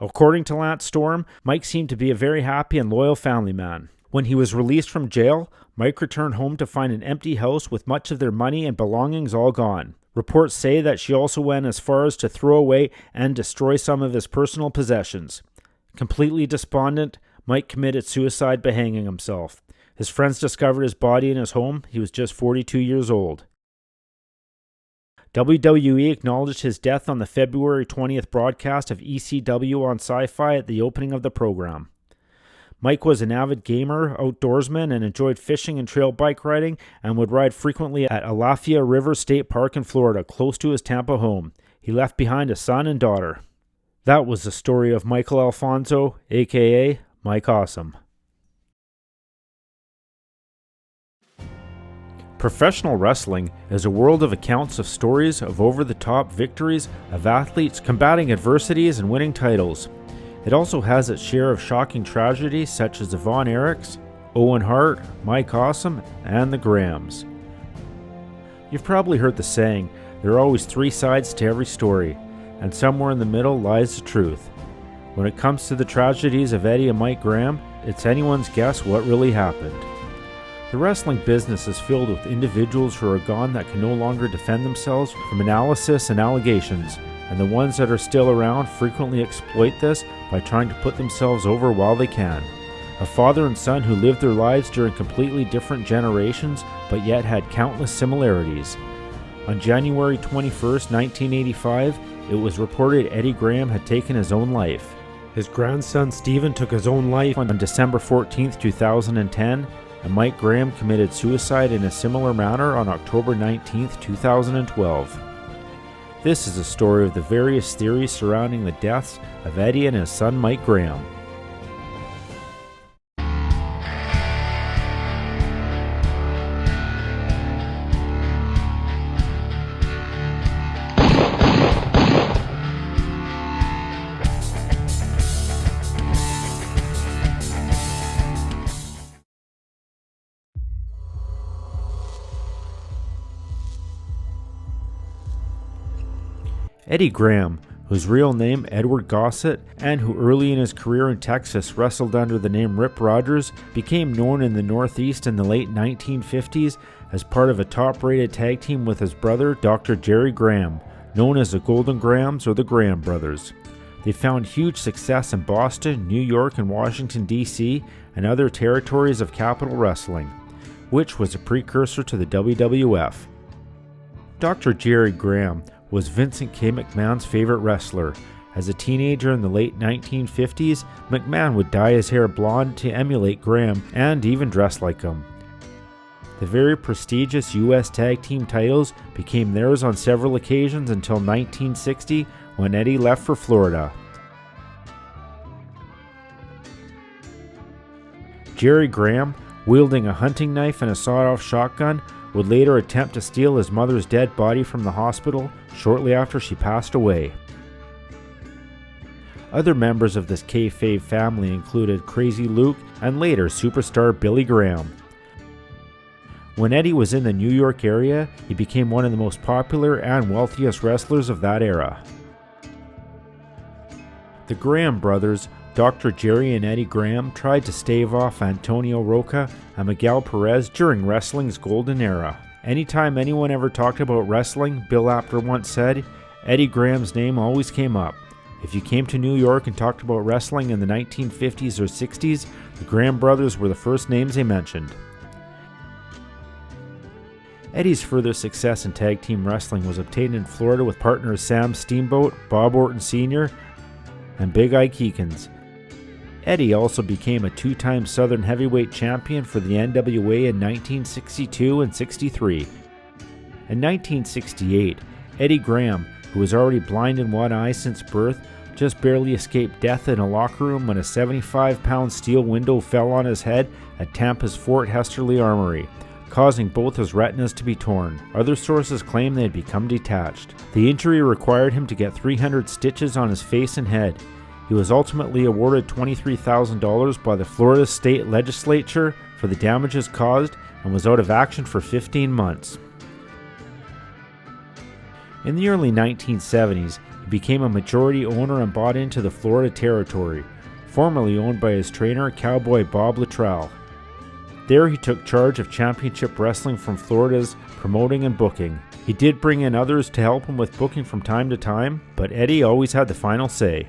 According to Lance Storm, Mike seemed to be a very happy and loyal family man. When he was released from jail, Mike returned home to find an empty house with much of their money and belongings all gone. Reports say that she also went as far as to throw away and destroy some of his personal possessions. Completely despondent, Mike committed suicide by hanging himself. His friends discovered his body in his home. He was just 42 years old. WWE acknowledged his death on the February 20th broadcast of ECW on Sci-Fi at the opening of the program. Mike was an avid gamer, outdoorsman, and enjoyed fishing and trail bike riding, and would ride frequently at Alafia River State Park in Florida, close to his Tampa home. He left behind a son and daughter. That was the story of Michael Alfonso, aka Mike Awesome. Professional wrestling is a world of accounts of stories of over-the-top victories of athletes combating adversities and winning titles. It also has its share of shocking tragedies such as the Von Erichs, Owen Hart, Mike Awesome, and the Grahams. You've probably heard the saying, there are always three sides to every story, and somewhere in the middle lies the truth. When it comes to the tragedies of Eddie and Mike Graham, it's anyone's guess what really happened. The wrestling business is filled with individuals who are gone that can no longer defend themselves from analysis and allegations, and the ones that are still around frequently exploit this by trying to put themselves over while they can. A father and son who lived their lives during completely different generations, but yet had countless similarities. On January 21st, 1985, it was reported Eddie Graham had taken his own life. His grandson Stephen took his own life on December 14th, 2010, and Mike Graham committed suicide in a similar manner on October 19th, 2012. This is a story of the various theories surrounding the deaths of Eddie and his son Mike Graham. Eddie Graham, whose real name Edward Gossett, and who early in his career in Texas wrestled under the name Rip Rogers, became known in the Northeast in the late 1950s as part of a top-rated tag team with his brother, Dr. Jerry Graham, known as the Golden Grahams or the Graham Brothers. They found huge success in Boston, New York, and Washington, D.C., and other territories of Capital Wrestling, which was a precursor to the WWF. Dr. Jerry Graham was Vincent K. McMahon's favorite wrestler. As a teenager in the late 1950s, McMahon would dye his hair blonde to emulate Graham and even dress like him. The very prestigious U.S. Tag Team titles became theirs on several occasions until 1960 when Eddie left for Florida. Jerry Graham, wielding a hunting knife and a sawed-off shotgun, would later attempt to steal his mother's dead body from the hospital shortly after she passed away. Other members of this kayfabe family included Crazy Luke and later superstar Billy Graham. When Eddie was in the New York area, he became one of the most popular and wealthiest wrestlers of that era. The Graham brothers, Dr. Jerry and Eddie Graham, tried to stave off Antonio Roca and Miguel Perez during wrestling's golden era. Anytime anyone ever talked about wrestling, Bill Apter once said, Eddie Graham's name always came up. If you came to New York and talked about wrestling in the 1950s or 60s, the Graham brothers were the first names they mentioned. Eddie's further success in tag team wrestling was obtained in Florida with partners Sam Steamboat, Bob Orton Sr., and Big Ike Eakins. Eddie also became a two-time Southern Heavyweight Champion for the NWA in 1962 and 63. In 1968, Eddie Graham, who was already blind in one eye since birth, just barely escaped death in a locker room when a 75-pound steel window fell on his head at Tampa's Fort Hesterly Armory, causing both his retinas to be torn. Other sources claim they had become detached. The injury required him to get 300 stitches on his face and head. He was ultimately awarded $23,000 by the Florida State Legislature for the damages caused and was out of action for 15 months. In the early 1970s, he became a majority owner and bought into the Florida Territory, formerly owned by his trainer Cowboy Bob Luttrell. There he took charge of championship wrestling from Florida's promoting and booking. He did bring in others to help him with booking from time to time, but Eddie always had the final say.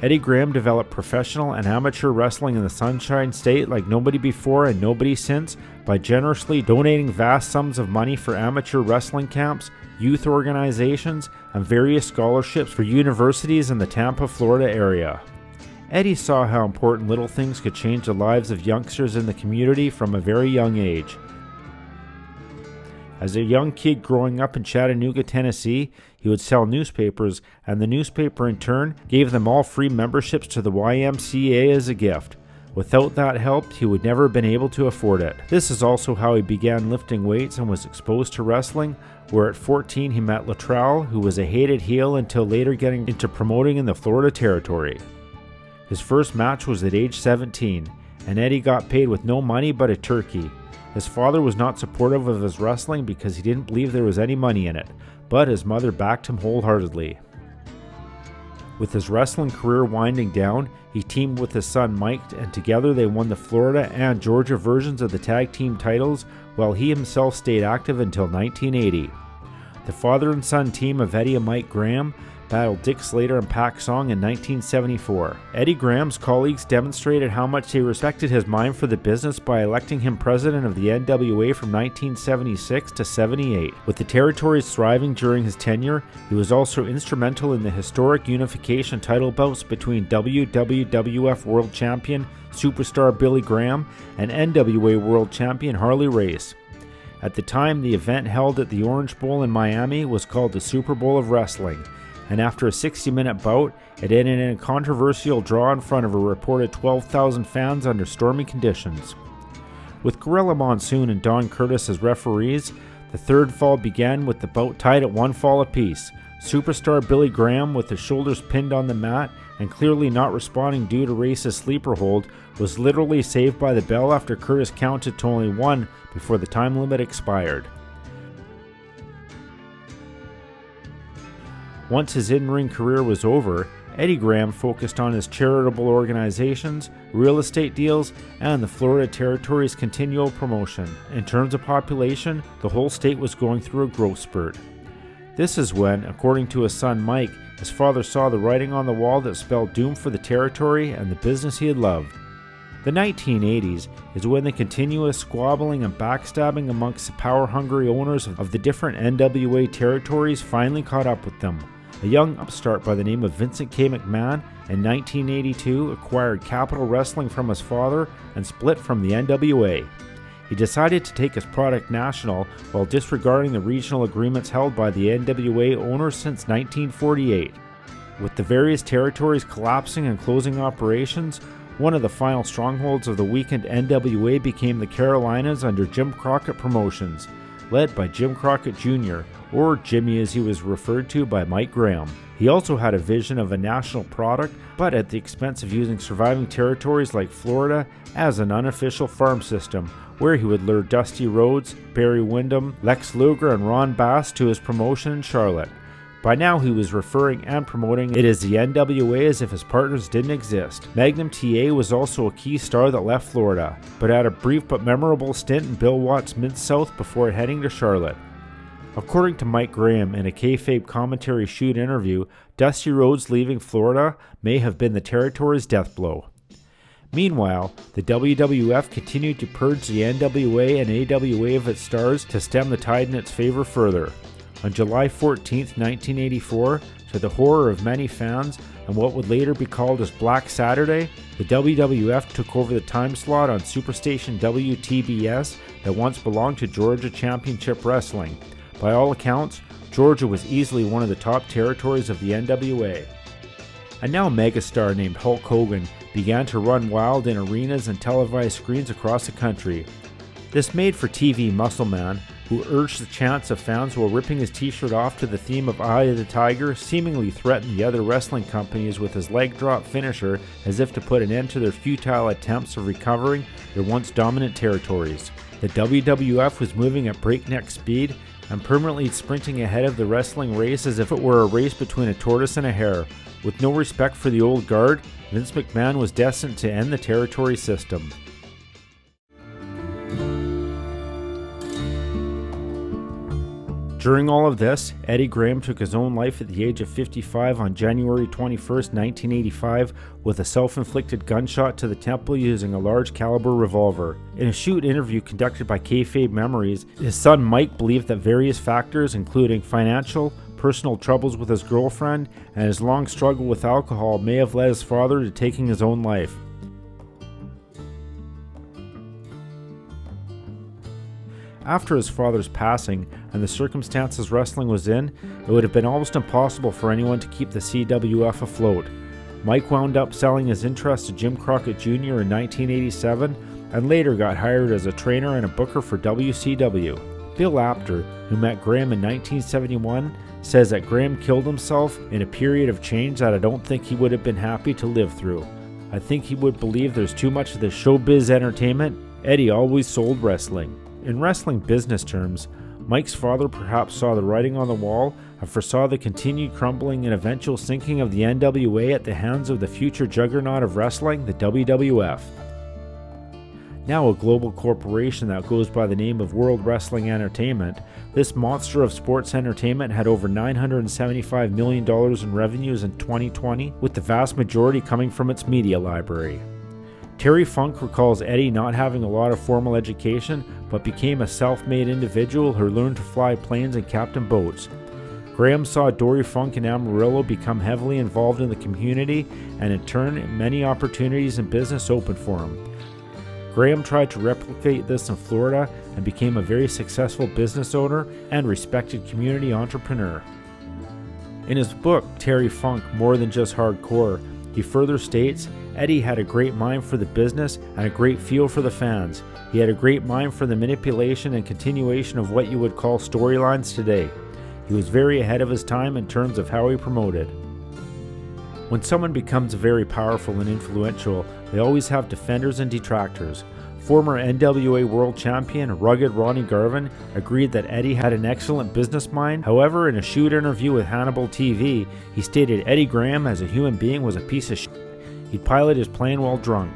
Eddie Graham developed professional and amateur wrestling in the Sunshine State like nobody before and nobody since by generously donating vast sums of money for amateur wrestling camps, youth organizations, and various scholarships for universities in the Tampa, Florida area. Eddie saw how important little things could change the lives of youngsters in the community from a very young age. As a young kid growing up in Chattanooga, Tennessee, he would sell newspapers, and the newspaper in turn gave them all free memberships to the YMCA as a gift. Without that help, he would never have been able to afford it. This is also how he began lifting weights and was exposed to wrestling, where at 14 he met Latrell, who was a hated heel until later getting into promoting in the Florida territory. His first match was at age 17, and Eddie got paid with no money but a turkey. His father was not supportive of his wrestling because he didn't believe there was any money in it, but his mother backed him wholeheartedly. With his wrestling career winding down, he teamed with his son Mike, and together they won the Florida and Georgia versions of the tag team titles, while he himself stayed active until 1980. The father and son team of Eddie and Mike Graham battled Dick Slater and Pac Song in 1974. Eddie Graham's colleagues demonstrated how much they respected his mind for the business by electing him president of the NWA from 1976 to 78. With the territories thriving during his tenure, he was also instrumental in the historic unification title bouts between WWF World Champion Superstar Billy Graham and NWA World Champion Harley Race. At the time, the event held at the Orange Bowl in Miami was called the Super Bowl of Wrestling, and after a 60-minute bout, it ended in a controversial draw in front of a reported 12,000 fans under stormy conditions. With Gorilla Monsoon and Don Curtis as referees, the third fall began with the bout tied at 1 fall apiece. Superstar Billy Graham, with his shoulders pinned on the mat and clearly not responding due to Race's sleeper hold, was literally saved by the bell after Curtis counted to only 1 before the time limit expired. Once his in-ring career was over, Eddie Graham focused on his charitable organizations, real estate deals, and the Florida Territory's continual promotion. In terms of population, the whole state was going through a growth spurt. This is when, according to his son Mike, his father saw the writing on the wall that spelled doom for the territory and the business he had loved. The 1980s is when the continuous squabbling and backstabbing amongst the power-hungry owners of the different NWA territories finally caught up with them. A young upstart by the name of Vincent K. McMahon in 1982 acquired Capital Wrestling from his father and split from the NWA. He decided to take his product national while disregarding the regional agreements held by the NWA owners since 1948. With the various territories collapsing and closing operations, one of the final strongholds of the weakened NWA became the Carolinas under Jim Crockett Promotions, led by Jim Crockett Jr., or Jimmy as he was referred to by Mike Graham. He also had a vision of a national product, but at the expense of using surviving territories like Florida as an unofficial farm system, where he would lure Dusty Rhodes, Barry Windham, Lex Luger, and Ron Bass to his promotion in Charlotte. By now he was referring and promoting it as the NWA as if his partners didn't exist. Magnum TA was also a key star that left Florida, but had a brief but memorable stint in Bill Watts' Mid-South before heading to Charlotte. According to Mike Graham in a kayfabe commentary shoot interview, Dusty Rhodes leaving Florida may have been the territory's death blow. Meanwhile, the WWF continued to purge the NWA and AWA of its stars to stem the tide in its favor further. On July 14, 1984, to the horror of many fans and what would later be called as Black Saturday, the WWF took over the time slot on Superstation WTBS that once belonged to Georgia Championship Wrestling. By all accounts, Georgia was easily one of the top territories of the NWA. A now megastar named Hulk Hogan began to run wild in arenas and televised screens across the country. This made-for-TV muscle man, who urged the chants of fans while ripping his t-shirt off to the theme of Eye of the Tiger, seemingly threatened the other wrestling companies with his leg drop finisher as if to put an end to their futile attempts of recovering their once dominant territories. The WWF was moving at breakneck speed and permanently sprinting ahead of the wrestling race as if it were a race between a tortoise and a hare. With no respect for the old guard, Vince McMahon was destined to end the territory system. During all of this, Eddie Graham took his own life at the age of 55 on January 21, 1985, with a self-inflicted gunshot to the temple using a large caliber revolver. In a shoot interview conducted by Kayfabe Memories, his son Mike believed that various factors, including financial, personal troubles with his girlfriend, and his long struggle with alcohol may have led his father to taking his own life. After his father's passing and the circumstances wrestling was in, it would have been almost impossible for anyone to keep the CWF afloat. Mike wound up selling his interest to Jim Crockett Jr. in 1987 and later got hired as a trainer and a booker for WCW. Bill Apter, who met Graham in 1971, says that Graham killed himself in a period of change that I don't think he would have been happy to live through. I think he would believe there's too much of the showbiz entertainment. Eddie always sold wrestling. In wrestling business terms, Mike's father perhaps saw the writing on the wall and foresaw the continued crumbling and eventual sinking of the NWA at the hands of the future juggernaut of wrestling, the WWF. Now a global corporation that goes by the name of World Wrestling Entertainment, this monster of sports entertainment had over $975 million in revenues in 2020, with the vast majority coming from its media library. Terry Funk recalls Eddie not having a lot of formal education, but became a self-made individual who learned to fly planes and captain boats. Graham saw Dory Funk and Amarillo become heavily involved in the community, and in turn, many opportunities in business opened for him. Graham tried to replicate this in Florida and became a very successful business owner and respected community entrepreneur. In his book, Terry Funk, More Than Just Hardcore, he further states, Eddie had a great mind for the business and a great feel for the fans. He had a great mind for the manipulation and continuation of what you would call storylines today. He was very ahead of his time in terms of how he promoted. When someone becomes very powerful and influential, they always have defenders and detractors. Former NWA World Champion Rugged Ronnie Garvin agreed that Eddie had an excellent business mind. However, in a shoot interview with Hannibal TV, he stated Eddie Graham as a human being was a piece of shit. He'd pilot his plane while drunk.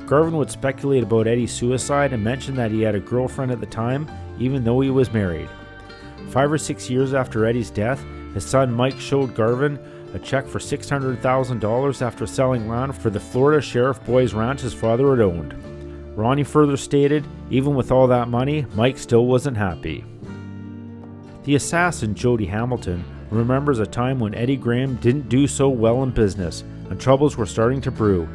Garvin would speculate about Eddie's suicide and mention that he had a girlfriend at the time, even though he was married. 5 or 6 years after Eddie's death, his son Mike showed Garvin a check for $600,000 after selling land for the Florida Sheriff Boys Ranch his father had owned. Ronnie further stated, even with all that money, Mike still wasn't happy. The assassin Jody Hamilton remembers a time when Eddie Graham didn't do so well in business and troubles were starting to brew.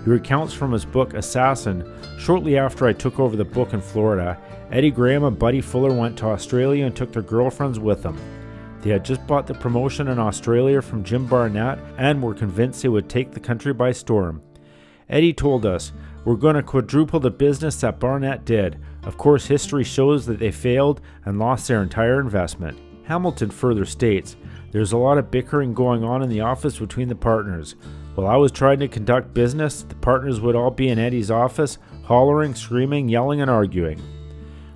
He recounts from his book Assassin, shortly after I took over the book in Florida, Eddie Graham and Buddy Fuller went to Australia and took their girlfriends with them. They had just bought the promotion in Australia from Jim Barnett and were convinced they would take the country by storm. Eddie told us, "We're going to quadruple the business that Barnett did." Of course, history shows that they failed and lost their entire investment. Hamilton further states, "There's a lot of bickering going on in the office between the partners. While I was trying to conduct business, the partners would all be in Eddie's office, hollering, screaming, yelling, and arguing.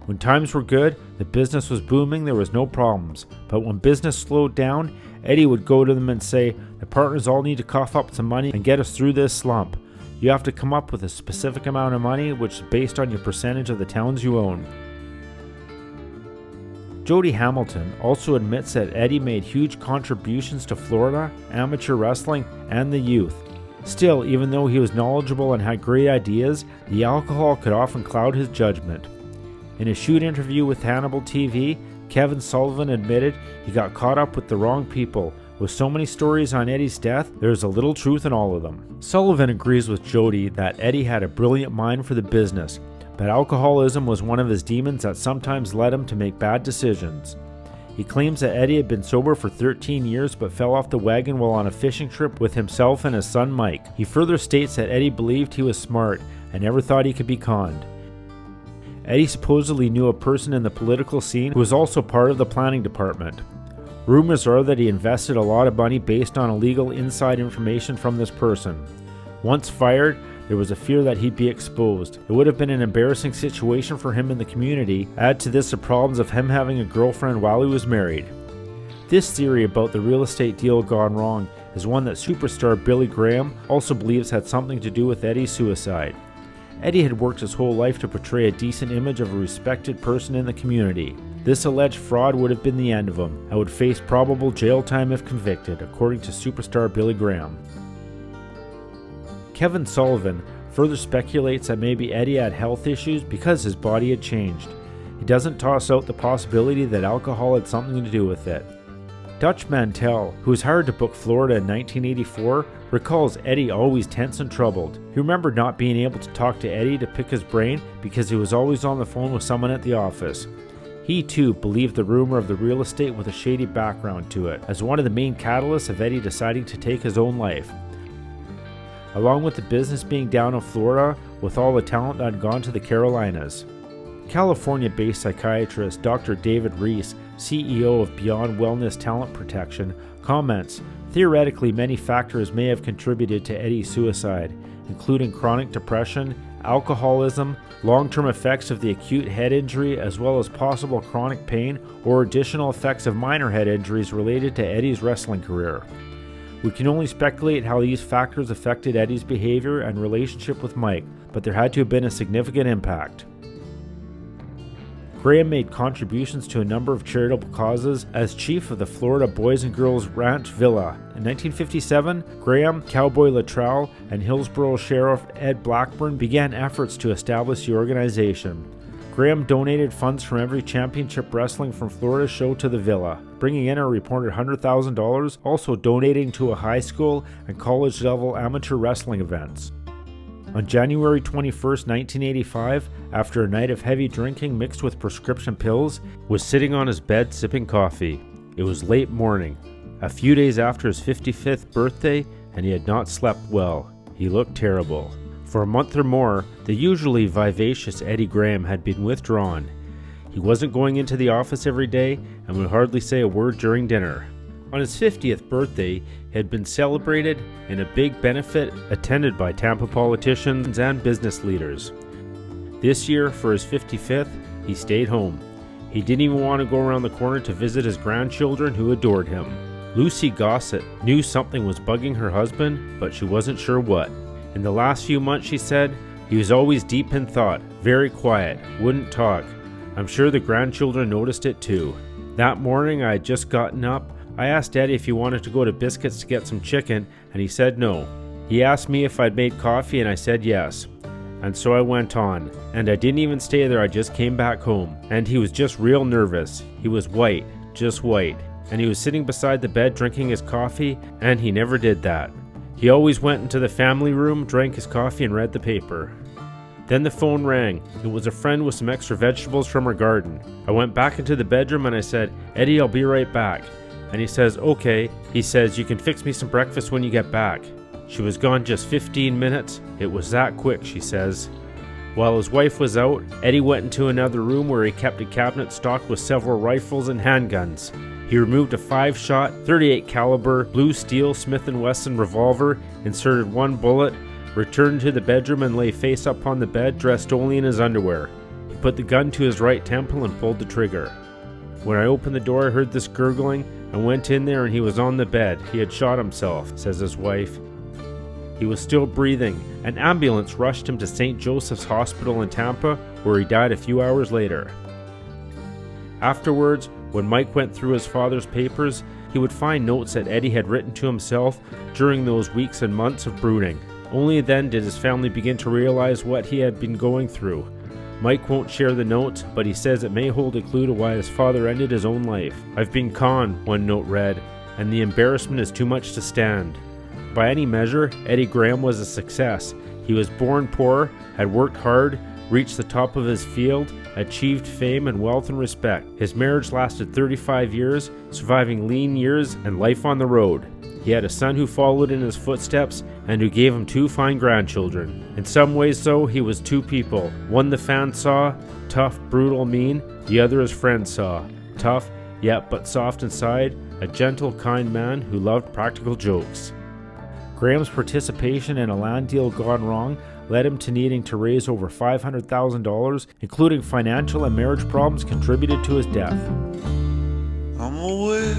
When times were good, the business was booming, there was no problems. But when business slowed down, Eddie would go to them and say, the partners all need to cough up some money and get us through this slump. You have to come up with a specific amount of money, which is based on your percentage of the towns you own." Jody Hamilton also admits that Eddie made huge contributions to Florida, amateur wrestling, and the youth. Still, even though he was knowledgeable and had great ideas, the alcohol could often cloud his judgment. In a shoot interview with Hannibal TV, Kevin Sullivan admitted he got caught up with the wrong people. With so many stories on Eddie's death, there's a little truth in all of them. Sullivan agrees with Jody that Eddie had a brilliant mind for the business, but alcoholism was one of his demons that sometimes led him to make bad decisions. He claims that Eddie had been sober for 13 years but fell off the wagon while on a fishing trip with himself and his son Mike. He further states that Eddie believed he was smart and never thought he could be conned. Eddie supposedly knew a person in the political scene who was also part of the planning department. Rumors are that he invested a lot of money based on illegal inside information from this person. Once fired, there was a fear that he'd be exposed. It would have been an embarrassing situation for him in the community. Add to this the problems of him having a girlfriend while he was married. This theory about the real estate deal gone wrong is one that superstar Billy Graham also believes had something to do with Eddie's suicide. Eddie had worked his whole life to portray a decent image of a respected person in the community. This alleged fraud would have been the end of him and would face probable jail time if convicted, according to superstar Billy Graham. Kevin Sullivan further speculates that maybe Eddie had health issues because his body had changed. He doesn't toss out the possibility that alcohol had something to do with it. Dutch Mantell, who was hired to book Florida in 1984, recalls Eddie always tense and troubled. He remembered not being able to talk to Eddie to pick his brain because he was always on the phone with someone at the office. He too believed the rumor of the real estate with a shady background to it as one of the main catalysts of Eddie deciding to take his own life. Along with the business being down in Florida with all the talent that had gone to the Carolinas. California-based psychiatrist Dr. David Reese, CEO of Beyond Wellness Talent Protection, comments, theoretically many factors may have contributed to Eddie's suicide, including chronic depression, alcoholism, long-term effects of the acute head injury, as well as possible chronic pain or additional effects of minor head injuries related to Eddie's wrestling career. We can only speculate how these factors affected Eddie's behavior and relationship with Mike, but there had to have been a significant impact. Graham made contributions to a number of charitable causes as chief of the Florida Boys and Girls Ranch Villa. In 1957, Graham, Cowboy Luttrell, and Hillsborough Sheriff Ed Blackburn began efforts to establish the organization. Graham donated funds from every championship wrestling from Florida show to the Villa, bringing in a reported $100,000, also donating to a high school and college-level amateur wrestling events. On January 21, 1985, after a night of heavy drinking mixed with prescription pills, was sitting on his bed sipping coffee. It was late morning, a few days after his 55th birthday, and he had not slept well. He looked terrible. For a month or more, the usually vivacious Eddie Graham had been withdrawn. He wasn't going into the office every day and would hardly say a word during dinner. On his 50th birthday, he had been celebrated in a big benefit attended by Tampa politicians and business leaders. This year, for his 55th, he stayed home. He didn't even want to go around the corner to visit his grandchildren who adored him. Lucy Gossett knew something was bugging her husband, but she wasn't sure what. In the last few months, she said, he was always deep in thought, very quiet, wouldn't talk. I'm sure the grandchildren noticed it too. That morning, I had just gotten up. I asked Eddie if he wanted to go to Biscuits to get some chicken, and he said no. He asked me if I'd made coffee, and I said yes. And so I went on, and I didn't even stay there, I just came back home. And he was just real nervous. He was white, just white. And he was sitting beside the bed drinking his coffee, and he never did that. He always went into the family room, drank his coffee, and read the paper. Then the phone rang. It was a friend with some extra vegetables from her garden. I went back into the bedroom and I said, Eddie, I'll be right back. And he says, okay. He says, you can fix me some breakfast when you get back. She was gone just 15 minutes. It was that quick, she says. While his wife was out, Eddie went into another room where he kept a cabinet stocked with several rifles and handguns. He removed a 5-shot, 38 caliber blue steel Smith & Wesson revolver, inserted one bullet, returned to the bedroom and lay face up on the bed, dressed only in his underwear. He put the gun to his right temple and pulled the trigger. When I opened the door, I heard this gurgling and went in there and he was on the bed. He had shot himself, says his wife. He was still breathing. An ambulance rushed him to St. Joseph's Hospital in Tampa, where he died a few hours later. Afterwards, when Mike went through his father's papers, he would find notes that Eddie had written to himself during those weeks and months of brooding. Only then did his family begin to realize what he had been going through. Mike won't share the notes, but he says it may hold a clue to why his father ended his own life. I've been conned, one note read, and the embarrassment is too much to stand. By any measure, Eddie Graham was a success. He was born poor, had worked hard, reached the top of his field, achieved fame and wealth and respect. His marriage lasted 35 years, surviving lean years and life on the road. He had a son who followed in his footsteps and who gave him 2 fine grandchildren. In some ways, though, he was 2 people. One the fans saw, tough, brutal, mean. The other his friends saw, tough, yet but soft inside, a gentle, kind man who loved practical jokes. Graham's participation in a land deal gone wrong led him to needing to raise over $500,000, including financial and marriage problems contributed to his death. I'm aware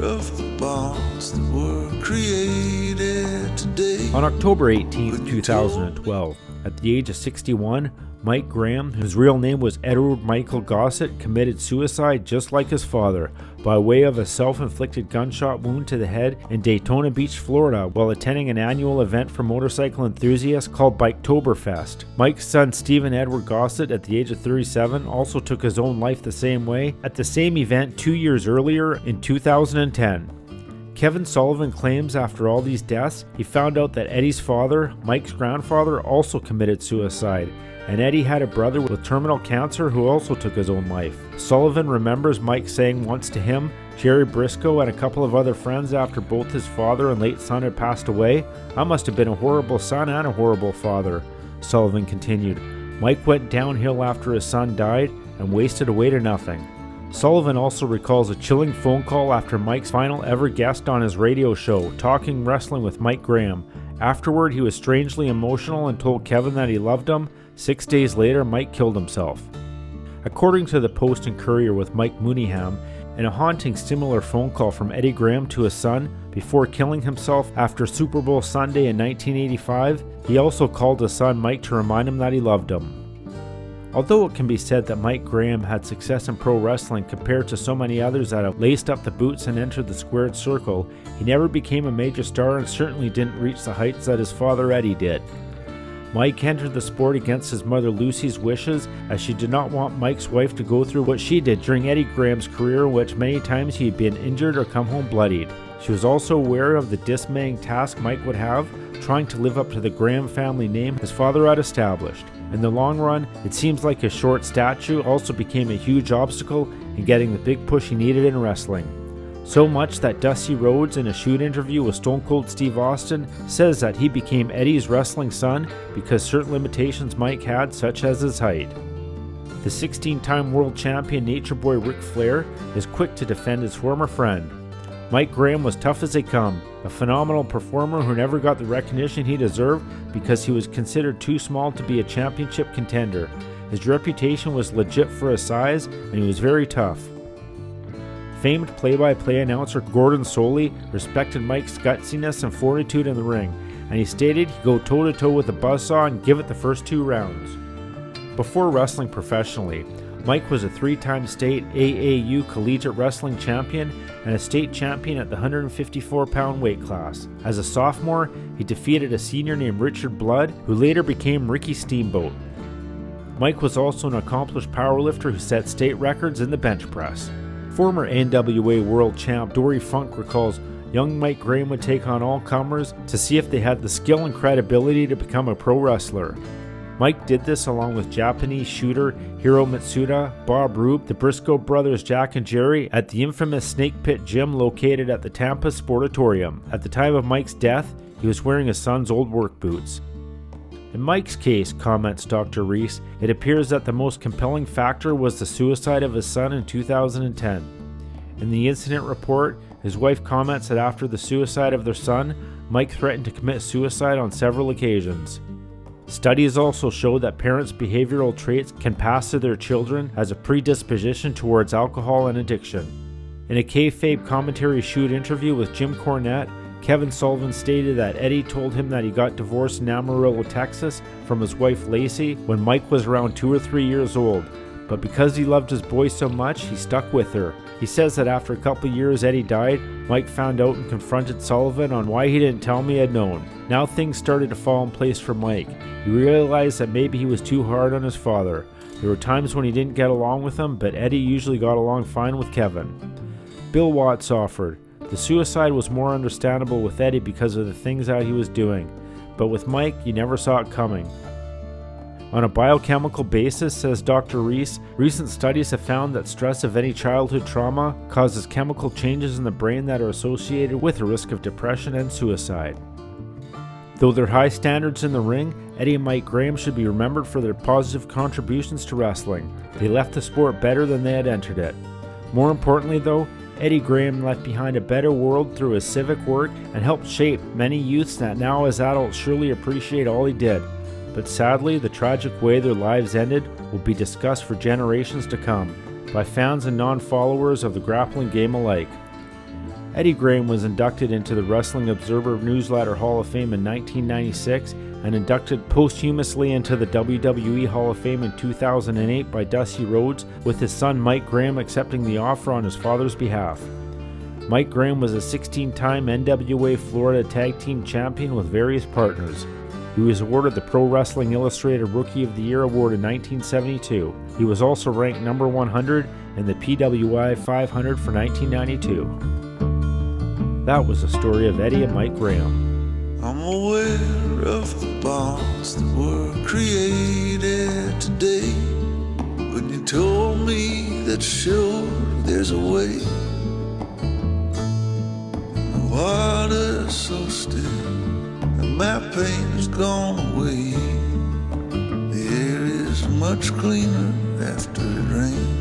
of the bonds that were created today. On October 18, 2012, at the age of 61, Mike Graham, whose real name was Edward Michael Gossett, committed suicide just like his father, by way of a self-inflicted gunshot wound to the head in Daytona Beach, Florida, while attending an annual event for motorcycle enthusiasts called Biketoberfest. Mike's son Stephen Edward Gossett, at the age of 37, also took his own life the same way, at the same event 2 years earlier in 2010. Kevin Sullivan claims after all these deaths, he found out that Eddie's father, Mike's grandfather, also committed suicide, and Eddie had a brother with terminal cancer who also took his own life. Sullivan remembers Mike saying once to him, Jerry Briscoe, and a couple of other friends after both his father and late son had passed away, "I must have been a horrible son and a horrible father." Sullivan continued, Mike went downhill after his son died and wasted away to nothing. Sullivan also recalls a chilling phone call after Mike's final ever guest on his radio show, Talking Wrestling with Mike Graham. Afterward, he was strangely emotional and told Kevin that he loved him. 6 days later, Mike killed himself. According to the Post and Courier with Mike Mooneyham, in a haunting similar phone call from Eddie Graham to his son before killing himself after Super Bowl Sunday in 1985, he also called his son Mike to remind him that he loved him. Although it can be said that Mike Graham had success in pro wrestling compared to so many others that have laced up the boots and entered the squared circle, he never became a major star and certainly didn't reach the heights that his father Eddie did. Mike entered the sport against his mother Lucy's wishes, as she did not want Mike's wife to go through what she did during Eddie Graham's career, in which many times he had been injured or come home bloodied. She was also aware of the dismaying task Mike would have, trying to live up to the Graham family name his father had established. In the long run, it seems like his short stature also became a huge obstacle in getting the big push he needed in wrestling. So much that Dusty Rhodes, in a shoot interview with Stone Cold Steve Austin, says that he became Eddie's wrestling son because certain limitations Mike had, such as his height. The 16-time world champion Nature Boy Ric Flair is quick to defend his former friend. Mike Graham was tough as they come, a phenomenal performer who never got the recognition he deserved because he was considered too small to be a championship contender. His reputation was legit for his size, and he was very tough. Famed play-by-play announcer Gordon Soley respected Mike's gutsiness and fortitude in the ring, and he stated he'd go toe-to-toe with a buzzsaw and give it the first 2 rounds. Before wrestling professionally, Mike was a 3-time state AAU collegiate wrestling champion and a state champion at the 154-pound weight class. As a sophomore, he defeated a senior named Richard Blood, who later became Ricky Steamboat. Mike was also an accomplished powerlifter who set state records in the bench press. Former NWA World Champ Dory Funk recalls young Mike Graham would take on all comers to see if they had the skill and credibility to become a pro wrestler. Mike did this along with Japanese shooter Hiro Matsuda, Bob Roop, the Briscoe brothers Jack and Jerry at the infamous Snake Pit Gym located at the Tampa Sportatorium. At the time of Mike's death, he was wearing his son's old work boots. In Mike's case, comments Dr. Reese, it appears that the most compelling factor was the suicide of his son in 2010. In the incident report, his wife comments that after the suicide of their son, Mike threatened to commit suicide on several occasions. Studies also show that parents' behavioral traits can pass to their children as a predisposition towards alcohol and addiction. In a kayfabe commentary shoot interview with Jim Cornette, Kevin Sullivan stated that Eddie told him that he got divorced in Amarillo, Texas from his wife Lacey when Mike was around 2 or 3 years old, but because he loved his boy so much, he stuck with her. He says that after a couple years Eddie died, Mike found out and confronted Sullivan on why he didn't tell me I'd known. Now things started to fall in place for Mike. He realized that maybe he was too hard on his father. There were times when he didn't get along with him, but Eddie usually got along fine with Kevin. Bill Watts offered, the suicide was more understandable with Eddie because of the things that he was doing, but with Mike, you never saw it coming. On a biochemical basis, says Dr. Reese, recent studies have found that stress of any childhood trauma causes chemical changes in the brain that are associated with a risk of depression and suicide. Though there are high standards in the ring, Eddie and Mike Graham should be remembered for their positive contributions to wrestling. They left the sport better than they had entered it. More importantly though, Eddie Graham left behind a better world through his civic work and helped shape many youths that now as adults surely appreciate all he did. But sadly, the tragic way their lives ended will be discussed for generations to come, by fans and non-followers of the grappling game alike. Eddie Graham was inducted into the Wrestling Observer Newsletter Hall of Fame in 1996 and inducted posthumously into the WWE Hall of Fame in 2008 by Dusty Rhodes, with his son Mike Graham accepting the offer on his father's behalf. Mike Graham was a 16-time NWA Florida Tag Team Champion with various partners. He was awarded the Pro Wrestling Illustrated Rookie of the Year award in 1972. He was also ranked number 100 in the PWI 500 for 1992. That was the story of Eddie and Mike Graham. I'm aware of the bonds that were created today. When you told me that sure there's a way. The water's so still and my pain has gone away. The air is much cleaner after it rains.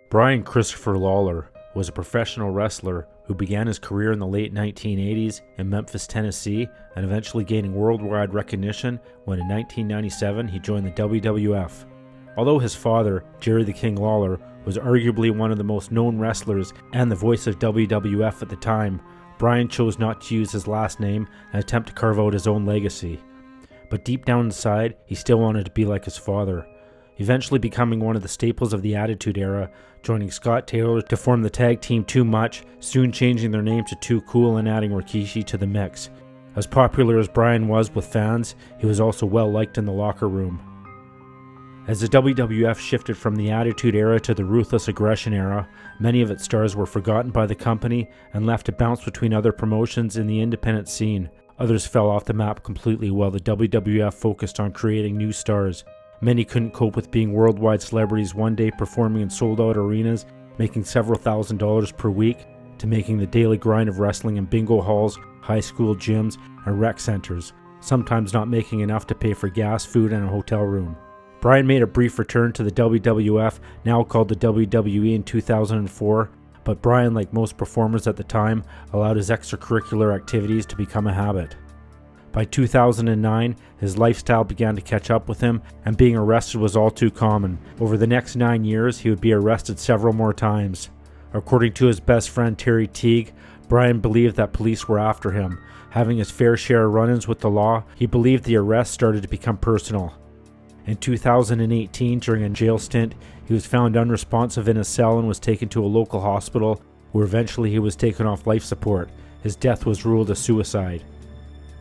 Brian Christopher Lawler was a professional wrestler who began his career in the late 1980s in Memphis, Tennessee, and eventually gaining worldwide recognition when in 1997 he joined the WWF. Although his father, Jerry the King Lawler, was arguably one of the most known wrestlers and the voice of WWF at the time, Brian chose not to use his last name and attempt to carve out his own legacy. But deep down inside, he still wanted to be like his father, eventually becoming one of the staples of the Attitude Era, joining Scott Taylor to form the tag team Too Much, soon changing their name to Too Cool and adding Rikishi to the mix. As popular as Brian was with fans, he was also well liked in the locker room. As the WWF shifted from the Attitude Era to the Ruthless Aggression Era, many of its stars were forgotten by the company and left to bounce between other promotions in the independent scene. Others fell off the map completely while the WWF focused on creating new stars. Many couldn't cope with being worldwide celebrities one day performing in sold-out arenas, making several $1,000s per week, to making the daily grind of wrestling in bingo halls, high school gyms, and rec centers, sometimes not making enough to pay for gas, food, and a hotel room. Brian made a brief return to the WWF, now called the WWE, in 2004, but Brian, like most performers at the time, allowed his extracurricular activities to become a habit. By 2009, his lifestyle began to catch up with him, and being arrested was all too common. Over the next 9 years, he would be arrested several more times. According to his best friend Terry Teague, Brian believed that police were after him. Having his fair share of run-ins with the law, he believed the arrests started to become personal. In 2018, during a jail stint, he was found unresponsive in a cell and was taken to a local hospital, where eventually he was taken off life support. His death was ruled a suicide.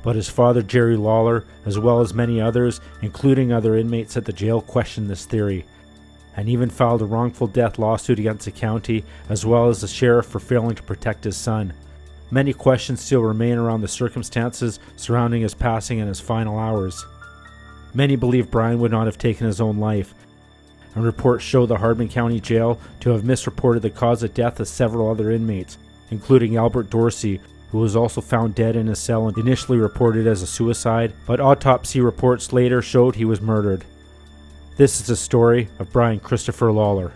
But his father, Jerry Lawler, as well as many others, including other inmates at the jail, questioned this theory, and even filed a wrongful death lawsuit against the county, as well as the sheriff, for failing to protect his son. Many questions still remain around the circumstances surrounding his passing and his final hours. Many believe Brian would not have taken his own life, and reports show the Hardin County Jail to have misreported the cause of death of several other inmates, including Albert Dorsey, who was also found dead in his cell and initially reported as a suicide, but autopsy reports later showed he was murdered. This is the story of Brian Christopher Lawler.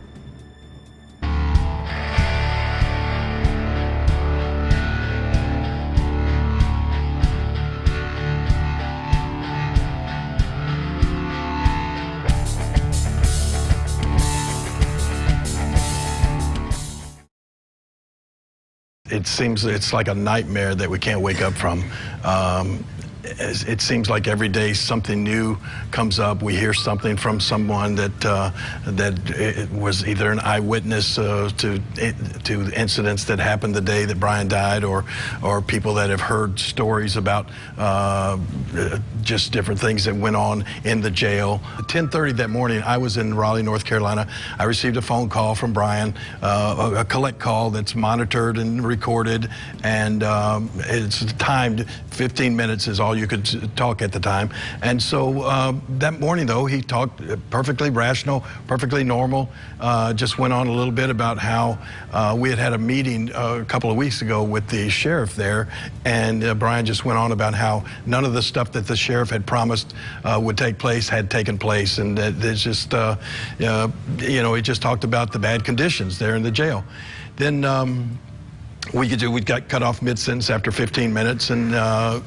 It seems it's like a nightmare that we can't wake up from. It seems like every day something new comes up. We hear something from someone that it was either an eyewitness to incidents that happened the day that Brian died, or people that have heard stories about just different things that went on in the jail. At 10:30 that morning, I was in Raleigh, North Carolina. I received a phone call from Brian, a collect call that's monitored and recorded, and it's timed. 15 minutes is all you could talk at the time. And so that morning, though, he talked perfectly rational, perfectly normal, just went on a little bit about how we had a meeting a couple of weeks ago with the sheriff there, and Brian just went on about how none of the stuff that the sheriff had promised would take place had taken place, and there's just, he just talked about the bad conditions there in the jail. Then we got cut off mid-sentence after 15 minutes, and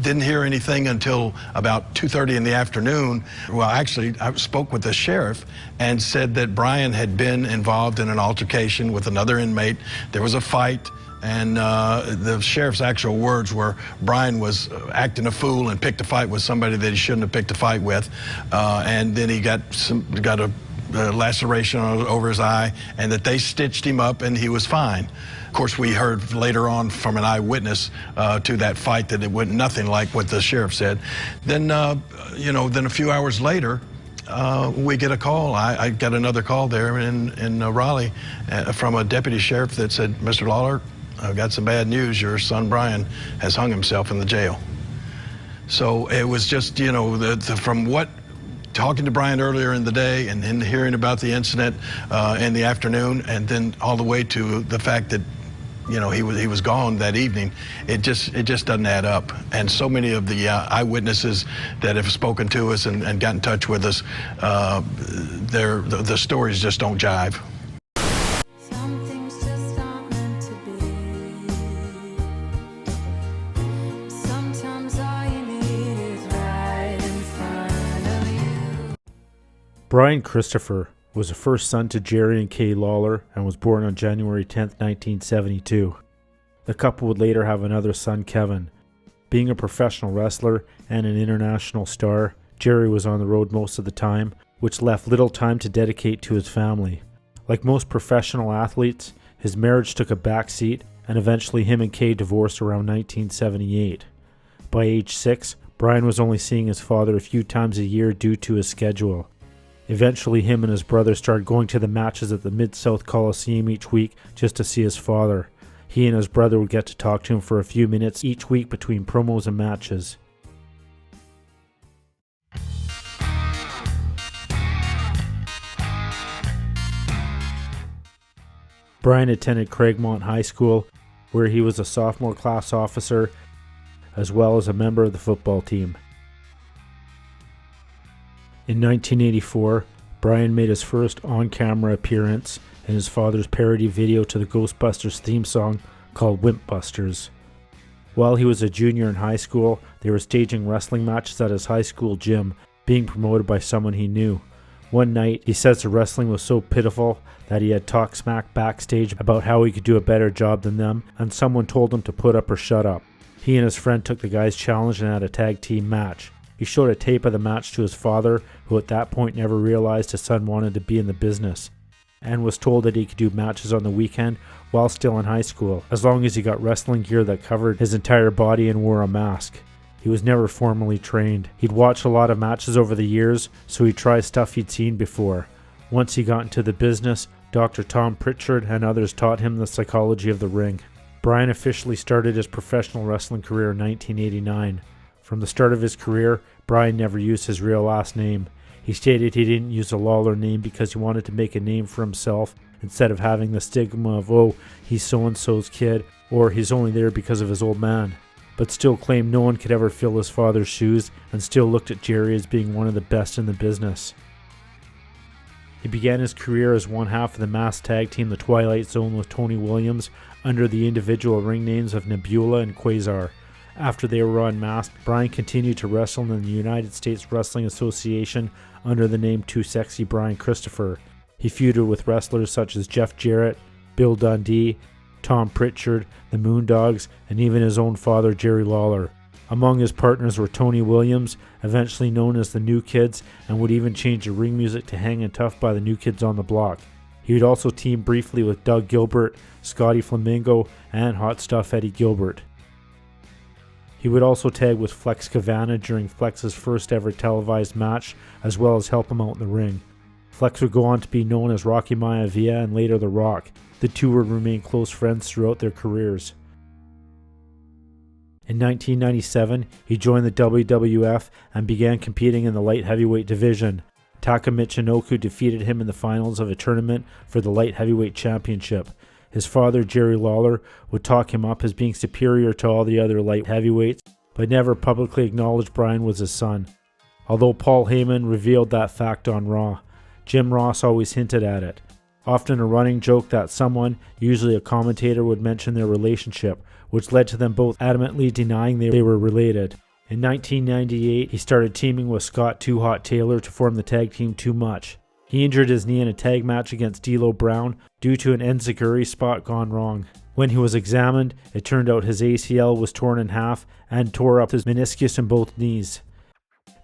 didn't hear anything until about 2:30 in the afternoon. Well, actually, I spoke with the sheriff and said that Brian had been involved in an altercation with another inmate. There was a fight. And the sheriff's actual words were Brian was acting a fool and picked a fight with somebody that he shouldn't have picked a fight with. And then he got a laceration over his eye, and that they stitched him up and he was fine. Of course, we heard later on from an eyewitness to that fight that it went nothing like what the sheriff said. Then, then a few hours later, we get a call. I got another call there in Raleigh from a deputy sheriff that said, "Mr. Lawler, I've got some bad news. Your son Brian has hung himself in the jail." So it was just, from what talking to Brian earlier in the day and then hearing about the incident in the afternoon, and then all the way to the fact that he was gone that evening, it just doesn't add up. And so many of the eyewitnesses that have spoken to us and got in touch with us, the stories just don't jive. Brian Christopher was the first son to Jerry and Cade Lawler and was born on January 10, 1972. The couple would later have another son, Kevin. Being a professional wrestler and an international star, Jerry was on the road most of the time, which left little time to dedicate to his family. Like most professional athletes, his marriage took a back seat, and eventually him and Cade divorced around 1978. By age 6, Brian was only seeing his father a few times a year due to his schedule. Eventually, him and his brother started going to the matches at the Mid-South Coliseum each week just to see his father. He and his brother would get to talk to him for a few minutes each week between promos and matches. Brian attended Craigmont High School, where he was a sophomore class officer, as well as a member of the football team. In 1984, Brian made his first on-camera appearance in his father's parody video to the Ghostbusters theme song called Wimpbusters. While he was a junior in high school, they were staging wrestling matches at his high school gym, being promoted by someone he knew. One night, he says the wrestling was so pitiful that he had talked smack backstage about how he could do a better job than them, and someone told him to put up or shut up. He and his friend took the guy's challenge and had a tag team match. He showed a tape of the match to his father, who at that point never realized his son wanted to be in the business, and was told that he could do matches on the weekend while still in high school, as long as he got wrestling gear that covered his entire body and wore a mask. He was never formally trained. He'd watched a lot of matches over the years, so he'd try stuff he'd seen before. Once he got into the business, Dr. Tom Pritchard and others taught him the psychology of the ring. Brian officially started his professional wrestling career in 1989. From the start of his career, Brian never used his real last name. He stated he didn't use the Lawler name because he wanted to make a name for himself instead of having the stigma of, "Oh, he's so-and-so's kid," or "he's only there because of his old man," but still claimed no one could ever fill his father's shoes and still looked at Jerry as being one of the best in the business. He began his career as one half of the masked tag team The Twilight Zone with Tony Williams under the individual ring names of Nebula and Quasar. After they were unmasked, Brian continued to wrestle in the United States Wrestling Association under the name Too Sexy Brian Christopher. He feuded with wrestlers such as Jeff Jarrett, Bill Dundee, Tom Pritchard, the Moondogs, and even his own father, Jerry Lawler. Among his partners were Tony Williams, eventually known as the New Kids, and would even change the ring music to Hangin' Tough by the New Kids on the Block. He would also team briefly with Doug Gilbert, Scotty Flamingo, and Hot Stuff Eddie Gilbert. He would also tag with Flex Kavana during Flex's first ever televised match, as well as help him out in the ring. Flex would go on to be known as Rocky Maivia and later The Rock. The two would remain close friends throughout their careers. In 1997, he joined the WWF and began competing in the light heavyweight division. Taka Michinoku defeated him in the finals of a tournament for the light heavyweight championship. His father, Jerry Lawler, would talk him up as being superior to all the other light heavyweights, but never publicly acknowledged Brian was his son. Although Paul Heyman revealed that fact on Raw, Jim Ross always hinted at it. Often a running joke that someone, usually a commentator, would mention their relationship, which led to them both adamantly denying they were related. In 1998, he started teaming with Scott Too Hot Taylor to form the tag team Too Much. He injured his knee in a tag match against D'Lo Brown due to an enziguri spot gone wrong. When he was examined, it turned out his ACL was torn in half and tore up his meniscus in both knees.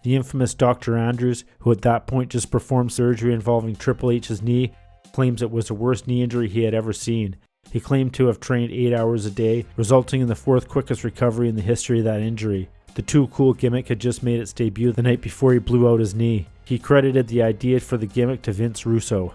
The infamous Dr. Andrews, who at that point just performed surgery involving Triple H's knee, claims it was the worst knee injury he had ever seen. He claimed to have trained 8 hours a day, resulting in the 4th quickest recovery in the history of that injury. The Too Cool gimmick had just made its debut the night before he blew out his knee. He credited the idea for the gimmick to Vince Russo.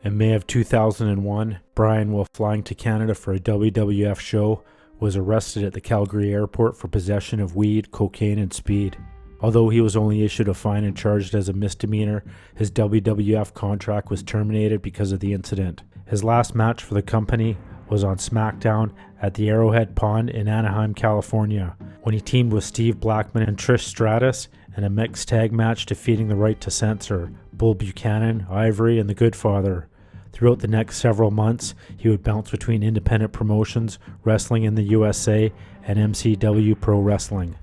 In May of 2001, Bryan, while flying to Canada for a WWF show, was arrested at the Calgary airport for possession of weed, cocaine, and speed. Although he was only issued a fine and charged as a misdemeanor, his WWF contract was terminated because of the incident. His last match for the company was on SmackDown at the Arrowhead Pond in Anaheim, California, when he teamed with Steve Blackman and Trish Stratus in a mixed tag match, defeating the Right to Censor, Bull Buchanan, Ivory, and the Good Father. Throughout the next several months, he would bounce between independent promotions, wrestling in the USA, and MCW Pro Wrestling.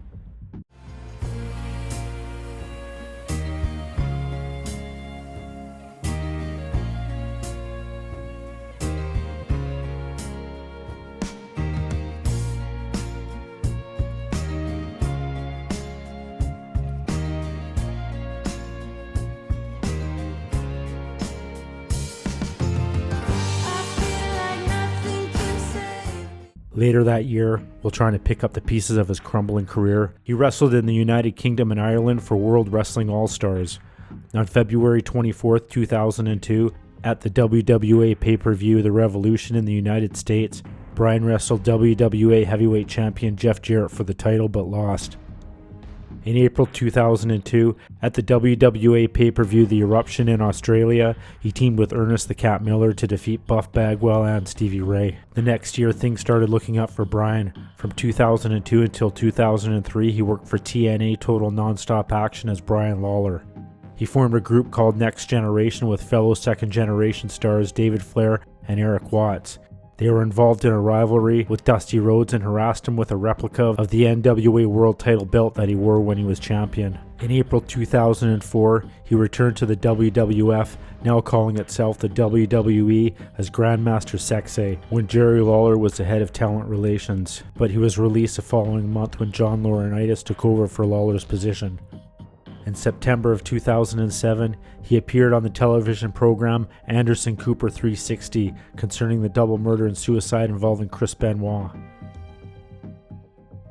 Later that year, while trying to pick up the pieces of his crumbling career, he wrestled in the United Kingdom and Ireland for World Wrestling All-Stars. On February 24, 2002, at the WWA pay-per-view The Revolution in the United States, Bryan wrestled WWA Heavyweight Champion Jeff Jarrett for the title but lost. In April 2002, at the WWA pay-per-view The Eruption in Australia, he teamed with Ernest the Cat Miller to defeat Buff Bagwell and Stevie Ray. The next year, things started looking up for Bryan. From 2002 until 2003, he worked for TNA Total Nonstop Action as Brian Lawler. He formed a group called Next Generation with fellow second-generation stars David Flair and Eric Watts. They were involved in a rivalry with Dusty Rhodes and harassed him with a replica of the NWA World Title belt that he wore when he was champion. In April 2004, he returned to the WWF, now calling itself the WWE, as Grandmaster Sexay, when Jerry Lawler was the head of talent relations, but he was released the following month when John Laurinaitis took over for Lawler's position. In September of 2007, he appeared on the television program Anderson Cooper 360 concerning the double murder and suicide involving Chris Benoit.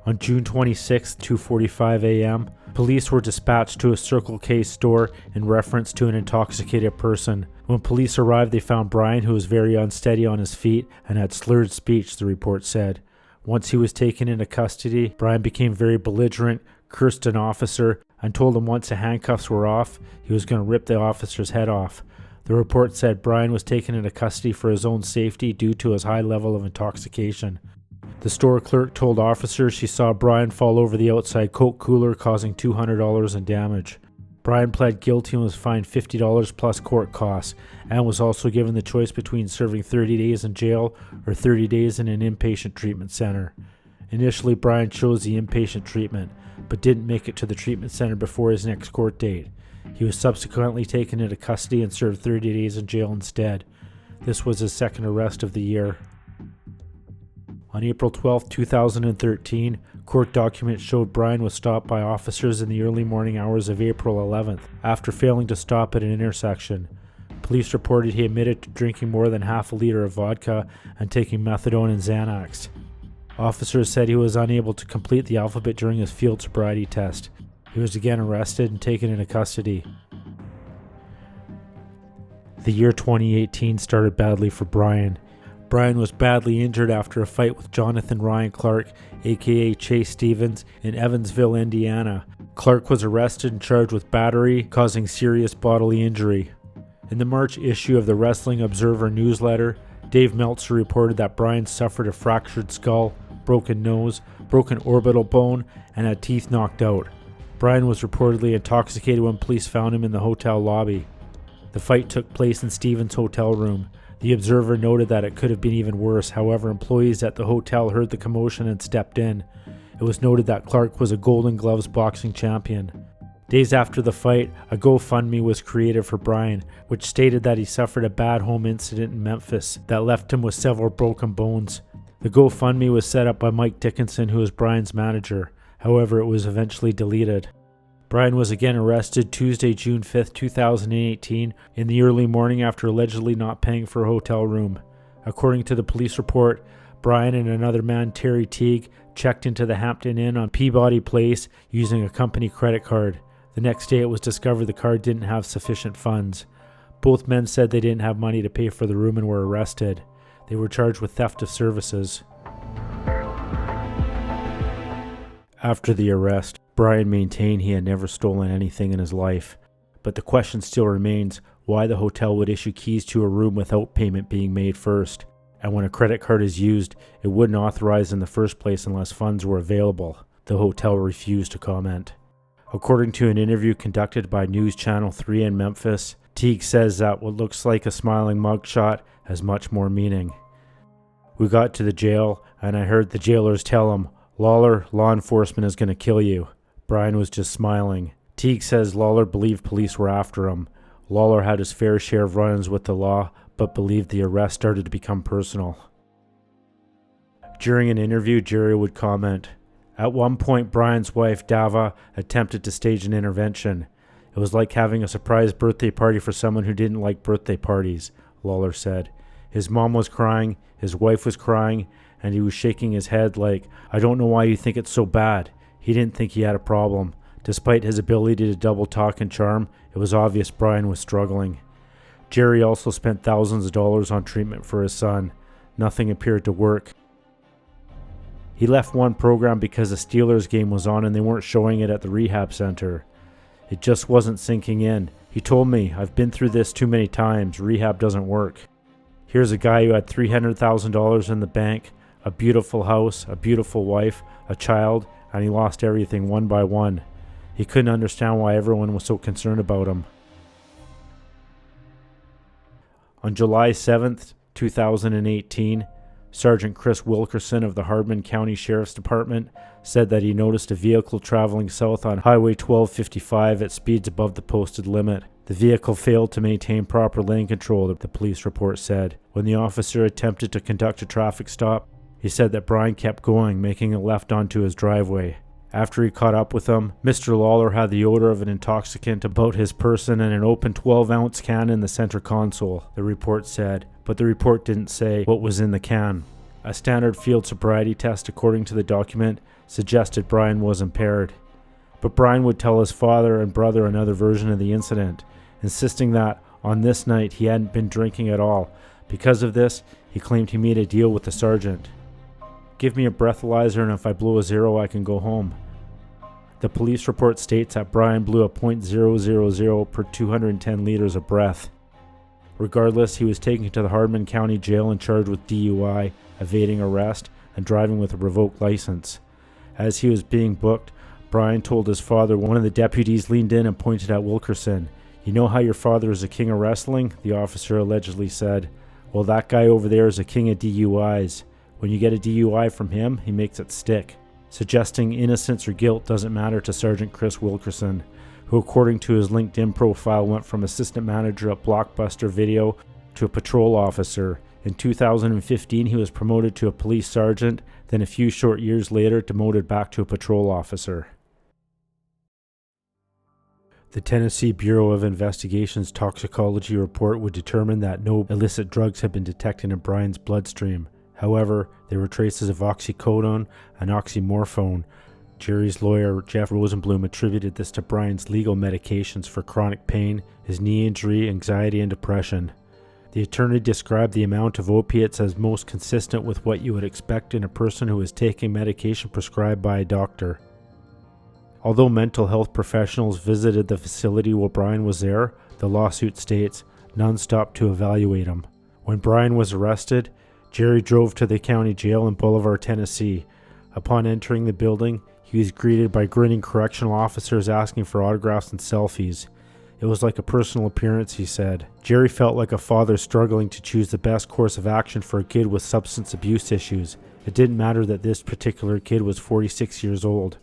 On June 26, 2:45 a.m., police were dispatched to a Circle K store in reference to an intoxicated person. When police arrived, they found Bryan, who was very unsteady on his feet and had slurred speech, the report said. Once he was taken into custody, Bryan became very belligerent, cursed an officer, and told him once the handcuffs were off, he was going to rip the officer's head off. The report said Bryan was taken into custody for his own safety due to his high level of intoxication. The store clerk told officers she saw Bryan fall over the outside Coke cooler, causing $200 in damage. Bryan pled guilty and was fined $50 plus court costs, and was also given the choice between serving 30 days in jail or 30 days in an inpatient treatment center. Initially, Bryan chose the inpatient treatment, but didn't make it to the treatment center before his next court date. He was subsequently taken into custody and served 30 days in jail instead. This was his second arrest of the year. On April 12, 2013, court documents showed Bryan was stopped by officers in the early morning hours of April 11th after failing to stop at an intersection. Police reported he admitted to drinking more than half a liter of vodka and taking methadone and Xanax. Officers said he was unable to complete the alphabet during his field sobriety test. He was again arrested and taken into custody. The year 2018 started badly for Bryan. Bryan was badly injured after a fight with Jonathan Ryan Clark, aka Chase Stevens, in Evansville, Indiana. Clark was arrested and charged with battery, causing serious bodily injury. In the March issue of the Wrestling Observer newsletter, Dave Meltzer reported that Bryan suffered a fractured skull, broken nose, broken orbital bone, and had teeth knocked out. Bryan was reportedly intoxicated when police found him in the hotel lobby. The fight took place in Stevens' hotel room. The Observer noted that it could have been even worse. However, employees at the hotel heard the commotion and stepped in. It was noted that Clark was a Golden Gloves boxing champion. Days after the fight, a GoFundMe was created for Brian, which stated that he suffered a bad home incident in Memphis that left him with several broken bones. The GoFundMe was set up by Mike Dickinson, who was Brian's manager. However, it was eventually deleted. Brian was again arrested Tuesday, June 5, 2018, in the early morning after allegedly not paying for a hotel room. According to the police report, Brian and another man, Terry Teague, checked into the Hampton Inn on Peabody Place using a company credit card. The next day it was discovered the card didn't have sufficient funds. Both men said they didn't have money to pay for the room and were arrested. They were charged with theft of services. After the arrest, Brian maintained he had never stolen anything in his life. But the question still remains why the hotel would issue keys to a room without payment being made first. And when a credit card is used, it wouldn't authorize in the first place unless funds were available. The hotel refused to comment. According to an interview conducted by News Channel 3 in Memphis, Teague says that what looks like a smiling mugshot has much more meaning. We got to the jail, and I heard the jailers tell him, "Lawler, law enforcement is going to kill you." Brian was just smiling. Teague says Lawler believed police were after him. Lawler had his fair share of run-ins with the law, but believed the arrest started to become personal. During an interview, Jerry would comment, "At one point, Brian's wife, Dava, attempted to stage an intervention. It was like having a surprise birthday party for someone who didn't like birthday parties," Lawler said. His mom was crying, his wife was crying, and he was shaking his head like, "I don't know why you think it's so bad." He didn't think he had a problem. Despite his ability to double talk and charm, it was obvious Brian was struggling. Jerry also spent thousands of dollars on treatment for his son. Nothing appeared to work. He left one program because a Steelers game was on and they weren't showing it at the rehab center. It just wasn't sinking in. He told me, "I've been through this too many times. Rehab doesn't work." Here's a guy who had $300,000 in the bank, a beautiful house, a beautiful wife, a child, and he lost everything one by one. He couldn't understand why everyone was so concerned about him. On July 7th, 2018, Sergeant Chris Wilkerson of the Hardman County Sheriff's Department said that he noticed a vehicle traveling south on Highway 1255 at speeds above the posted limit. The vehicle failed to maintain proper lane control, the police report said. When the officer attempted to conduct a traffic stop, he said that Brian kept going, making a left onto his driveway. After he caught up with him, Mr. Lawler had the odor of an intoxicant about his person and an open 12-ounce can in the center console, the report said, but the report didn't say what was in the can. A standard field sobriety test, according to the document, suggested Brian was impaired. But Brian would tell his father and brother another version of the incident, insisting that on this night he hadn't been drinking at all. Because of this, he claimed he made a deal with the sergeant. "Give me a breathalyzer, and if I blow a zero, I can go home." The police report states that Brian blew a .000 per 210 liters of breath. Regardless, he was taken to the Hardman County Jail and charged with DUI, evading arrest, and driving with a revoked license. As he was being booked, Brian told his father. One of the deputies leaned in and pointed at Wilkerson. "You know how your father is a king of wrestling?" the officer allegedly said. "Well, that guy over there is a king of DUIs. When you get a DUI from him, he makes it stick," suggesting innocence or guilt doesn't matter to Sergeant Chris Wilkerson, who according to his LinkedIn profile went from assistant manager at Blockbuster Video to a patrol officer. In 2015, he was promoted to a police sergeant, then a few short years later demoted back to a patrol officer. The Tennessee Bureau of Investigation's toxicology report would determine that no illicit drugs had been detected in Brian's bloodstream. However, there were traces of oxycodone and oxymorphone. Jerry's lawyer, Jeff Rosenblum, attributed this to Brian's legal medications for chronic pain, his knee injury, anxiety, and depression. The attorney described the amount of opiates as most consistent with what you would expect in a person who is taking medication prescribed by a doctor. Although mental health professionals visited the facility while Brian was there, the lawsuit states, none stopped to evaluate him. When Brian was arrested, Jerry drove to the county jail in Boulevard, Tennessee. Upon entering the building, he was greeted by grinning correctional officers asking for autographs and selfies. It was like a personal appearance, he said. Jerry felt like a father struggling to choose the best course of action for a kid with substance abuse issues. It didn't matter that this particular kid was 46 years old.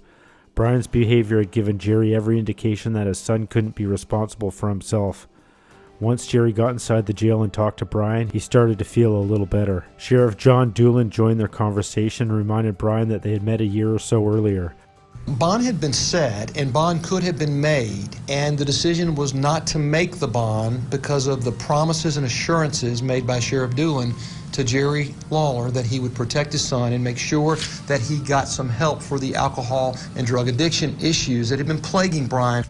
Brian's behavior had given Jerry every indication that his son couldn't be responsible for himself. Once Jerry got inside the jail and talked to Brian, he started to feel a little better. Sheriff John Doolin joined their conversation and reminded Brian that they had met a year or so earlier. Bond had been set, and bond could have been made, and the decision was not to make the bond because of the promises and assurances made by Sheriff Doolin to Jerry Lawler that he would protect his son and make sure that he got some help for the alcohol and drug addiction issues that had been plaguing Brian.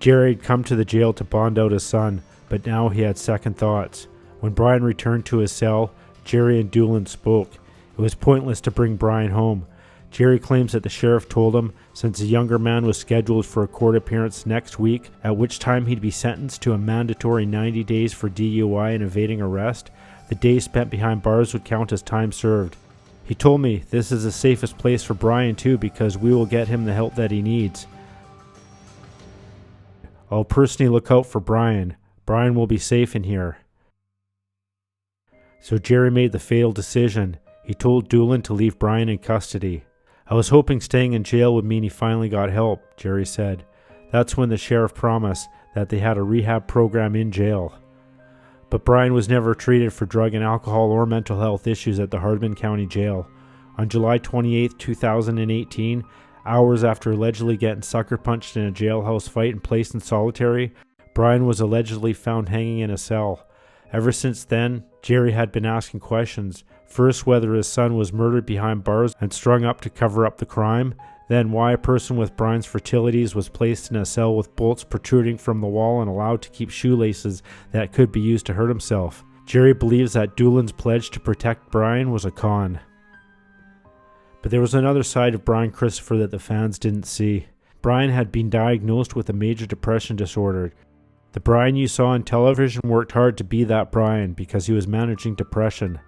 Jerry had come to the jail to bond out his son, but now he had second thoughts. When Brian returned to his cell, Jerry and Doolin spoke. It was pointless to bring Brian home. Jerry claims that the sheriff told him, since the younger man was scheduled for a court appearance next week, at which time he'd be sentenced to a mandatory 90 days for DUI and evading arrest, the days spent behind bars would count as time served. He told me this is the safest place for Brian too, because we will get him the help that he needs. I'll personally look out for Brian. Brian will be safe in here. So Jerry made the fatal decision. He told Doolin to leave Brian in custody. I was hoping staying in jail would mean he finally got help, Jerry said. That's when the sheriff promised that they had a rehab program in jail. But Brian was never treated for drug and alcohol or mental health issues at the Hardin County Jail. On July 28, 2018, hours after allegedly getting sucker punched in a jailhouse fight and placed in solitary, Brian was allegedly found hanging in a cell. Ever since then, Jerry had been asking questions. First, whether his son was murdered behind bars and strung up to cover up the crime. Then, why a person with Brian's fertilities was placed in a cell with bolts protruding from the wall and allowed to keep shoelaces that could be used to hurt himself. Jerry believes that Doolin's pledge to protect Brian was a con. But there was another side of Brian Christopher that the fans didn't see. Brian had been diagnosed with a major depression disorder. The Brian you saw on television worked hard to be that Brian because he was managing depression.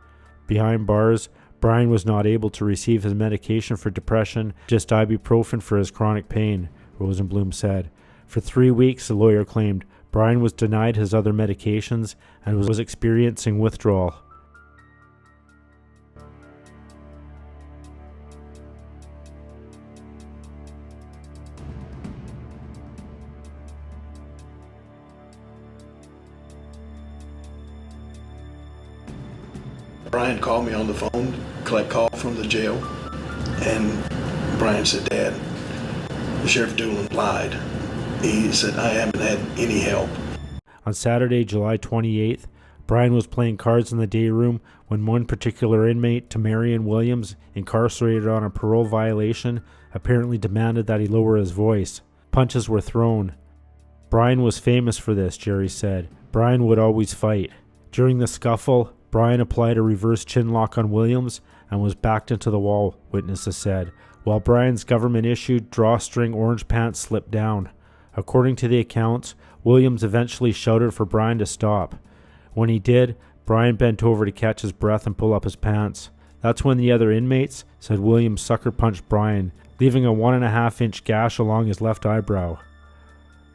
Behind bars, Brian was not able to receive his medication for depression, just ibuprofen for his chronic pain, Rosenblum said. For 3 weeks, the lawyer claimed, Brian was denied his other medications and was experiencing withdrawal. Brian called me on the phone, collect call from the jail, and Brian said, Dad, Sheriff Doolin lied. He said, I haven't had any help. On Saturday, July 28th, Brian was playing cards in the day room when one particular inmate, Tamarian Williams, incarcerated on a parole violation, apparently demanded that he lower his voice. Punches were thrown. Brian was famous for this, Jerry said. Brian would always fight. During the scuffle, Brian applied a reverse chin lock on Williams and was backed into the wall, witnesses said, while Brian's government-issued drawstring orange pants slipped down. According to the accounts, Williams eventually shouted for Brian to stop. When he did, Brian bent over to catch his breath and pull up his pants. That's when the other inmates said Williams sucker punched Brian, leaving a 1.5-inch gash along his left eyebrow.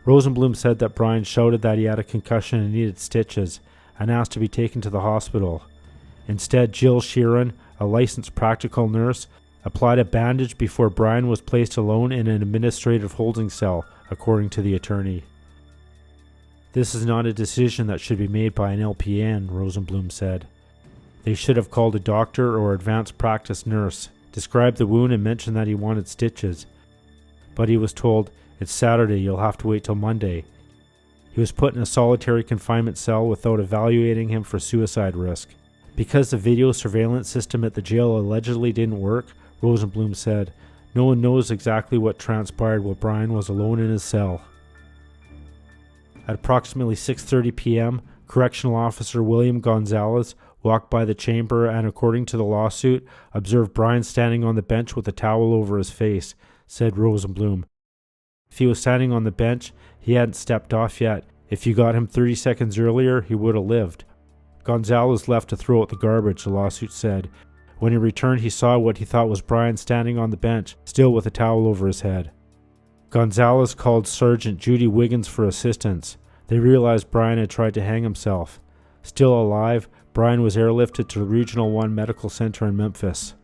Rosenblum said that Brian shouted that he had a concussion and needed stitches, and asked to be taken to the hospital. Instead, Jill Sheeran, a licensed practical nurse, applied a bandage before Brian was placed alone in an administrative holding cell, according to the attorney. This is not a decision that should be made by an LPN, Rosenblum said. They should have called a doctor or advanced practice nurse, described the wound and mentioned that he wanted stitches. But he was told, it's Saturday, you'll have to wait till Monday. He was put in a solitary confinement cell without evaluating him for suicide risk. Because the video surveillance system at the jail allegedly didn't work, Rosenblum said, no one knows exactly what transpired while Brian was alone in his cell. At approximately 6:30 p.m., Correctional Officer William Gonzalez walked by the chamber and, according to the lawsuit, observed Brian standing on the bench with a towel over his face, said Rosenblum. If he was standing on the bench, he hadn't stepped off yet. If you got him 30 seconds earlier, he would have lived. Gonzalez left to throw out the garbage, the lawsuit said. When he returned, he saw what he thought was Brian standing on the bench, still with a towel over his head. Gonzalez called Sergeant Judy Wiggins for assistance. They realized Brian had tried to hang himself. Still alive, Brian was airlifted to Regional 1 Medical Center in Memphis.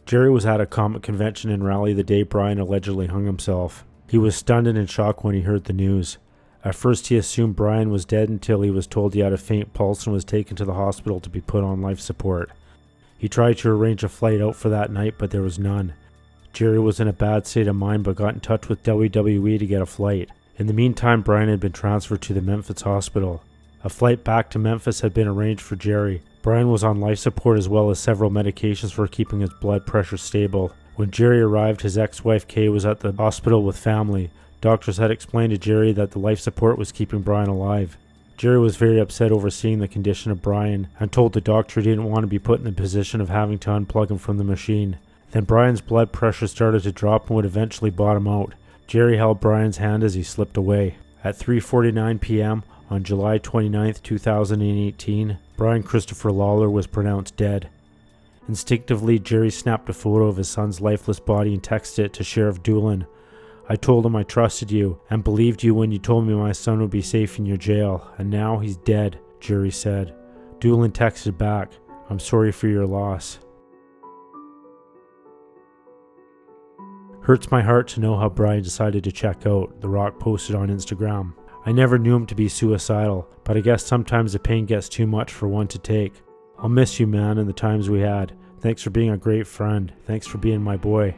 Jerry was at a comic convention in Raleigh the day Brian allegedly hung himself. He was stunned and in shock when he heard the news. At first he assumed Brian was dead until he was told he had a faint pulse and was taken to the hospital to be put on life support. He tried to arrange a flight out for that night, but there was none. Jerry was in a bad state of mind but got in touch with WWE to get a flight. In the meantime, Brian had been transferred to the Memphis hospital. A flight back to Memphis had been arranged for Jerry. Brian was on life support as well as several medications for keeping his blood pressure stable. When Jerry arrived, his ex-wife Cade was at the hospital with family. Doctors had explained to Jerry that the life support was keeping Brian alive. Jerry was very upset over seeing the condition of Brian and told the doctor he didn't want to be put in the position of having to unplug him from the machine. Then Brian's blood pressure started to drop and would eventually bottom out. Jerry held Brian's hand as he slipped away. At 3:49 p.m. on July 29, 2018, Brian Christopher Lawler was pronounced dead. Instinctively, Jerry snapped a photo of his son's lifeless body and texted it to Sheriff Doolin. "I told him I trusted you and believed you when you told me my son would be safe in your jail, and now he's dead," Jerry said. Doolin texted back, "I'm sorry for your loss." "Hurts my heart to know how Brian decided to check out," The Rock posted on Instagram. "I never knew him to be suicidal, but I guess sometimes the pain gets too much for one to take. I'll miss you, man, and the times we had. Thanks for being a great friend. Thanks for being my boy."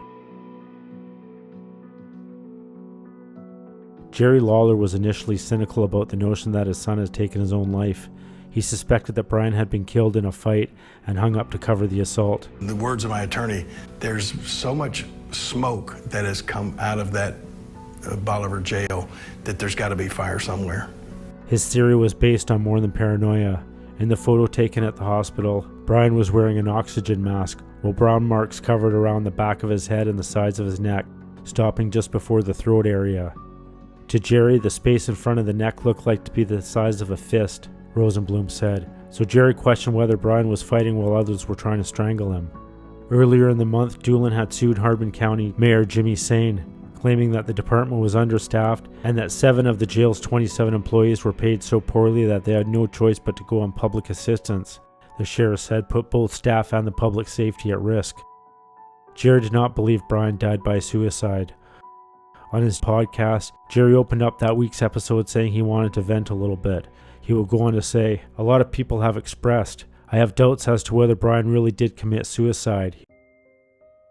Jerry Lawler was initially cynical about the notion that his son had taken his own life. He suspected that Brian had been killed in a fight and hung up to cover the assault. In the words of my attorney, there's so much smoke that has come out of that Bolivar jail that there's got to be fire somewhere. His theory was based on more than paranoia. In the photo taken at the hospital, Brian was wearing an oxygen mask, while brown marks covered around the back of his head and the sides of his neck, stopping just before the throat area. To Jerry, the space in front of the neck looked like to be the size of a fist, Rosenblum said. So Jerry questioned whether Brian was fighting while others were trying to strangle him. Earlier in the month, Doolin had sued Hardin County Mayor Jimmy Sane, claiming that the department was understaffed and that 7 of the jail's 27 employees were paid so poorly that they had no choice but to go on public assistance. The sheriff said put both staff and the public safety at risk. Jerry did not believe Brian died by suicide. On his podcast, Jerry opened up that week's episode saying he wanted to vent a little bit. He would go on to say, "A lot of people have expressed, I have doubts as to whether Brian really did commit suicide.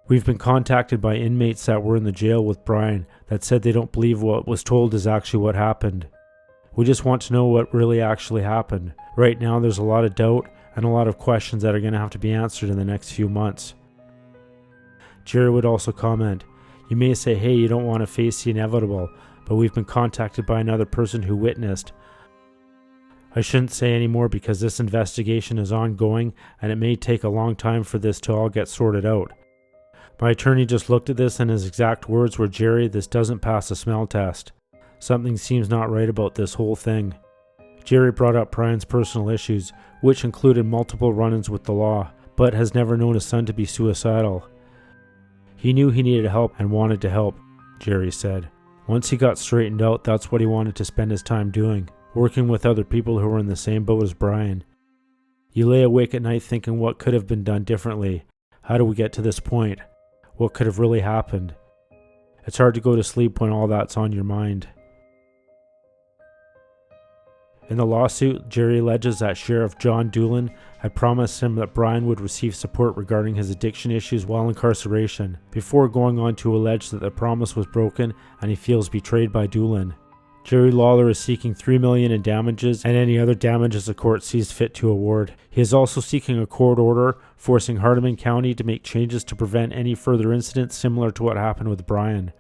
We've been contacted by inmates that were in the jail with Brian that said they don't believe what was told is actually what happened. We just want to know what really actually happened. Right now there's a lot of doubt and a lot of questions that are going to have to be answered in the next few months." Jerry would also comment, "You may say, hey, you don't want to face the inevitable, but we've been contacted by another person who witnessed. I shouldn't say any more because this investigation is ongoing and it may take a long time for this to all get sorted out." My attorney just looked at this and his exact words were, "Jerry, this doesn't pass a smell test. Something seems not right about this whole thing." Jerry brought up Brian's personal issues, which included multiple run-ins with the law, but has never known his son to be suicidal. He knew he needed help and wanted to help, Jerry said. Once he got straightened out, that's what he wanted to spend his time doing, working with other people who were in the same boat as Brian. You lay awake at night thinking what could have been done differently. How do we get to this point? What could have really happened? It's hard to go to sleep when all that's on your mind. In the lawsuit, Jerry alleges that Sheriff John Doolin had promised him that Brian would receive support regarding his addiction issues while incarceration, before going on to allege that the promise was broken and he feels betrayed by Doolin. Jerry Lawler is seeking $3 million in damages and any other damages the court sees fit to award. He is also seeking a court order forcing Hardin County to make changes to prevent any further incidents similar to what happened with Brian.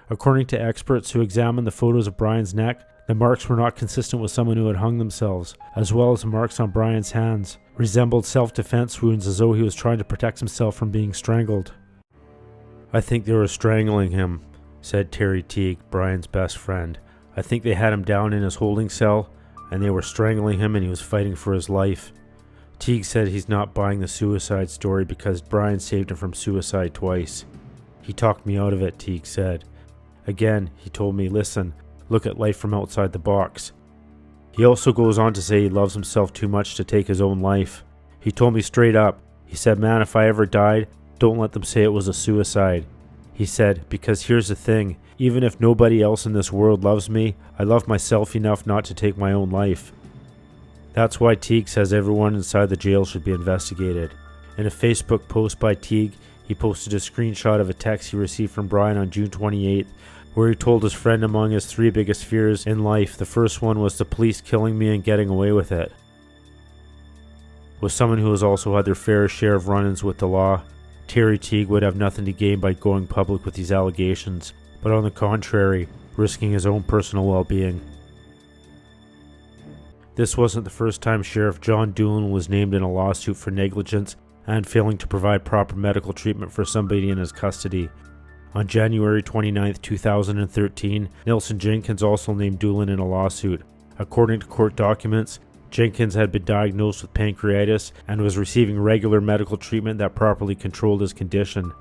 According to experts who examined the photos of Brian's neck, the marks were not consistent with someone who had hung themselves, as well as the marks on Brian's hands resembled self-defense wounds as though he was trying to protect himself from being strangled. "I think they were strangling him," said Terry Teague, Brian's best friend. "I think they had him down in his holding cell, and they were strangling him and he was fighting for his life." Teague said he's not buying the suicide story because Brian saved him from suicide twice. "He talked me out of it," Teague said. "Again, he told me, listen, look at life from outside the box. He also goes on to say he loves himself too much to take his own life. He told me straight up, he said, "Man, if I ever died, don't let them say it was a suicide." He said, "Because here's the thing, even if nobody else in this world loves me, I love myself enough not to take my own life." That's why Teague says everyone inside the jail should be investigated. In a Facebook post by Teague, he posted a screenshot of a text he received from Brian on June 28th, where he told his friend among his 3 biggest fears in life, the first one was the police killing me and getting away with it. With someone who has also had their fair share of run-ins with the law, Terry Teague would have nothing to gain by going public with these allegations, but on the contrary, risking his own personal well-being. This wasn't the first time Sheriff John Doolin was named in a lawsuit for negligence and failing to provide proper medical treatment for somebody in his custody. On January 29, 2013, Nelson Jenkins also named Doolin in a lawsuit. According to court documents, Jenkins had been diagnosed with pancreatitis and was receiving regular medical treatment that properly controlled his condition.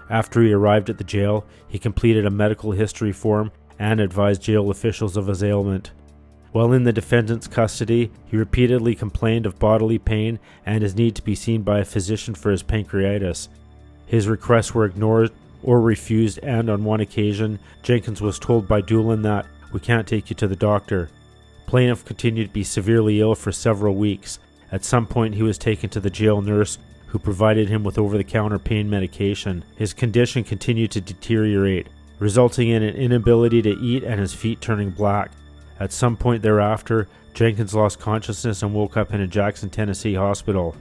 After he arrived at the jail, he completed a medical history form and advised jail officials of his ailment. While in the defendant's custody, he repeatedly complained of bodily pain and his need to be seen by a physician for his pancreatitis. His requests were ignored or refused, and on one occasion, Jenkins was told by Doolin that, "We can't take you to the doctor." Plaintiff continued to be severely ill for several weeks. At some point, he was taken to the jail nurse, who provided him with over-the-counter pain medication. His condition continued to deteriorate, resulting in an inability to eat and his feet turning black. At some point thereafter, Jenkins lost consciousness and woke up in a Jackson, Tennessee hospital.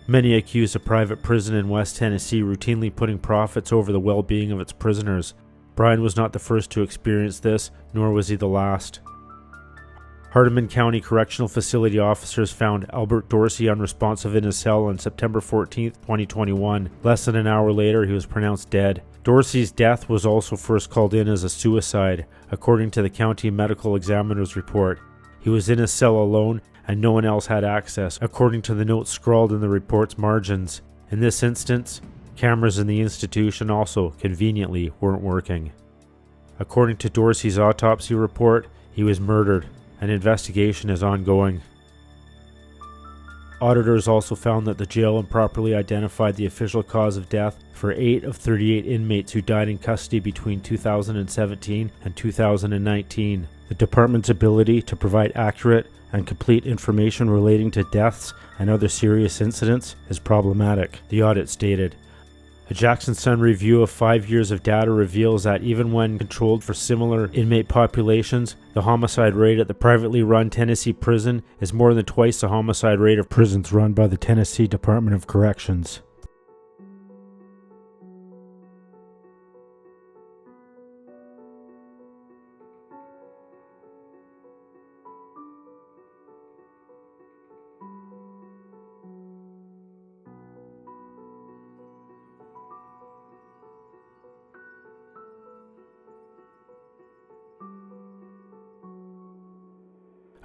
Many accuse a private prison in West Tennessee routinely putting profits over the well-being of its prisoners. Brian was not the first to experience this, nor was he the last. Hardeman County Correctional Facility officers found Albert Dorsey unresponsive in his cell on September 14, 2021. Less than an hour later, he was pronounced dead. Dorsey's death was also first called in as a suicide, according to the county medical examiner's report. He was in his cell alone, and no one else had access, according to the notes scrawled in the report's margins. In this instance, cameras in the institution also, conveniently, weren't working. According to Dorsey's autopsy report, he was murdered. An investigation is ongoing. Auditors also found that the jail improperly identified the official cause of death for 8 of 38 inmates who died in custody between 2017 and 2019. The department's ability to provide accurate and complete information relating to deaths and other serious incidents is problematic, the audit stated. A Jackson Sun review of 5 years of data reveals that even when controlled for similar inmate populations, the homicide rate at the privately run Tennessee prison is more than twice the homicide rate of prisons run by the Tennessee Department of Corrections.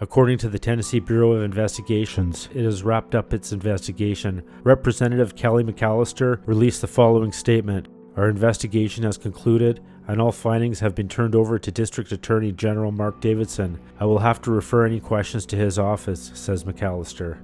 According to the Tennessee Bureau of Investigations, it has wrapped up its investigation. Representative Kelly McAllister released the following statement: "Our investigation has concluded, and all findings have been turned over to District Attorney General Mark Davidson. I will have to refer any questions to his office," says McAllister.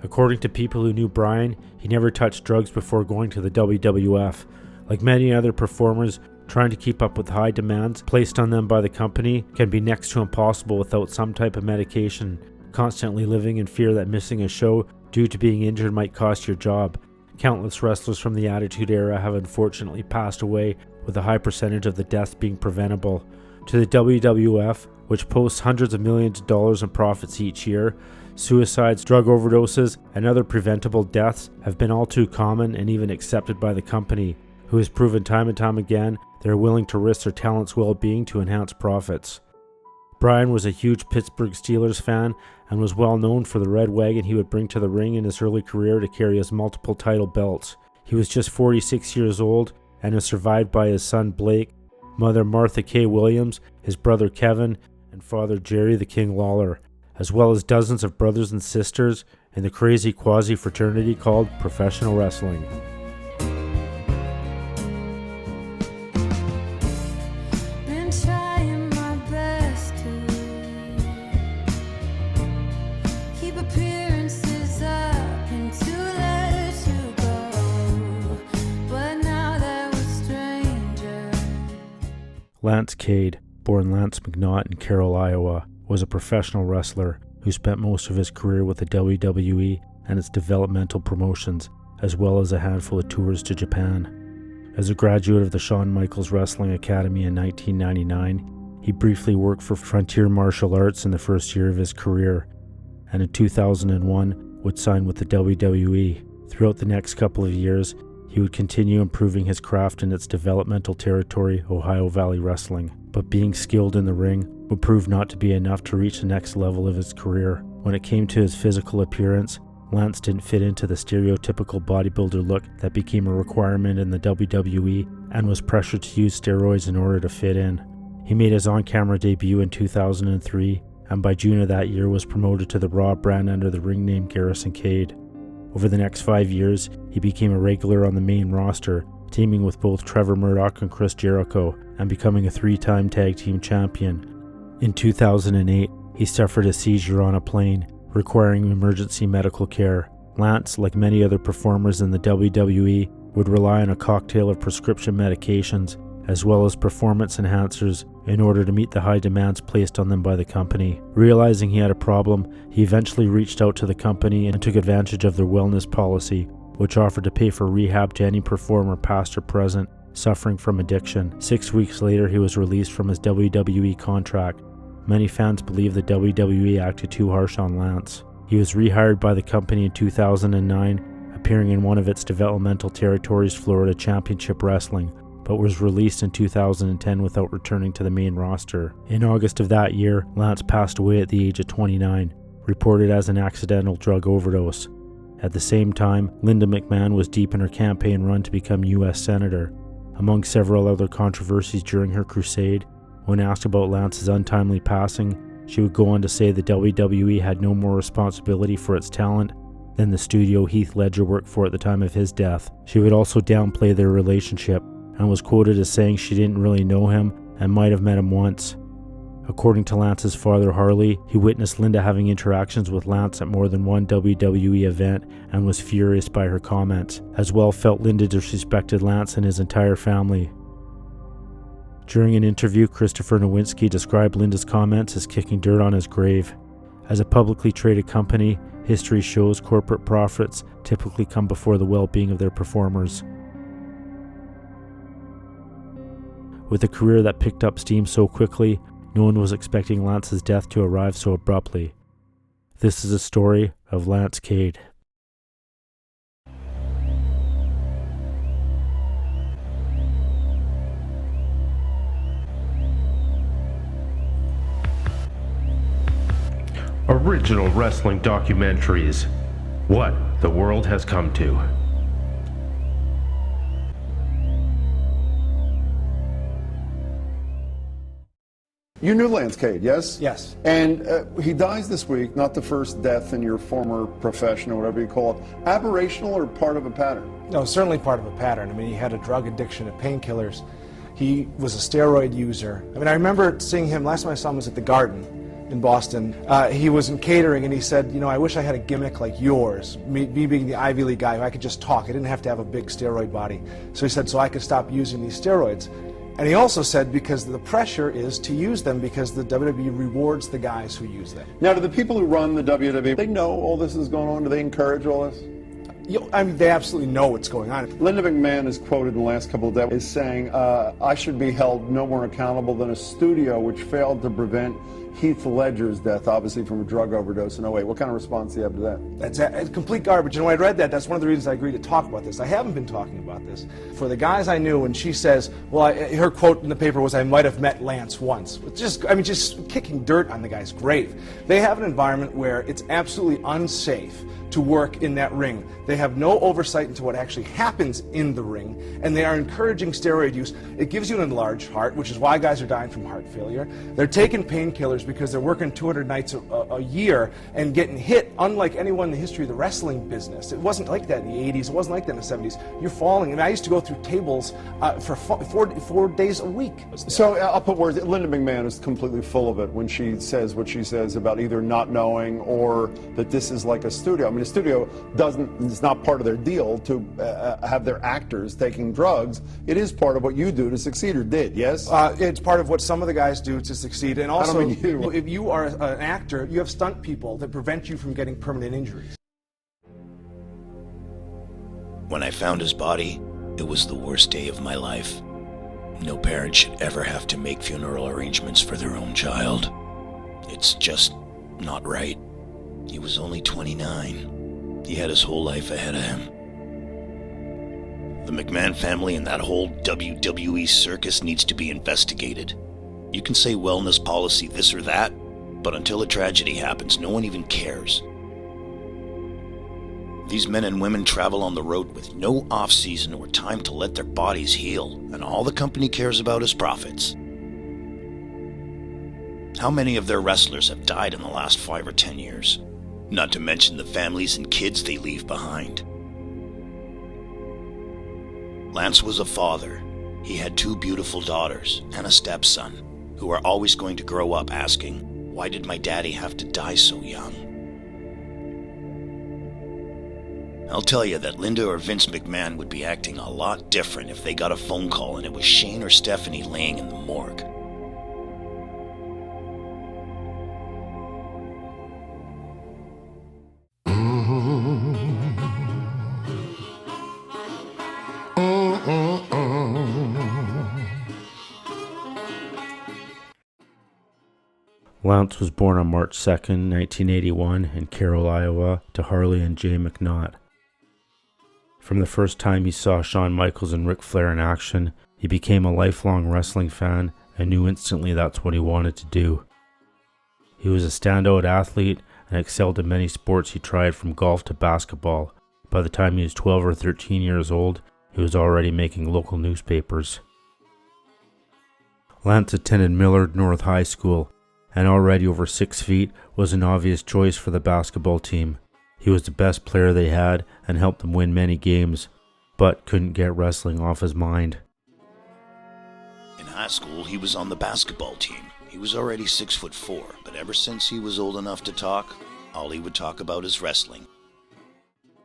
According to people who knew Brian, he never touched drugs before going to the WWF. Like many other performers, trying to keep up with high demands placed on them by the company can be next to impossible without some type of medication, constantly living in fear that missing a show due to being injured might cost your job. Countless wrestlers from the Attitude Era have unfortunately passed away, with a high percentage of the deaths being preventable. To the WWF, which posts hundreds of millions of dollars in profits each year, suicides, drug overdoses, and other preventable deaths have been all too common and even accepted by the company, who has proven time and time again they're willing to risk their talent's well-being to enhance profits. Brian was a huge Pittsburgh Steelers fan and was well known for the red wagon he would bring to the ring in his early career to carry his multiple title belts. He was just 46 years old and is survived by his son Blake, mother Martha K. Williams, his brother Kevin, and father Jerry the King Lawler, as well as dozens of brothers and sisters in the crazy quasi-fraternity called professional wrestling. Been trying my best to Lance Cade, born Lance McNaught in Carroll, Iowa, was a professional wrestler who spent most of his career with the WWE and its developmental promotions, as well as a handful of tours to Japan. As a graduate of the Shawn Michaels Wrestling Academy in 1999, he briefly worked for Frontier Martial Arts in the first year of his career, and in 2001 would sign with the WWE. Throughout the next couple of years, he would continue improving his craft in its developmental territory, Ohio Valley Wrestling. But being skilled in the ring would prove not to be enough to reach the next level of his career. When it came to his physical appearance, Lance didn't fit into the stereotypical bodybuilder look that became a requirement in the WWE and was pressured to use steroids in order to fit in. He made his on-camera debut in 2003, and by June of that year was promoted to the Raw brand under the ring name Garrison Cade. Over the next 5 years, he became a regular on the main roster, teaming with both Trevor Murdoch and Chris Jericho, and becoming a 3-time tag team champion. In 2008, he suffered a seizure on a plane, requiring emergency medical care. Lance, like many other performers in the WWE, would rely on a cocktail of prescription medications, as well as performance enhancers, in order to meet the high demands placed on them by the company. Realizing he had a problem, he eventually reached out to the company and took advantage of their wellness policy, which offered to pay for rehab to any performer past or present suffering from addiction. 6 weeks later, he was released from his WWE contract. Many fans believe the WWE acted too harsh on Lance. He was rehired by the company in 2009, appearing in one of its developmental territories, Florida Championship Wrestling, but was released in 2010 without returning to the main roster. In August of that year, Lance passed away at the age of 29, reported as an accidental drug overdose. At the same time, Linda McMahon was deep in her campaign run to become U.S. Senator. Among several other controversies during her crusade, when asked about Lance's untimely passing, she would go on to say the WWE had no more responsibility for its talent than the studio Heath Ledger worked for at the time of his death. She would also downplay their relationship, and was quoted as saying she didn't really know him and might have met him once. According to Lance's father Harley, he witnessed Linda having interactions with Lance at more than one WWE event and was furious by her comments, as well felt Linda disrespected Lance and his entire family. During an interview, Christopher Nowinski described Linda's comments as kicking dirt on his grave. As a publicly traded company, history shows corporate profits typically come before the well-being of their performers. With a career that picked up steam so quickly, no one was expecting Lance's death to arrive so abruptly. This is a story of Lance Cade. Original wrestling documentaries. What the world has come to. You knew Lance Cade, yes? Yes. And he dies this week, not the first death in your former profession or whatever you call it. Aberrational or part of a pattern? No, certainly part of a pattern. I mean, he had a drug addiction to painkillers. He was a steroid user. I mean, I remember seeing him, last time I saw him was at the Garden in Boston. He was in catering and he said, you know, I wish I had a gimmick like yours. Me being the Ivy League guy, I could just talk. I didn't have to have a big steroid body. So he said, so I could stop using these steroids. And he also said because the pressure is to use them because the WWE rewards the guys who use them. Now, do the people who run the WWE, they know all this is going on? Do they encourage all this? I mean, they absolutely know what's going on. Linda McMahon is quoted in the last couple of days as saying, I should be held no more accountable than a studio which failed to prevent Heath Ledger's death, obviously from a drug overdose in 2008. What kind of response do you have to that? That's complete garbage. And when I read that, that's one of the reasons I agreed to talk about this. I haven't been talking about this. For the guys I knew, and she says, well, her quote in the paper was, I might have met Lance once. Just kicking dirt on the guy's grave. They have an environment where it's absolutely unsafe to work in that ring. They have no oversight into what actually happens in the ring, and they are encouraging steroid use. It gives you an enlarged heart, which is why guys are dying from heart failure. They're taking painkillers wrestlers because they're working 200 nights a year and getting hit, unlike anyone in the history of the wrestling business. It wasn't like that in the 80s. It wasn't like that in the 70s. You're falling. I mean, I used to go through tables for 4 days a week. So I'll put words. Linda McMahon is completely full of it when she says what she says about either not knowing or that this is like a studio. I mean, a studio it's not part of their deal to have their actors taking drugs. It is part of what you do to succeed, or did, yes? It's part of what some of the guys do to succeed. And also, I don't mean you. If you are an actor, you have stunt people that prevent you from getting permanent injuries. When I found his body, it was the worst day of my life. No parent should ever have to make funeral arrangements for their own child. It's just not right. He was only 29. He had his whole life ahead of him. The McMahon family and that whole WWE circus needs to be investigated. You can say wellness policy this or that, but until a tragedy happens, no one even cares. These men and women travel on the road with no off-season or time to let their bodies heal, and all the company cares about is profits. How many of their wrestlers have died in the last 5 or 10 years? Not to mention the families and kids they leave behind. Lance was a father. He had 2 beautiful daughters and a stepson, who are always going to grow up asking, why did my daddy have to die so young? I'll tell you that Linda or Vince McMahon would be acting a lot different if they got a phone call and it was Shane or Stephanie laying in the morgue. Lance was born on March 2nd, 1981 in Carroll, Iowa, to Harley and Jay McNaught. From the first time he saw Shawn Michaels and Ric Flair in action, he became a lifelong wrestling fan and knew instantly that's what he wanted to do. He was a standout athlete and excelled in many sports he tried, from golf to basketball. By the time he was 12 or 13 years old, he was already making local newspapers. Lance attended Millard North High School, and already over 6 feet was an obvious choice for the basketball team. He was the best player they had and helped them win many games, but couldn't get wrestling off his mind. In high school, he was on the basketball team. He was already 6'4", but ever since he was old enough to talk, all he would talk about is wrestling.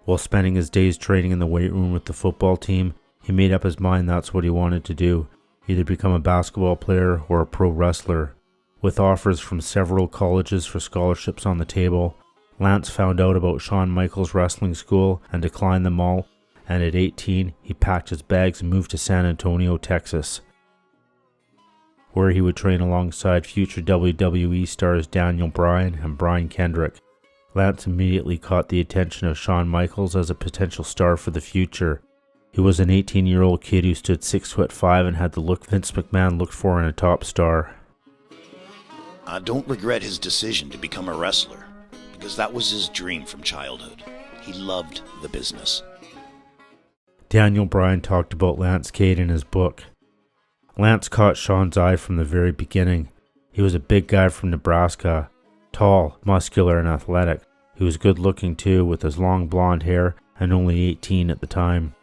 While spending his days training in the weight room with the football team, he made up his mind that's what he wanted to do, either become a basketball player or a pro wrestler. With offers from several colleges for scholarships on the table, Lance found out about Shawn Michaels Wrestling School and declined them all, and at 18, he packed his bags and moved to San Antonio, Texas, where he would train alongside future WWE stars Daniel Bryan and Brian Kendrick. Lance immediately caught the attention of Shawn Michaels as a potential star for the future. He was an 18-year-old kid who stood 6'5" and had the look Vince McMahon looked for in a top star. I don't regret his decision to become a wrestler, because that was his dream from childhood. He loved the business. Daniel Bryan talked about Lance Cade in his book. Lance caught Shawn's eye from the very beginning. He was a big guy from Nebraska, tall, muscular, and athletic. He was good looking too, with his long blonde hair, and only 18 at the time.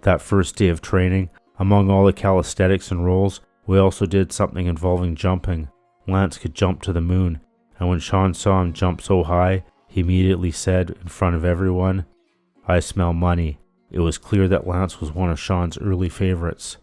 That first day of training, among all the calisthenics and rolls, we also did something involving jumping. Lance could jump to the moon, and when Shawn saw him jump so high, he immediately said in front of everyone, "I smell money." It was clear that Lance was one of Shawn's early favorites.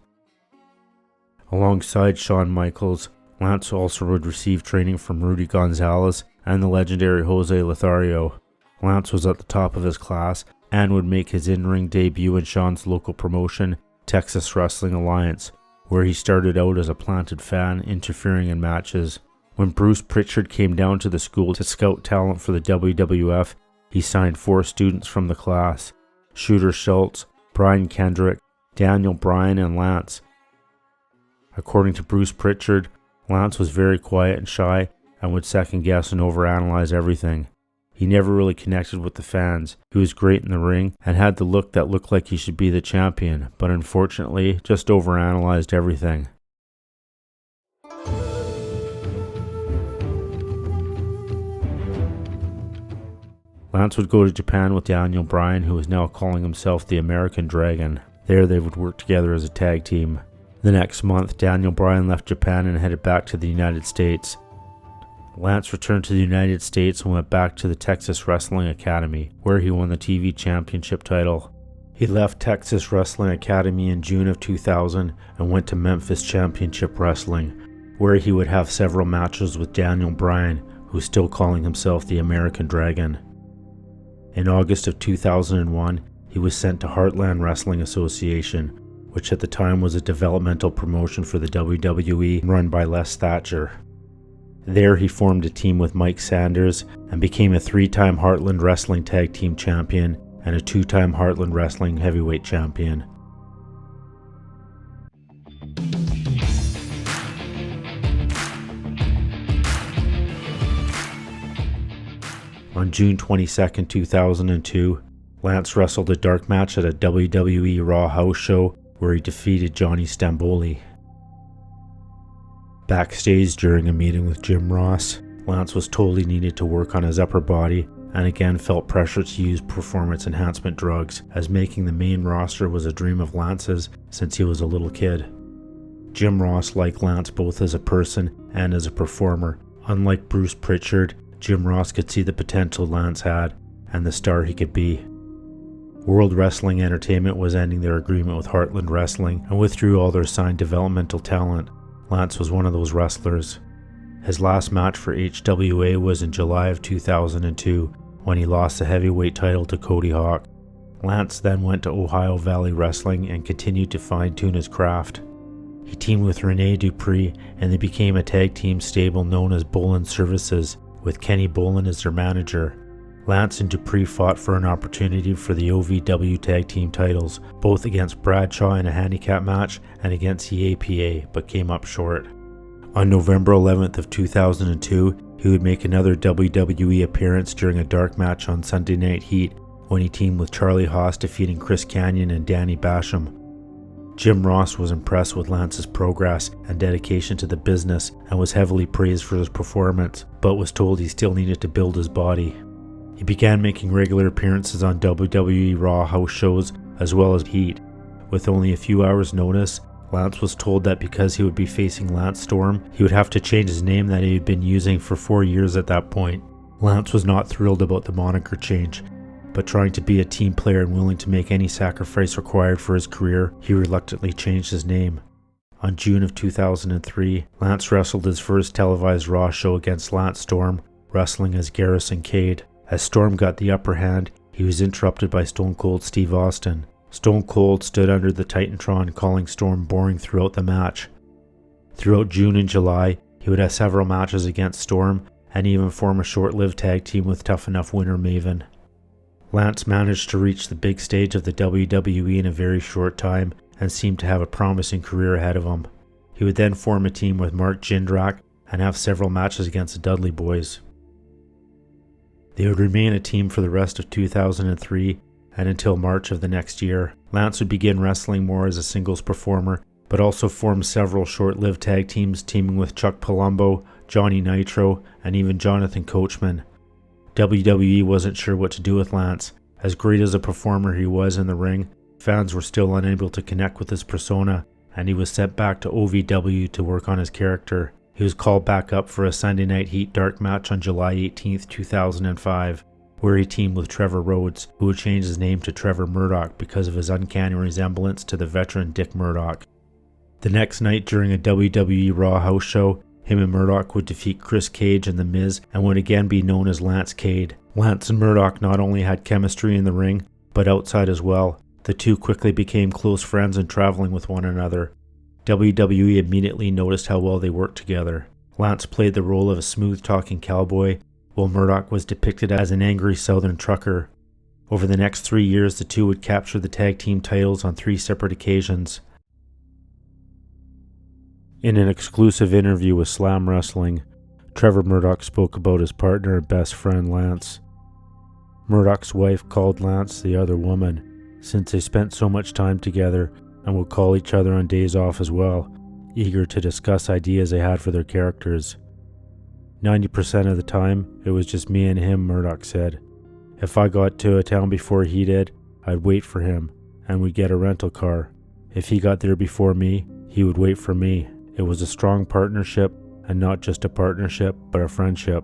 Alongside Shawn Michaels, Lance also would receive training from Rudy Gonzalez and the legendary Jose Lothario. Lance was at the top of his class and would make his in-ring debut in Shawn's local promotion, Texas Wrestling Alliance, where he started out as a planted fan, interfering in matches. When Bruce Pritchard came down to the school to scout talent for the WWF, he signed 4 students from the class: Shooter Schultz, Brian Kendrick, Daniel Bryan, and Lance. According to Bruce Pritchard, Lance was very quiet and shy and would second guess and overanalyze everything. He never really connected with the fans. He was great in the ring and had the look that looked like he should be the champion, but unfortunately just overanalyzed everything. Lance would go to Japan with Daniel Bryan, who was now calling himself the American Dragon. There they would work together as a tag team. The next month, Daniel Bryan left Japan and headed back to the United States. Lance returned to the United States and went back to the Texas Wrestling Academy, where he won the TV Championship title. He left Texas Wrestling Academy in June of 2000 and went to Memphis Championship Wrestling, where he would have several matches with Daniel Bryan, who's still calling himself the American Dragon. In August of 2001, he was sent to Heartland Wrestling Association, which at the time was a developmental promotion for the WWE run by Les Thatcher. There he formed a team with Mike Sanders and became a 3-time Heartland Wrestling Tag Team Champion and a 2-time Heartland Wrestling Heavyweight Champion. On June 22, 2002, Lance wrestled a dark match at a WWE Raw house show where he defeated Johnny Stamboli. Backstage during a meeting with Jim Ross, Lance was told he needed to work on his upper body and again felt pressure to use performance enhancement drugs, as making the main roster was a dream of Lance's since he was a little kid. Jim Ross liked Lance both as a person and as a performer. Unlike Bruce Pritchard, Jim Ross could see the potential Lance had and the star he could be. World Wrestling Entertainment was ending their agreement with Heartland Wrestling and withdrew all their signed developmental talent. Lance was one of those wrestlers. His last match for HWA was in July of 2002 when he lost the heavyweight title to Cody Hawk. Lance then went to Ohio Valley Wrestling and continued to fine-tune his craft. He teamed with Rene Dupree and they became a tag team stable known as Bolin Services, with Kenny Bolin as their manager. Lance and Dupree fought for an opportunity for the OVW tag team titles, both against Bradshaw in a handicap match and against the APA, but came up short. On November 11th of 2002, he would make another WWE appearance during a dark match on Sunday Night Heat when he teamed with Charlie Haas, defeating Chris Kanyon and Danny Basham. Jim Ross was impressed with Lance's progress and dedication to the business and was heavily praised for his performance, but was told he still needed to build his body. He began making regular appearances on WWE Raw house shows as well as Heat. With only a few hours' notice, Lance was told that because he would be facing Lance Storm, he would have to change his name that he had been using for 4 years at that point. Lance was not thrilled about the moniker change, but trying to be a team player and willing to make any sacrifice required for his career, he reluctantly changed his name. On June of 2003, Lance wrestled his first televised Raw show against Lance Storm, wrestling as Garrison Cade. As Storm got the upper hand, he was interrupted by Stone Cold Steve Austin. Stone Cold stood under the Titantron, calling Storm boring throughout the match. Throughout June and July, he would have several matches against Storm and even form a short-lived tag team with Tough Enough winner Maven. Lance managed to reach the big stage of the WWE in a very short time and seemed to have a promising career ahead of him. He would then form a team with Mark Jindrak and have several matches against the Dudley Boys. They would remain a team for the rest of 2003 and until March of the next year. Lance would begin wrestling more as a singles performer, but also formed several short-lived tag teams, teaming with Chuck Palumbo, Johnny Nitro, and even Jonathan Coachman. WWE wasn't sure what to do with Lance. As great as a performer he was in the ring, fans were still unable to connect with his persona, and he was sent back to OVW to work on his character. He was called back up for a Sunday Night Heat dark match on July 18, 2005, where he teamed with Trevor Rhodes, who would change his name to Trevor Murdoch because of his uncanny resemblance to the veteran Dick Murdoch. The next night during a WWE Raw house show, him and Murdoch would defeat Chris Cage and The Miz and would again be known as Lance Cade. Lance and Murdoch not only had chemistry in the ring, but outside as well. The two quickly became close friends and traveling with one another. WWE immediately noticed how well they worked together. Lance played the role of a smooth-talking cowboy, while Murdoch was depicted as an angry southern trucker. Over the next 3 years, the two would capture the tag team titles on 3 separate occasions. In an exclusive interview with Slam Wrestling, Trevor Murdoch spoke about his partner and best friend Lance. Murdoch's wife called Lance the other woman, since they spent so much time together and would call each other on days off as well, eager to discuss ideas they had for their characters. 90% of the time, it was just me and him, Murdoch said. If I got to a town before he did, I'd wait for him, and we'd get a rental car. If he got there before me, he would wait for me. It was a strong partnership, and not just a partnership, but a friendship.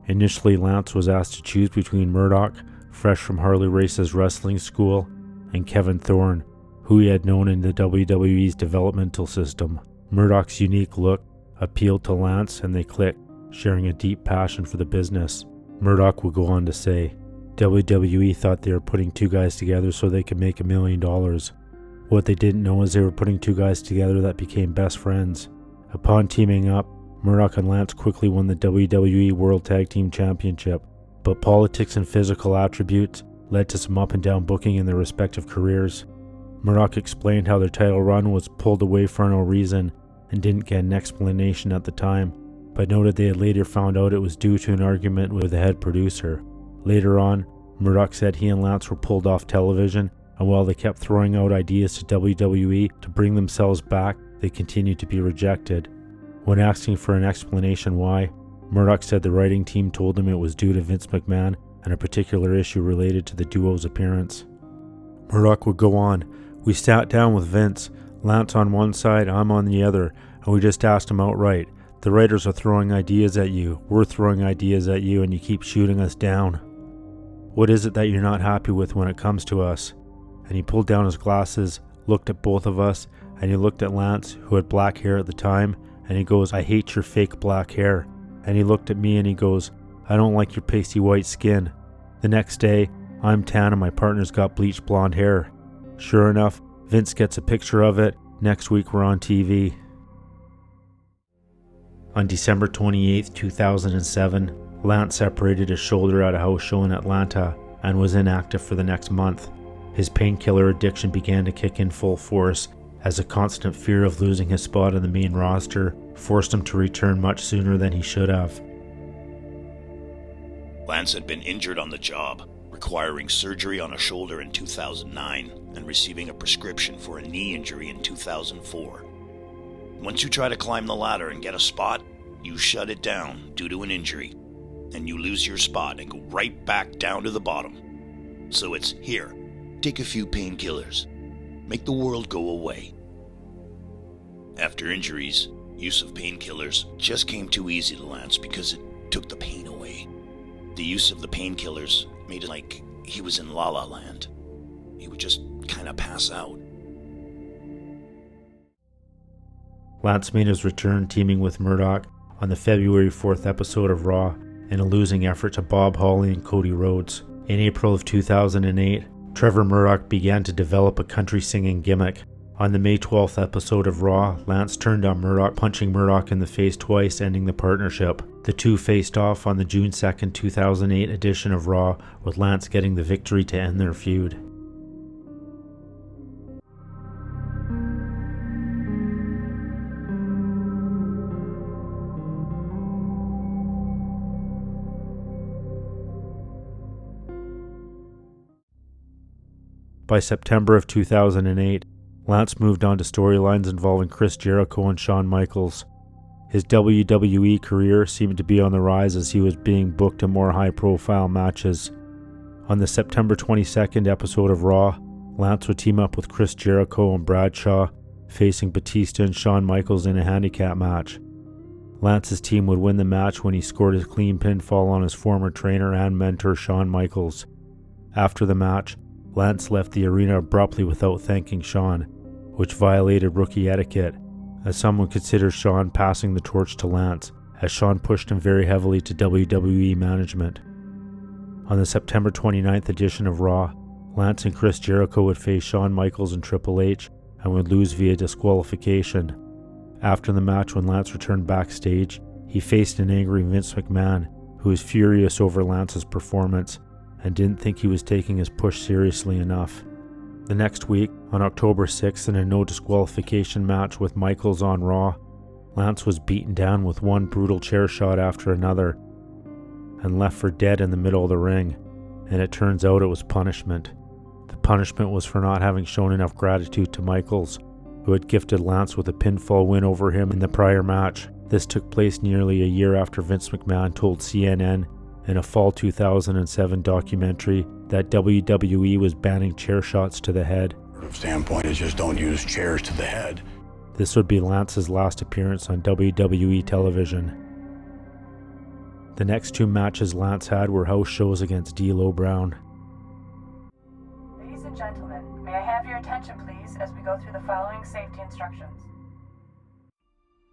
Initially, Lance was asked to choose between Murdoch, fresh from Harley Race's wrestling school, and Kevin Thorne, who he had known in the WWE's developmental system. Murdoch's unique look appealed to Lance, and they clicked, sharing a deep passion for the business. Murdoch would go on to say, WWE thought they were putting two guys together so they could make $1 million. What they didn't know is they were putting two guys together that became best friends. Upon teaming up, Murdoch and Lance quickly won the WWE World Tag Team Championship, but politics and physical attributes led to some up and down booking in their respective careers. Murdoch explained how their title run was pulled away for no reason and didn't get an explanation at the time, but noted they had later found out it was due to an argument with the head producer. Later on, Murdoch said he and Lance were pulled off television, and while they kept throwing out ideas to WWE to bring themselves back, they continued to be rejected. When asking for an explanation why, Murdoch said the writing team told him it was due to Vince McMahon and a particular issue related to the duo's appearance. Murdoch would go on, "We sat down with Vince, Lance on one side, I'm on the other, and we just asked him outright, the writers are throwing ideas at you, we're throwing ideas at you, and you keep shooting us down. What is it that you're not happy with when it comes to us?" And he pulled down his glasses, looked at both of us, and he looked at Lance, who had black hair at the time, and he goes, "I hate your fake black hair." And he looked at me and he goes, "I don't like your pasty white skin." The next day, I'm tan and my partner's got bleached blonde hair. Sure enough, Vince gets a picture of it. Next week we're on TV. On December 28, 2007, Lance separated his shoulder at a house show in Atlanta and was inactive for the next month. His painkiller addiction began to kick in full force, as a constant fear of losing his spot in the main roster forced him to return much sooner than he should have. Lance had been injured on the job, requiring surgery on a shoulder in 2009 and receiving a prescription for a knee injury in 2004. Once you try to climb the ladder and get a spot, you shut it down due to an injury, and you lose your spot and go right back down to the bottom. So it's, here, take a few painkillers. Make the world go away. After injuries, use of painkillers just came too easy to Lance because it took the pain away. The use of the painkillers made it like he was in La La Land. He would just kind of pass out. Lance made his return teaming with Murdoch on the February 4th episode of Raw in a losing effort to Bob Holly and Cody Rhodes. In April of 2008, Trevor Murdoch began to develop a country singing gimmick. On the May 12th episode of Raw, Lance turned on Murdoch, punching Murdoch in the face twice, ending the partnership. The two faced off on the June 2nd, 2008 edition of Raw, with Lance getting the victory to end their feud. By September of 2008, Lance moved on to storylines involving Chris Jericho and Shawn Michaels. His WWE career seemed to be on the rise as he was being booked in more high-profile matches. On the September 22nd episode of Raw, Lance would team up with Chris Jericho and Bradshaw, facing Batista and Shawn Michaels in a handicap match. Lance's team would win the match when he scored his clean pinfall on his former trainer and mentor Shawn Michaels. After the match, Lance left the arena abruptly without thanking Shawn, which violated rookie etiquette, as some would consider Shawn passing the torch to Lance, as Shawn pushed him very heavily to WWE management. On the September 29th edition of Raw, Lance and Chris Jericho would face Shawn Michaels and Triple H and would lose via disqualification. After the match, when Lance returned backstage, he faced an angry Vince McMahon, who was furious over Lance's performance and didn't think he was taking his push seriously enough. The next week, on October 6th, in a no disqualification match with Michaels on Raw, Lance was beaten down with one brutal chair shot after another and left for dead in the middle of the ring, and it turns out it was punishment. The punishment was for not having shown enough gratitude to Michaels, who had gifted Lance with a pinfall win over him in the prior match. This took place nearly a year after Vince McMahon told CNN in a fall 2007 documentary that WWE was banning chair shots to the head. Standpoint is just don't use chairs to the head. This would be Lance's last appearance on WWE television. The next 2 matches Lance had were house shows against D'Lo Brown. Ladies and gentlemen, may I have your attention please as we go through the following safety instructions.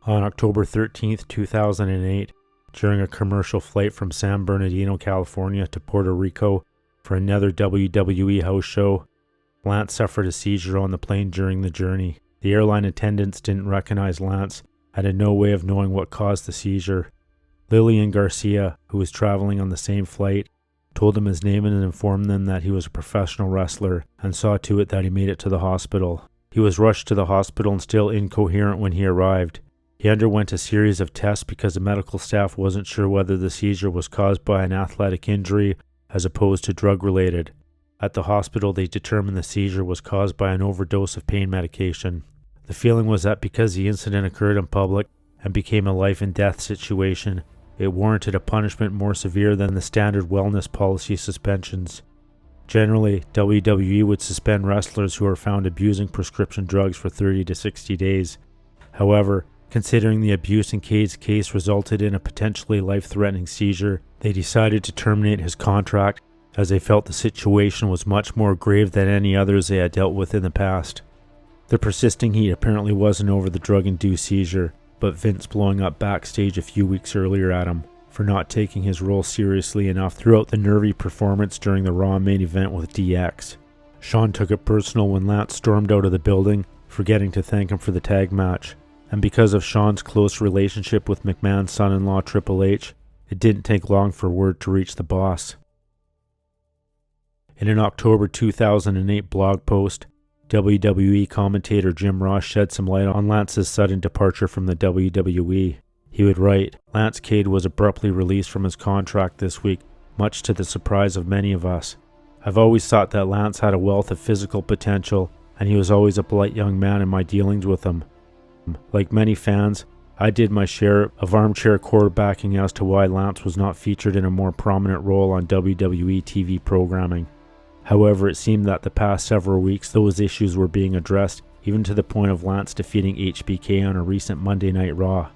On October 13, 2008, during a commercial flight from San Bernardino, California to Puerto Rico for another WWE house show, Lance suffered a seizure on the plane during the journey. The airline attendants didn't recognize Lance and had no way of knowing what caused the seizure. Lillian Garcia, who was traveling on the same flight, told them his name and informed them that he was a professional wrestler and saw to it that he made it to the hospital. He was rushed to the hospital and still incoherent when he arrived. He underwent a series of tests because the medical staff wasn't sure whether the seizure was caused by an athletic injury as opposed to drug-related. At the hospital, they determined the seizure was caused by an overdose of pain medication. The feeling was that because the incident occurred in public and became a life-and-death situation, it warranted a punishment more severe than the standard wellness policy suspensions. Generally, WWE would suspend wrestlers who are found abusing prescription drugs for 30 to 60 days. However, considering the abuse in Cade's case resulted in a potentially life-threatening seizure, they decided to terminate his contract as they felt the situation was much more grave than any others they had dealt with in the past. The persisting heat apparently wasn't over the drug-induced seizure, but Vince blowing up backstage a few weeks earlier at him for not taking his role seriously enough throughout the nervy performance during the Raw main event with DX. Shawn took it personal when Lance stormed out of the building, forgetting to thank him for the tag match. And because of Shawn's close relationship with McMahon's son-in-law Triple H, it didn't take long for word to reach the boss. In an October 2008 blog post, WWE commentator Jim Ross shed some light on Lance's sudden departure from the WWE. He would write, "Lance Cade was abruptly released from his contract this week, much to the surprise of many of us. I've always thought that Lance had a wealth of physical potential, and he was always a polite young man in my dealings with him. Like many fans, I did my share of armchair quarterbacking as to why Lance was not featured in a more prominent role on WWE TV programming. However, it seemed that the past several weeks those issues were being addressed, even to the point of Lance defeating HBK on a recent Monday Night Raw.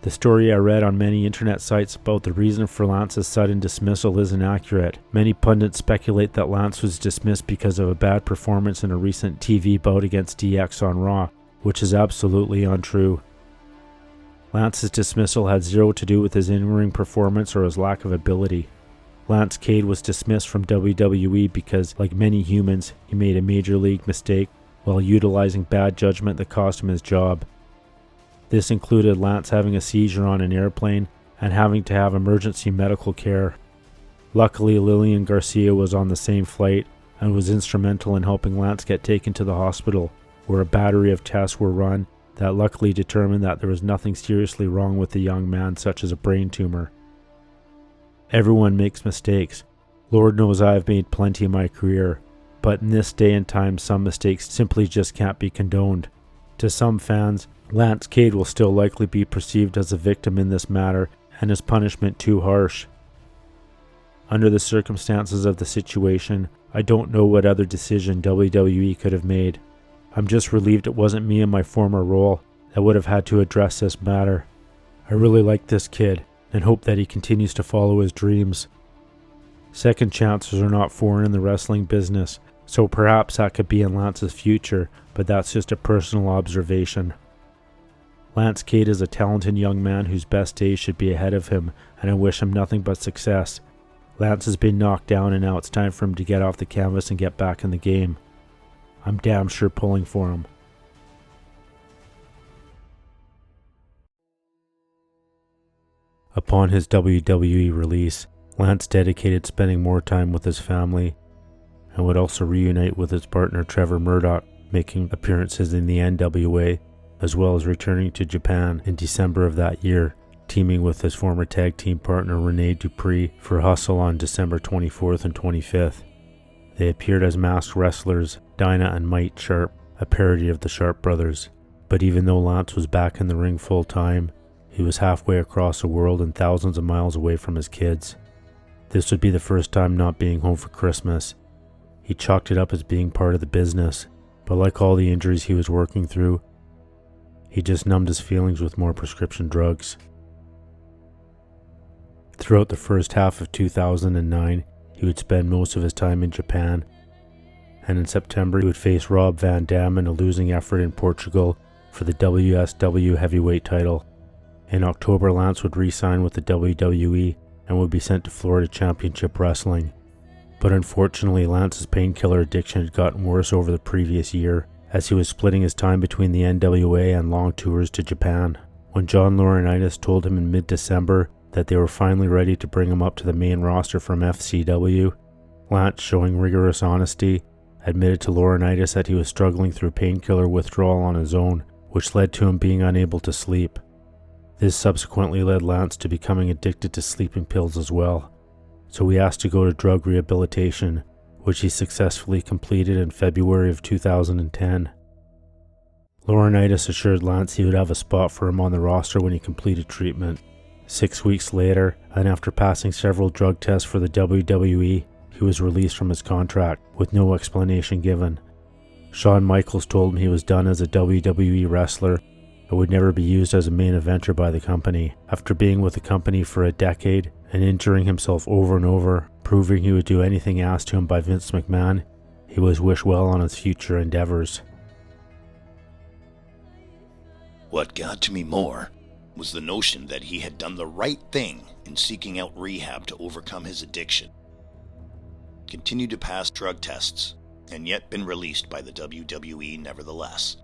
The story I read on many internet sites about the reason for Lance's sudden dismissal isn't accurate. Many pundits speculate that Lance was dismissed because of a bad performance in a recent TV bout against DX on Raw, which is absolutely untrue. Lance's dismissal had zero to do with his in-ring performance or his lack of ability. Lance Cade was dismissed from WWE because, like many humans, he made a major league mistake while utilizing bad judgment that cost him his job. This included Lance having a seizure on an airplane and having to have emergency medical care. Luckily, Lillian Garcia was on the same flight and was instrumental in helping Lance get taken to the hospital, where a battery of tests were run that luckily determined that there was nothing seriously wrong with the young man, such as a brain tumor. Everyone makes mistakes. Lord knows I have made plenty in my career, but in this day and time some mistakes simply just can't be condoned. To some fans, Lance Cade will still likely be perceived as a victim in this matter, and his punishment too harsh. Under the circumstances of the situation, I don't know what other decision WWE could have made. I'm just relieved it wasn't me in my former role that would have had to address this matter. I really like this kid, and hope that he continues to follow his dreams. Second chances are not foreign in the wrestling business, so perhaps that could be in Lance's future, but that's just a personal observation. Lance Cade is a talented young man whose best days should be ahead of him, and I wish him nothing but success. Lance has been knocked down and now it's time for him to get off the canvas and get back in the game. I'm damn sure pulling for him. Upon his WWE release, Lance dedicated spending more time with his family and would also reunite with his partner Trevor Murdoch, making appearances in the NWA, as well as returning to Japan in December of that year, teaming with his former tag team partner Rene Dupree for Hustle on December 24th and 25th. They appeared as masked wrestlers Dinah and Mike Sharp, a parody of the Sharp brothers. But even though Lance was back in the ring full time, he was halfway across the world and thousands of miles away from his kids. This would be the first time not being home for Christmas. He chalked it up as being part of the business, but like all the injuries he was working through, he just numbed his feelings with more prescription drugs. Throughout the first half of 2009, he would spend most of his time in Japan, and in September he would face Rob Van Dam in a losing effort in Portugal for the WSW heavyweight title. In October, Lance would re-sign with the WWE and would be sent to Florida Championship Wrestling. But unfortunately, Lance's painkiller addiction had gotten worse over the previous year, as he was splitting his time between the NWA and long tours to Japan. When John Laurinaitis told him in mid-December that they were finally ready to bring him up to the main roster from FCW, Lance, showing rigorous honesty, admitted to Laurinaitis that he was struggling through painkiller withdrawal on his own, which led to him being unable to sleep. This subsequently led Lance to becoming addicted to sleeping pills as well, so he asked to go to drug rehabilitation, which he successfully completed in February of 2010. Laurinaitis assured Lance he would have a spot for him on the roster when he completed treatment. 6 weeks later, and after passing several drug tests for the WWE, he was released from his contract, with no explanation given. Shawn Michaels told him he was done as a WWE wrestler and would never be used as a main eventer by the company. After being with the company for a decade and injuring himself over and over, proving he would do anything asked to him by Vince McMahon, he was wished well on his future endeavors. What got to me more was the notion that he had done the right thing in seeking out rehab to overcome his addiction, continued to pass drug tests, and yet been released by the WWE nevertheless.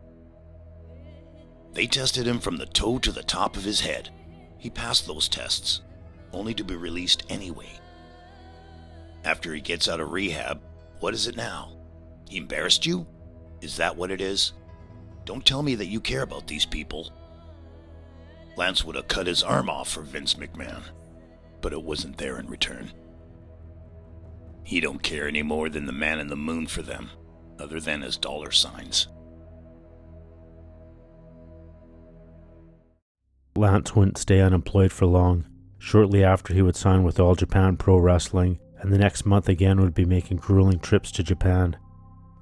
They tested him from the toe to the top of his head. He passed those tests, only to be released anyway. After he gets out of rehab, what is it now? He embarrassed you? Is that what it is? Don't tell me that you care about these people. Lance would have cut his arm off for Vince McMahon, but it wasn't there in return. He don't care any more than the man in the moon for them, other than his dollar signs. Lance wouldn't stay unemployed for long. Shortly after, he would sign with All Japan Pro Wrestling, and the next month again would be making grueling trips to Japan.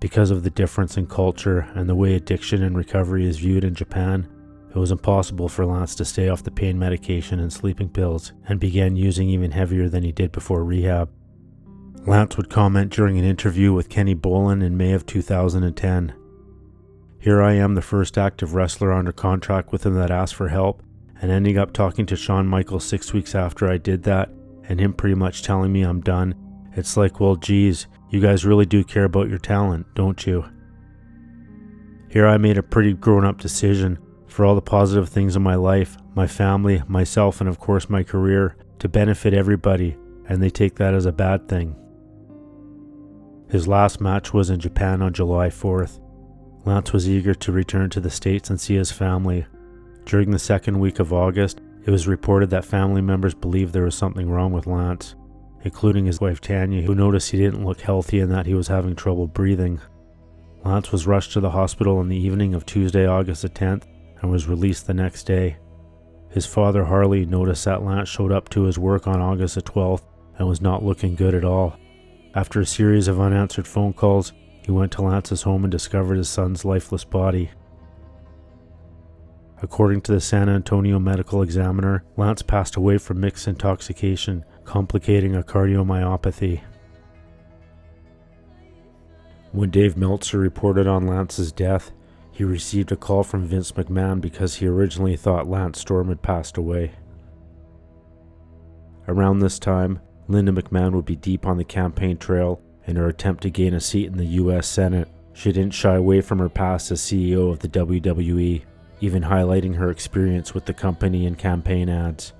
Because of the difference in culture and the way addiction and recovery is viewed in Japan, it was impossible for Lance to stay off the pain medication and sleeping pills, and began using even heavier than he did before rehab. Lance would comment during an interview with Kenny Bolin in May of 2010. "Here I am, the first active wrestler under contract with him that asked for help, and ending up talking to Shawn Michaels 6 weeks after I did that, and him pretty much telling me I'm done. It's like, well, geez, you guys really do care about your talent, don't you? Here I made a pretty grown-up decision, for all the positive things in my life, my family, myself, and of course my career, to benefit everybody, and they take that as a bad thing." His last match was in Japan on July 4th. Lance was eager to return to the States and see his family. During the second week of August, it was reported that family members believed there was something wrong with Lance, including his wife Tanya, who noticed he didn't look healthy and that he was having trouble breathing. Lance was rushed to the hospital on the evening of Tuesday, August the 10th, and was released the next day. His father Harley noticed that Lance showed up to his work on August the 12th and was not looking good at all. After a series of unanswered phone calls, he went to Lance's home and discovered his son's lifeless body. According to the San Antonio Medical Examiner, Lance passed away from mixed intoxication, complicating a cardiomyopathy. When Dave Meltzer reported on Lance's death, he received a call from Vince McMahon because he originally thought Lance Storm had passed away. Around this time, Linda McMahon would be deep on the campaign trail in her attempt to gain a seat in the U.S. Senate. She didn't shy away from her past as CEO of the WWE, even highlighting her experience with the company in campaign ads.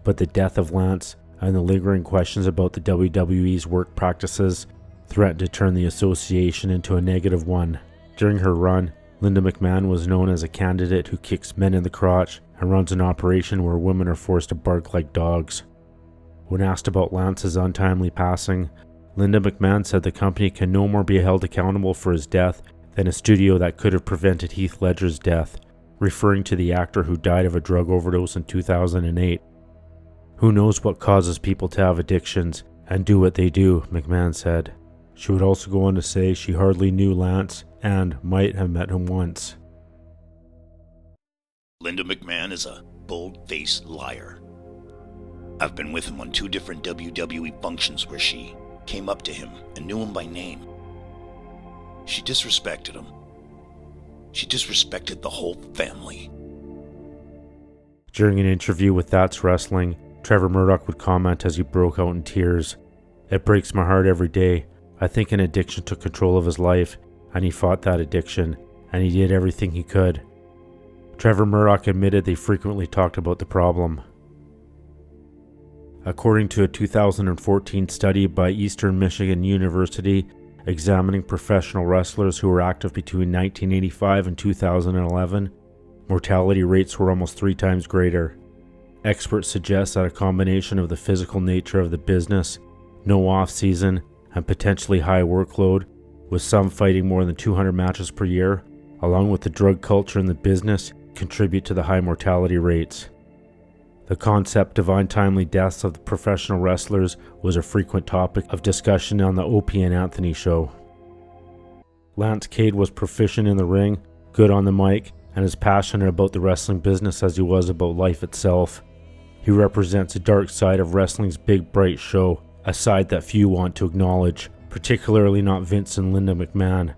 But the death of Lance and the lingering questions about the WWE's work practices threatened to turn the association into a negative one. During her run, Linda McMahon was known as a candidate who kicks men in the crotch and runs an operation where women are forced to bark like dogs. When asked about Lance's untimely passing, Linda McMahon said the company can no more be held accountable for his death than a studio that could have prevented Heath Ledger's death, referring to the actor who died of a drug overdose in 2008. Who knows what causes people to have addictions, and do what they do, McMahon said. She would also go on to say she hardly knew Lance and might have met him once. Linda McMahon is a bold-faced liar. I've been with him on 2 different WWE functions where she came up to him and knew him by name. She disrespected him. She disrespected the whole family. During an interview with That's Wrestling, Trevor Murdoch would comment as he broke out in tears. "It breaks my heart every day. I think an addiction took control of his life, and he fought that addiction, and he did everything he could." Trevor Murdoch admitted they frequently talked about the problem. According to a 2014 study by Eastern Michigan University examining professional wrestlers who were active between 1985 and 2011, mortality rates were almost 3 times greater. Experts suggest that a combination of the physical nature of the business, no off-season, and potentially high workload, with some fighting more than 200 matches per year, along with the drug culture in the business, contribute to the high mortality rates. The concept of untimely deaths of the professional wrestlers was a frequent topic of discussion on the Opie and Anthony show. Lance Cade was proficient in the ring, good on the mic, and as passionate about the wrestling business as he was about life itself. He represents a dark side of wrestling's big bright show, a side that few want to acknowledge, particularly not Vince and Linda McMahon.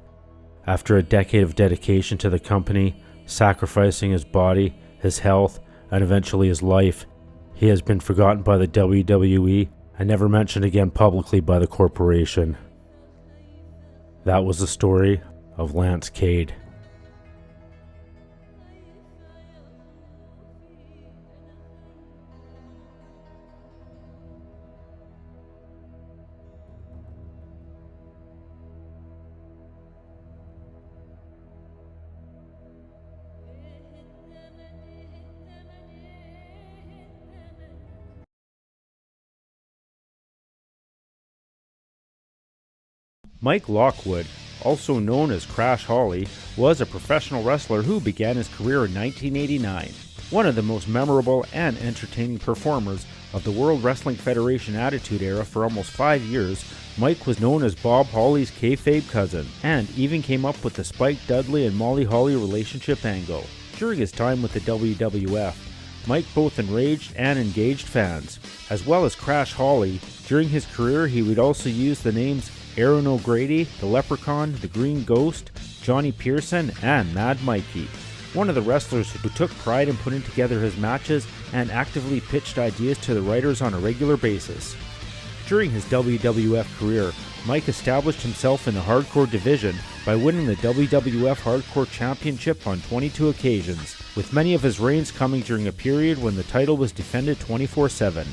After a decade of dedication to the company, sacrificing his body, his health, and eventually his life, he has been forgotten by the WWE and never mentioned again publicly by the corporation. That was the story of Lance Cade. Mike Lockwood, also known as Crash Holly, was a professional wrestler who began his career in 1989. One of the most memorable and entertaining performers of the World Wrestling Federation Attitude Era for almost 5 years, Mike was known as Bob Holly's kayfabe cousin, and even came up with the Spike Dudley and Molly Holly relationship angle. During his time with the WWF, Mike both enraged and engaged fans. As well as Crash Holly, during his career he would also use the names Aaron O'Grady, the Leprechaun, the Green Ghost, Johnny Pearson, and Mad Mikey. One of the wrestlers who took pride in putting together his matches and actively pitched ideas to the writers on a regular basis. During his WWF career, Mike established himself in the hardcore division by winning the WWF Hardcore Championship on 22 occasions, with many of his reigns coming during a period when the title was defended 24/7.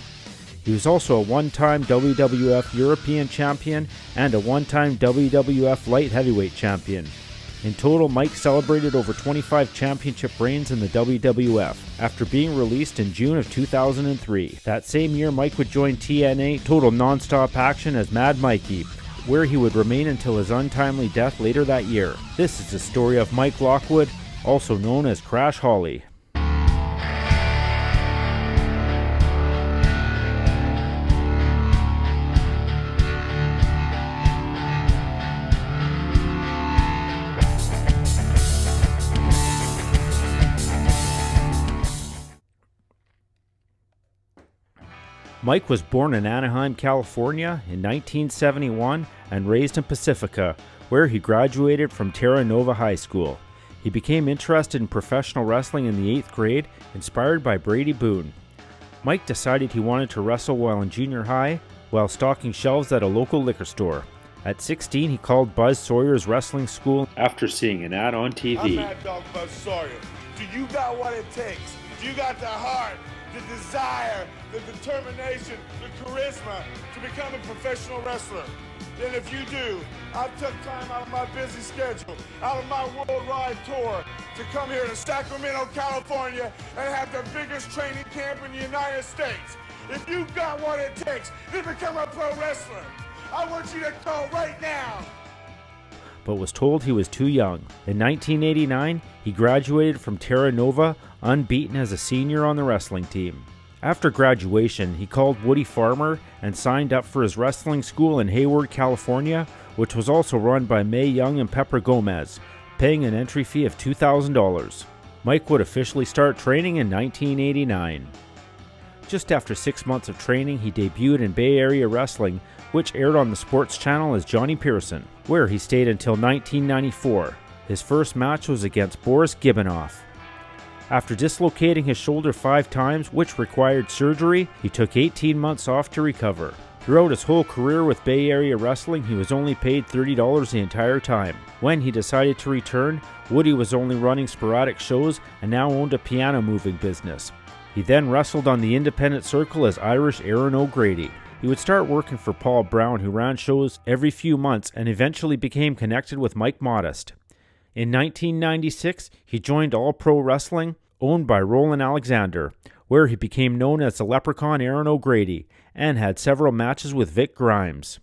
He was also a one-time WWF European Champion and a one-time WWF Light Heavyweight Champion. In total, Mike celebrated over 25 championship reigns in the WWF, after being released in June of 2003. That same year, Mike would join TNA Total Nonstop Action as Mad Mikey, where he would remain until his untimely death later that year. This is the story of Mike Lockwood, also known as Crash Holly. Mike was born in Anaheim, California in 1971 and raised in Pacifica, where he graduated from Terra Nova High School. He became interested in professional wrestling in the 8th grade, inspired by Brady Boone. Mike decided he wanted to wrestle while in junior high, while stocking shelves at a local liquor store. At 16, he called Buzz Sawyer's wrestling school after seeing an ad on TV. I'm Mad Dog Buzz Sawyer. Do you got what it takes? Do you got the heart, the desire, the determination, the charisma to become a professional wrestler? Then if you do, I took time out of my busy schedule, out of my worldwide tour, to come here to Sacramento, California, and have the biggest training camp in the United States. If you got what it takes to become a pro wrestler, I want you to call right now. But was told he was too young. In 1989, he graduated from Terra Nova, unbeaten as a senior on the wrestling team. After graduation, he called Woody Farmer and signed up for his wrestling school in Hayward, California, which was also run by Mae Young and Pepper Gomez, paying an entry fee of $2,000. Mike would officially start training in 1989. Just after 6 months of training, he debuted in Bay Area Wrestling, which aired on the Sports Channel as Johnny Pearson, where he stayed until 1994. His first match was against Boris Gibbanoff. After dislocating his shoulder 5 times, which required surgery, he took 18 months off to recover. Throughout his whole career with Bay Area Wrestling, he was only paid $30 the entire time. When he decided to return, Woody was only running sporadic shows and now owned a piano moving business. He then wrestled on the independent circle as Irish Aaron O'Grady. He would start working for Paul Brown, who ran shows every few months and eventually became connected with Mike Modest. In 1996, he joined All Pro Wrestling, owned by Roland Alexander, where he became known as the Leprechaun Aaron O'Grady and had several matches with Vic Grimes.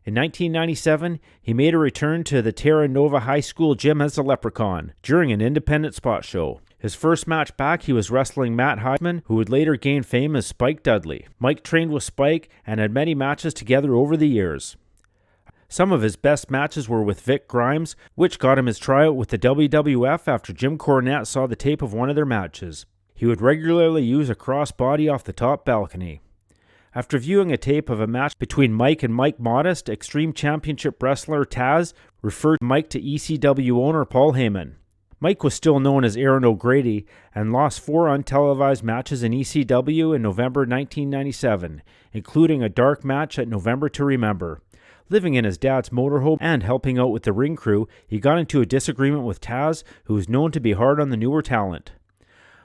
In 1997, he made a return to the Terra Nova High School gym as the Leprechaun during an independent spot show. His first match back, he was wrestling Matt Heisman, who would later gain fame as Spike Dudley. Mike trained with Spike and had many matches together over the years. Some of his best matches were with Vic Grimes, which got him his tryout with the WWF after Jim Cornette saw the tape of one of their matches. He would regularly use a crossbody off the top balcony. After viewing a tape of a match between Mike and Mike Modest, Extreme Championship wrestler Taz referred Mike to ECW owner Paul Heyman. Mike was still known as Aaron O'Grady and lost 4 untelevised matches in ECW in November 1997, including a dark match at November to Remember. Living in his dad's motorhome and helping out with the ring crew, he got into a disagreement with Taz, who was known to be hard on the newer talent.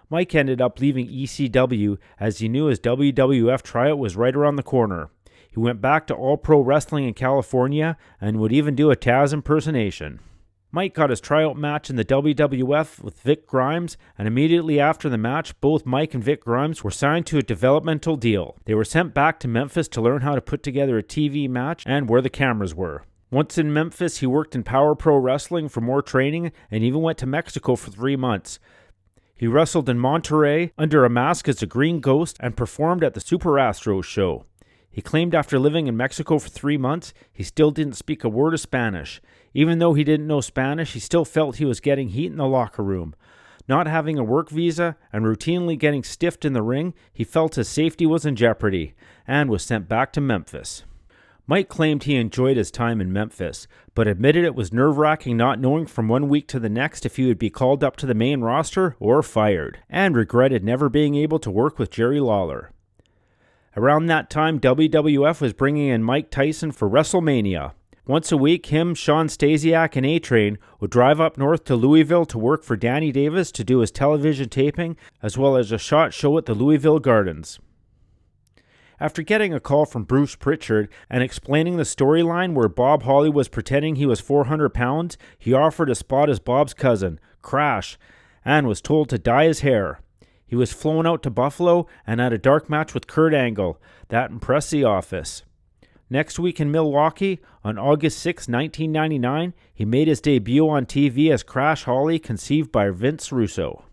Mike ended up leaving ECW as he knew his WWF tryout was right around the corner. He went back to All Pro Wrestling in California and would even do a Taz impersonation. Mike got his tryout match in the WWF with Vic Grimes, and immediately after the match, both Mike and Vic Grimes were signed to a developmental deal. They were sent back to Memphis to learn how to put together a TV match and where the cameras were. Once in Memphis, he worked in Power Pro Wrestling for more training and even went to Mexico for 3 months. He wrestled in Monterrey under a mask as a Green Ghost and performed at the Super Astros show. He claimed after living in Mexico for 3 months, he still didn't speak a word of Spanish. Even though he didn't know Spanish, he still felt he was getting heat in the locker room. Not having a work visa and routinely getting stiffed in the ring, he felt his safety was in jeopardy and was sent back to Memphis. Mike claimed he enjoyed his time in Memphis, but admitted it was nerve-wracking not knowing from 1 week to the next if he would be called up to the main roster or fired, and regretted never being able to work with Jerry Lawler. Around that time, WWF was bringing in Mike Tyson for WrestleMania. Once a week, him, Sean Stasiak, and A-Train would drive up north to Louisville to work for Danny Davis to do his television taping, as well as a shot show at the Louisville Gardens. After getting a call from Bruce Pritchard and explaining the storyline where Bob Holly was pretending he was 400 pounds, he offered a spot as Bob's cousin, Crash, and was told to dye his hair. He was flown out to Buffalo and had a dark match with Kurt Angle. That impressed the office. Next week in Milwaukee, on August 6, 1999, he made his debut on TV as Crash Holly, conceived by Vince Russo.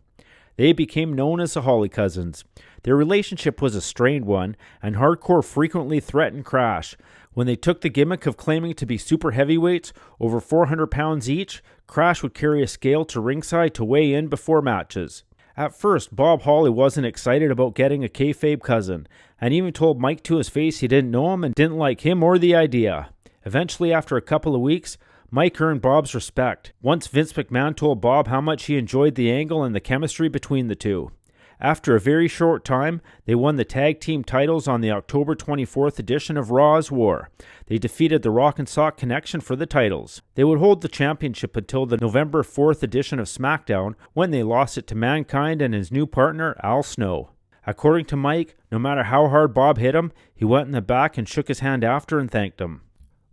They became known as the Holly Cousins. Their relationship was a strained one, and Hardcore frequently threatened Crash. When they took the gimmick of claiming to be super heavyweights, over 400 pounds each, Crash would carry a scale to ringside to weigh in before matches. At first, Bob Holly wasn't excited about getting a kayfabe cousin, and even told Mike to his face he didn't know him and didn't like him or the idea. Eventually, after a couple of weeks, Mike earned Bob's respect. Once Vince McMahon told Bob how much he enjoyed the angle and the chemistry between the two. After a very short time, they won the tag team titles on the October 24th edition of Raw's War. They defeated the Rock and Sock Connection for the titles. They would hold the championship until the November 4th edition of SmackDown, when they lost it to Mankind and his new partner, Al Snow. According to Mike, no matter how hard Bob hit him, he went in the back and shook his hand after and thanked him.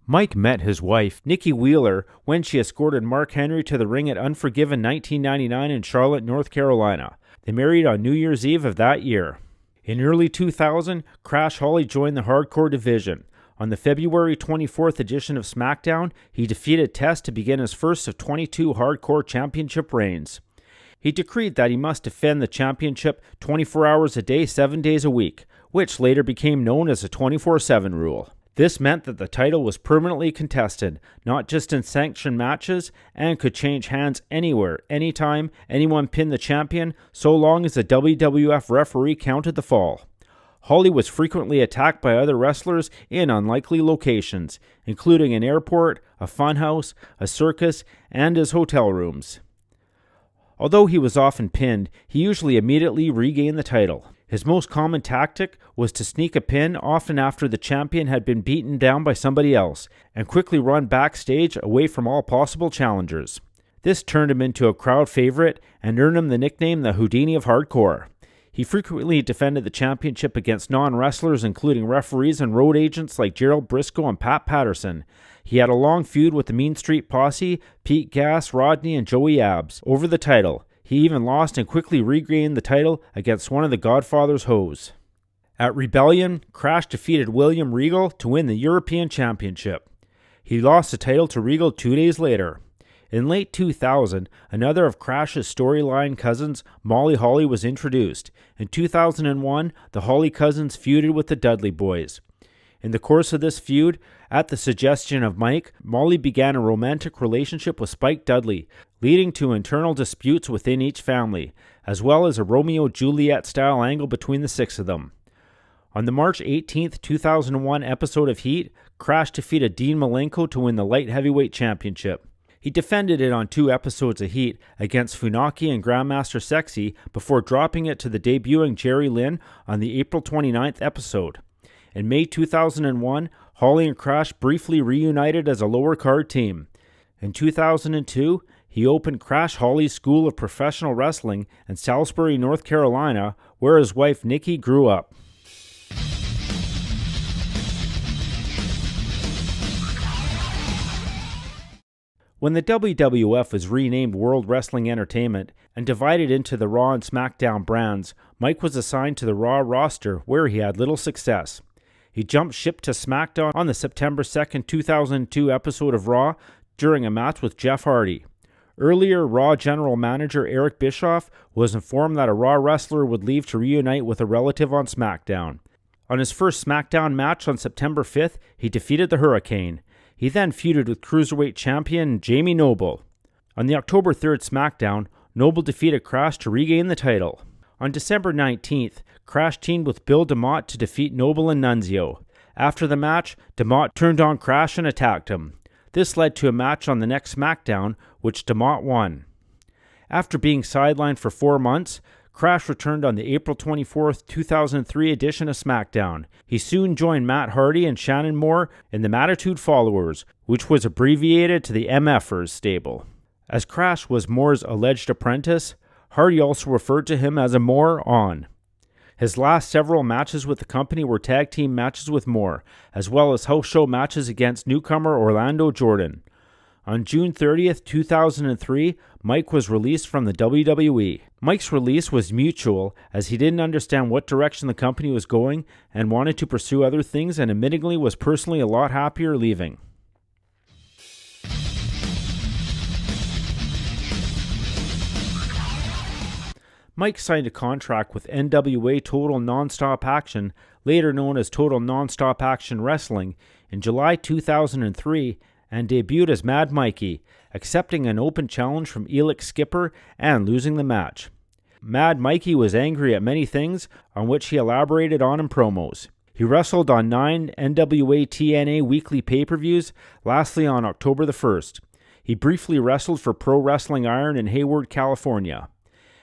Mike met his wife, Nikki Wheeler, when she escorted Mark Henry to the ring at Unforgiven 1999 in Charlotte, North Carolina. They married on New Year's Eve of that year. In early 2000, Crash Holly joined the Hardcore division. On the February 24th edition of SmackDown, he defeated Test to begin his first of 22 Hardcore Championship reigns. He decreed that he must defend the championship 24 hours a day, 7 days a week, which later became known as the 24/7 rule. This meant that the title was permanently contested, not just in sanctioned matches, and could change hands anywhere, anytime anyone pinned the champion, so long as the WWF referee counted the fall. Holly was frequently attacked by other wrestlers in unlikely locations, including an airport, a funhouse, a circus, and his hotel rooms. Although he was often pinned, he usually immediately regained the title. His most common tactic was to sneak a pin often after the champion had been beaten down by somebody else, and quickly run backstage away from all possible challengers. This turned him into a crowd favorite and earned him the nickname the Houdini of Hardcore. He frequently defended the championship against non-wrestlers, including referees and road agents like Gerald Briscoe and Pat Patterson. He had a long feud with the Mean Street Posse, Pete Gas, Rodney, and Joey Abs over the title. He even lost and quickly regained the title against one of the Godfather's hoes. At Rebellion, Crash defeated William Regal to win the European Championship. He lost the title to Regal 2 days later. In late 2000, another of Crash's storyline cousins, Molly Holly, was introduced. In 2001, the Holly cousins feuded with the Dudley Boys. In the course of this feud, at the suggestion of Mike, Molly began a romantic relationship with Spike Dudley, leading to internal disputes within each family, as well as a Romeo-Juliet-style angle between the six of them. On the March 18, 2001 episode of Heat, Crash defeated Dean Malenko to win the Light Heavyweight Championship. He defended it on 2 episodes of Heat against Funaki and Grandmaster Sexy before dropping it to the debuting Jerry Lynn on the April 29th episode. In May 2001, Holly and Crash briefly reunited as a lower card team. In 2002, he opened Crash Holly's School of Professional Wrestling in Salisbury, North Carolina, where his wife Nikki grew up. When the WWF was renamed World Wrestling Entertainment and divided into the Raw and SmackDown brands, Mike was assigned to the Raw roster, where he had little success. He jumped ship to SmackDown on the September 2, 2002 episode of Raw during a match with Jeff Hardy. Earlier, Raw General Manager Eric Bischoff was informed that a Raw wrestler would leave to reunite with a relative on SmackDown. On his first SmackDown match on September 5th, he defeated the Hurricane. He then feuded with Cruiserweight champion Jamie Noble. On the October 3rd SmackDown, Noble defeated Crash to regain the title. On December 19th, Crash teamed with Bill DeMott to defeat Noble and Nunzio. After the match, DeMott turned on Crash and attacked him. This led to a match on the next SmackDown, which DeMott won. After being sidelined for 4 months, Crash returned on the April 24, 2003 edition of SmackDown. He soon joined Matt Hardy and Shannon Moore in the Mattitude Followers, which was abbreviated to the MFers stable. As Crash was Moore's alleged apprentice, Hardy also referred to him as a Moore-on. His last several matches with the company were tag team matches with Moore, as well as house show matches against newcomer Orlando Jordan. On June 30th, 2003, Mike was released from the WWE. Mike's release was mutual, as he didn't understand what direction the company was going and wanted to pursue other things, and admittingly was personally a lot happier leaving. Mike signed a contract with NWA Total Nonstop Action, later known as Total Nonstop Action Wrestling, in July 2003, and debuted as Mad Mikey, accepting an open challenge from Elix Skipper and losing the match. Mad Mikey was angry at many things, on which he elaborated on in promos. He wrestled on 9 NWA TNA weekly pay-per-views, lastly on October the 1st. He briefly wrestled for Pro Wrestling Iron in Hayward, California.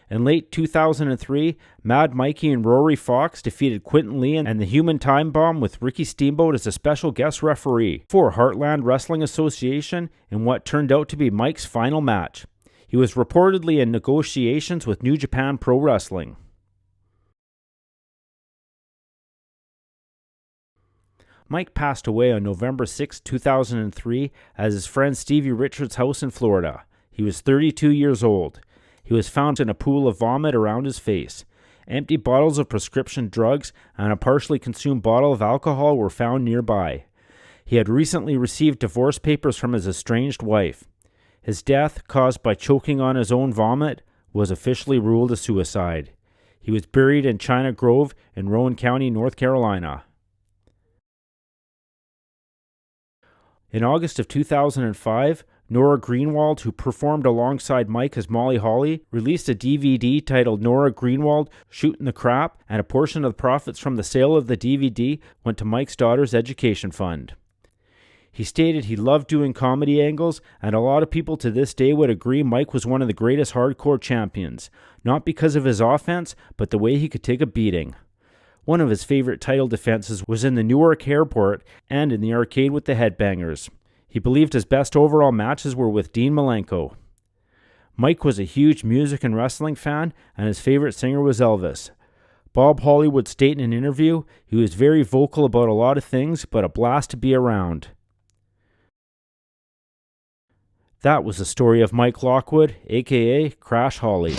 In late 2003, Mad Mikey and Rory Fox defeated Quentin Lee and the Human Time Bomb with Ricky Steamboat as a special guest referee for Heartland Wrestling Association in what turned out to be Mike's final match. He was reportedly in negotiations with New Japan Pro Wrestling. Mike passed away on November 6, 2003 at his friend Stevie Richards' house in Florida. He was 32 years old. He was found in a pool of vomit around his face. Empty bottles of prescription drugs and a partially consumed bottle of alcohol were found nearby. He had recently received divorce papers from his estranged wife. His death, caused by choking on his own vomit, was officially ruled a suicide. He was buried in China Grove in Rowan County, North Carolina. In August of 2005, Nora Greenwald, who performed alongside Mike as Molly Holly, released a DVD titled Nora Greenwald Shootin' the Crap, and a portion of the profits from the sale of the DVD went to Mike's daughter's education fund. He stated he loved doing comedy angles, and a lot of people to this day would agree Mike was one of the greatest hardcore champions, not because of his offense, but the way he could take a beating. One of his favorite title defenses was in the Newark Airport and in the arcade with the Headbangers. He believed his best overall matches were with Dean Malenko. Mike was a huge music and wrestling fan, and his favorite singer was Elvis. Bob Holly would state in an interview, he was very vocal about a lot of things, but a blast to be around. That was the story of Mike Lockwood, aka Crash Holly.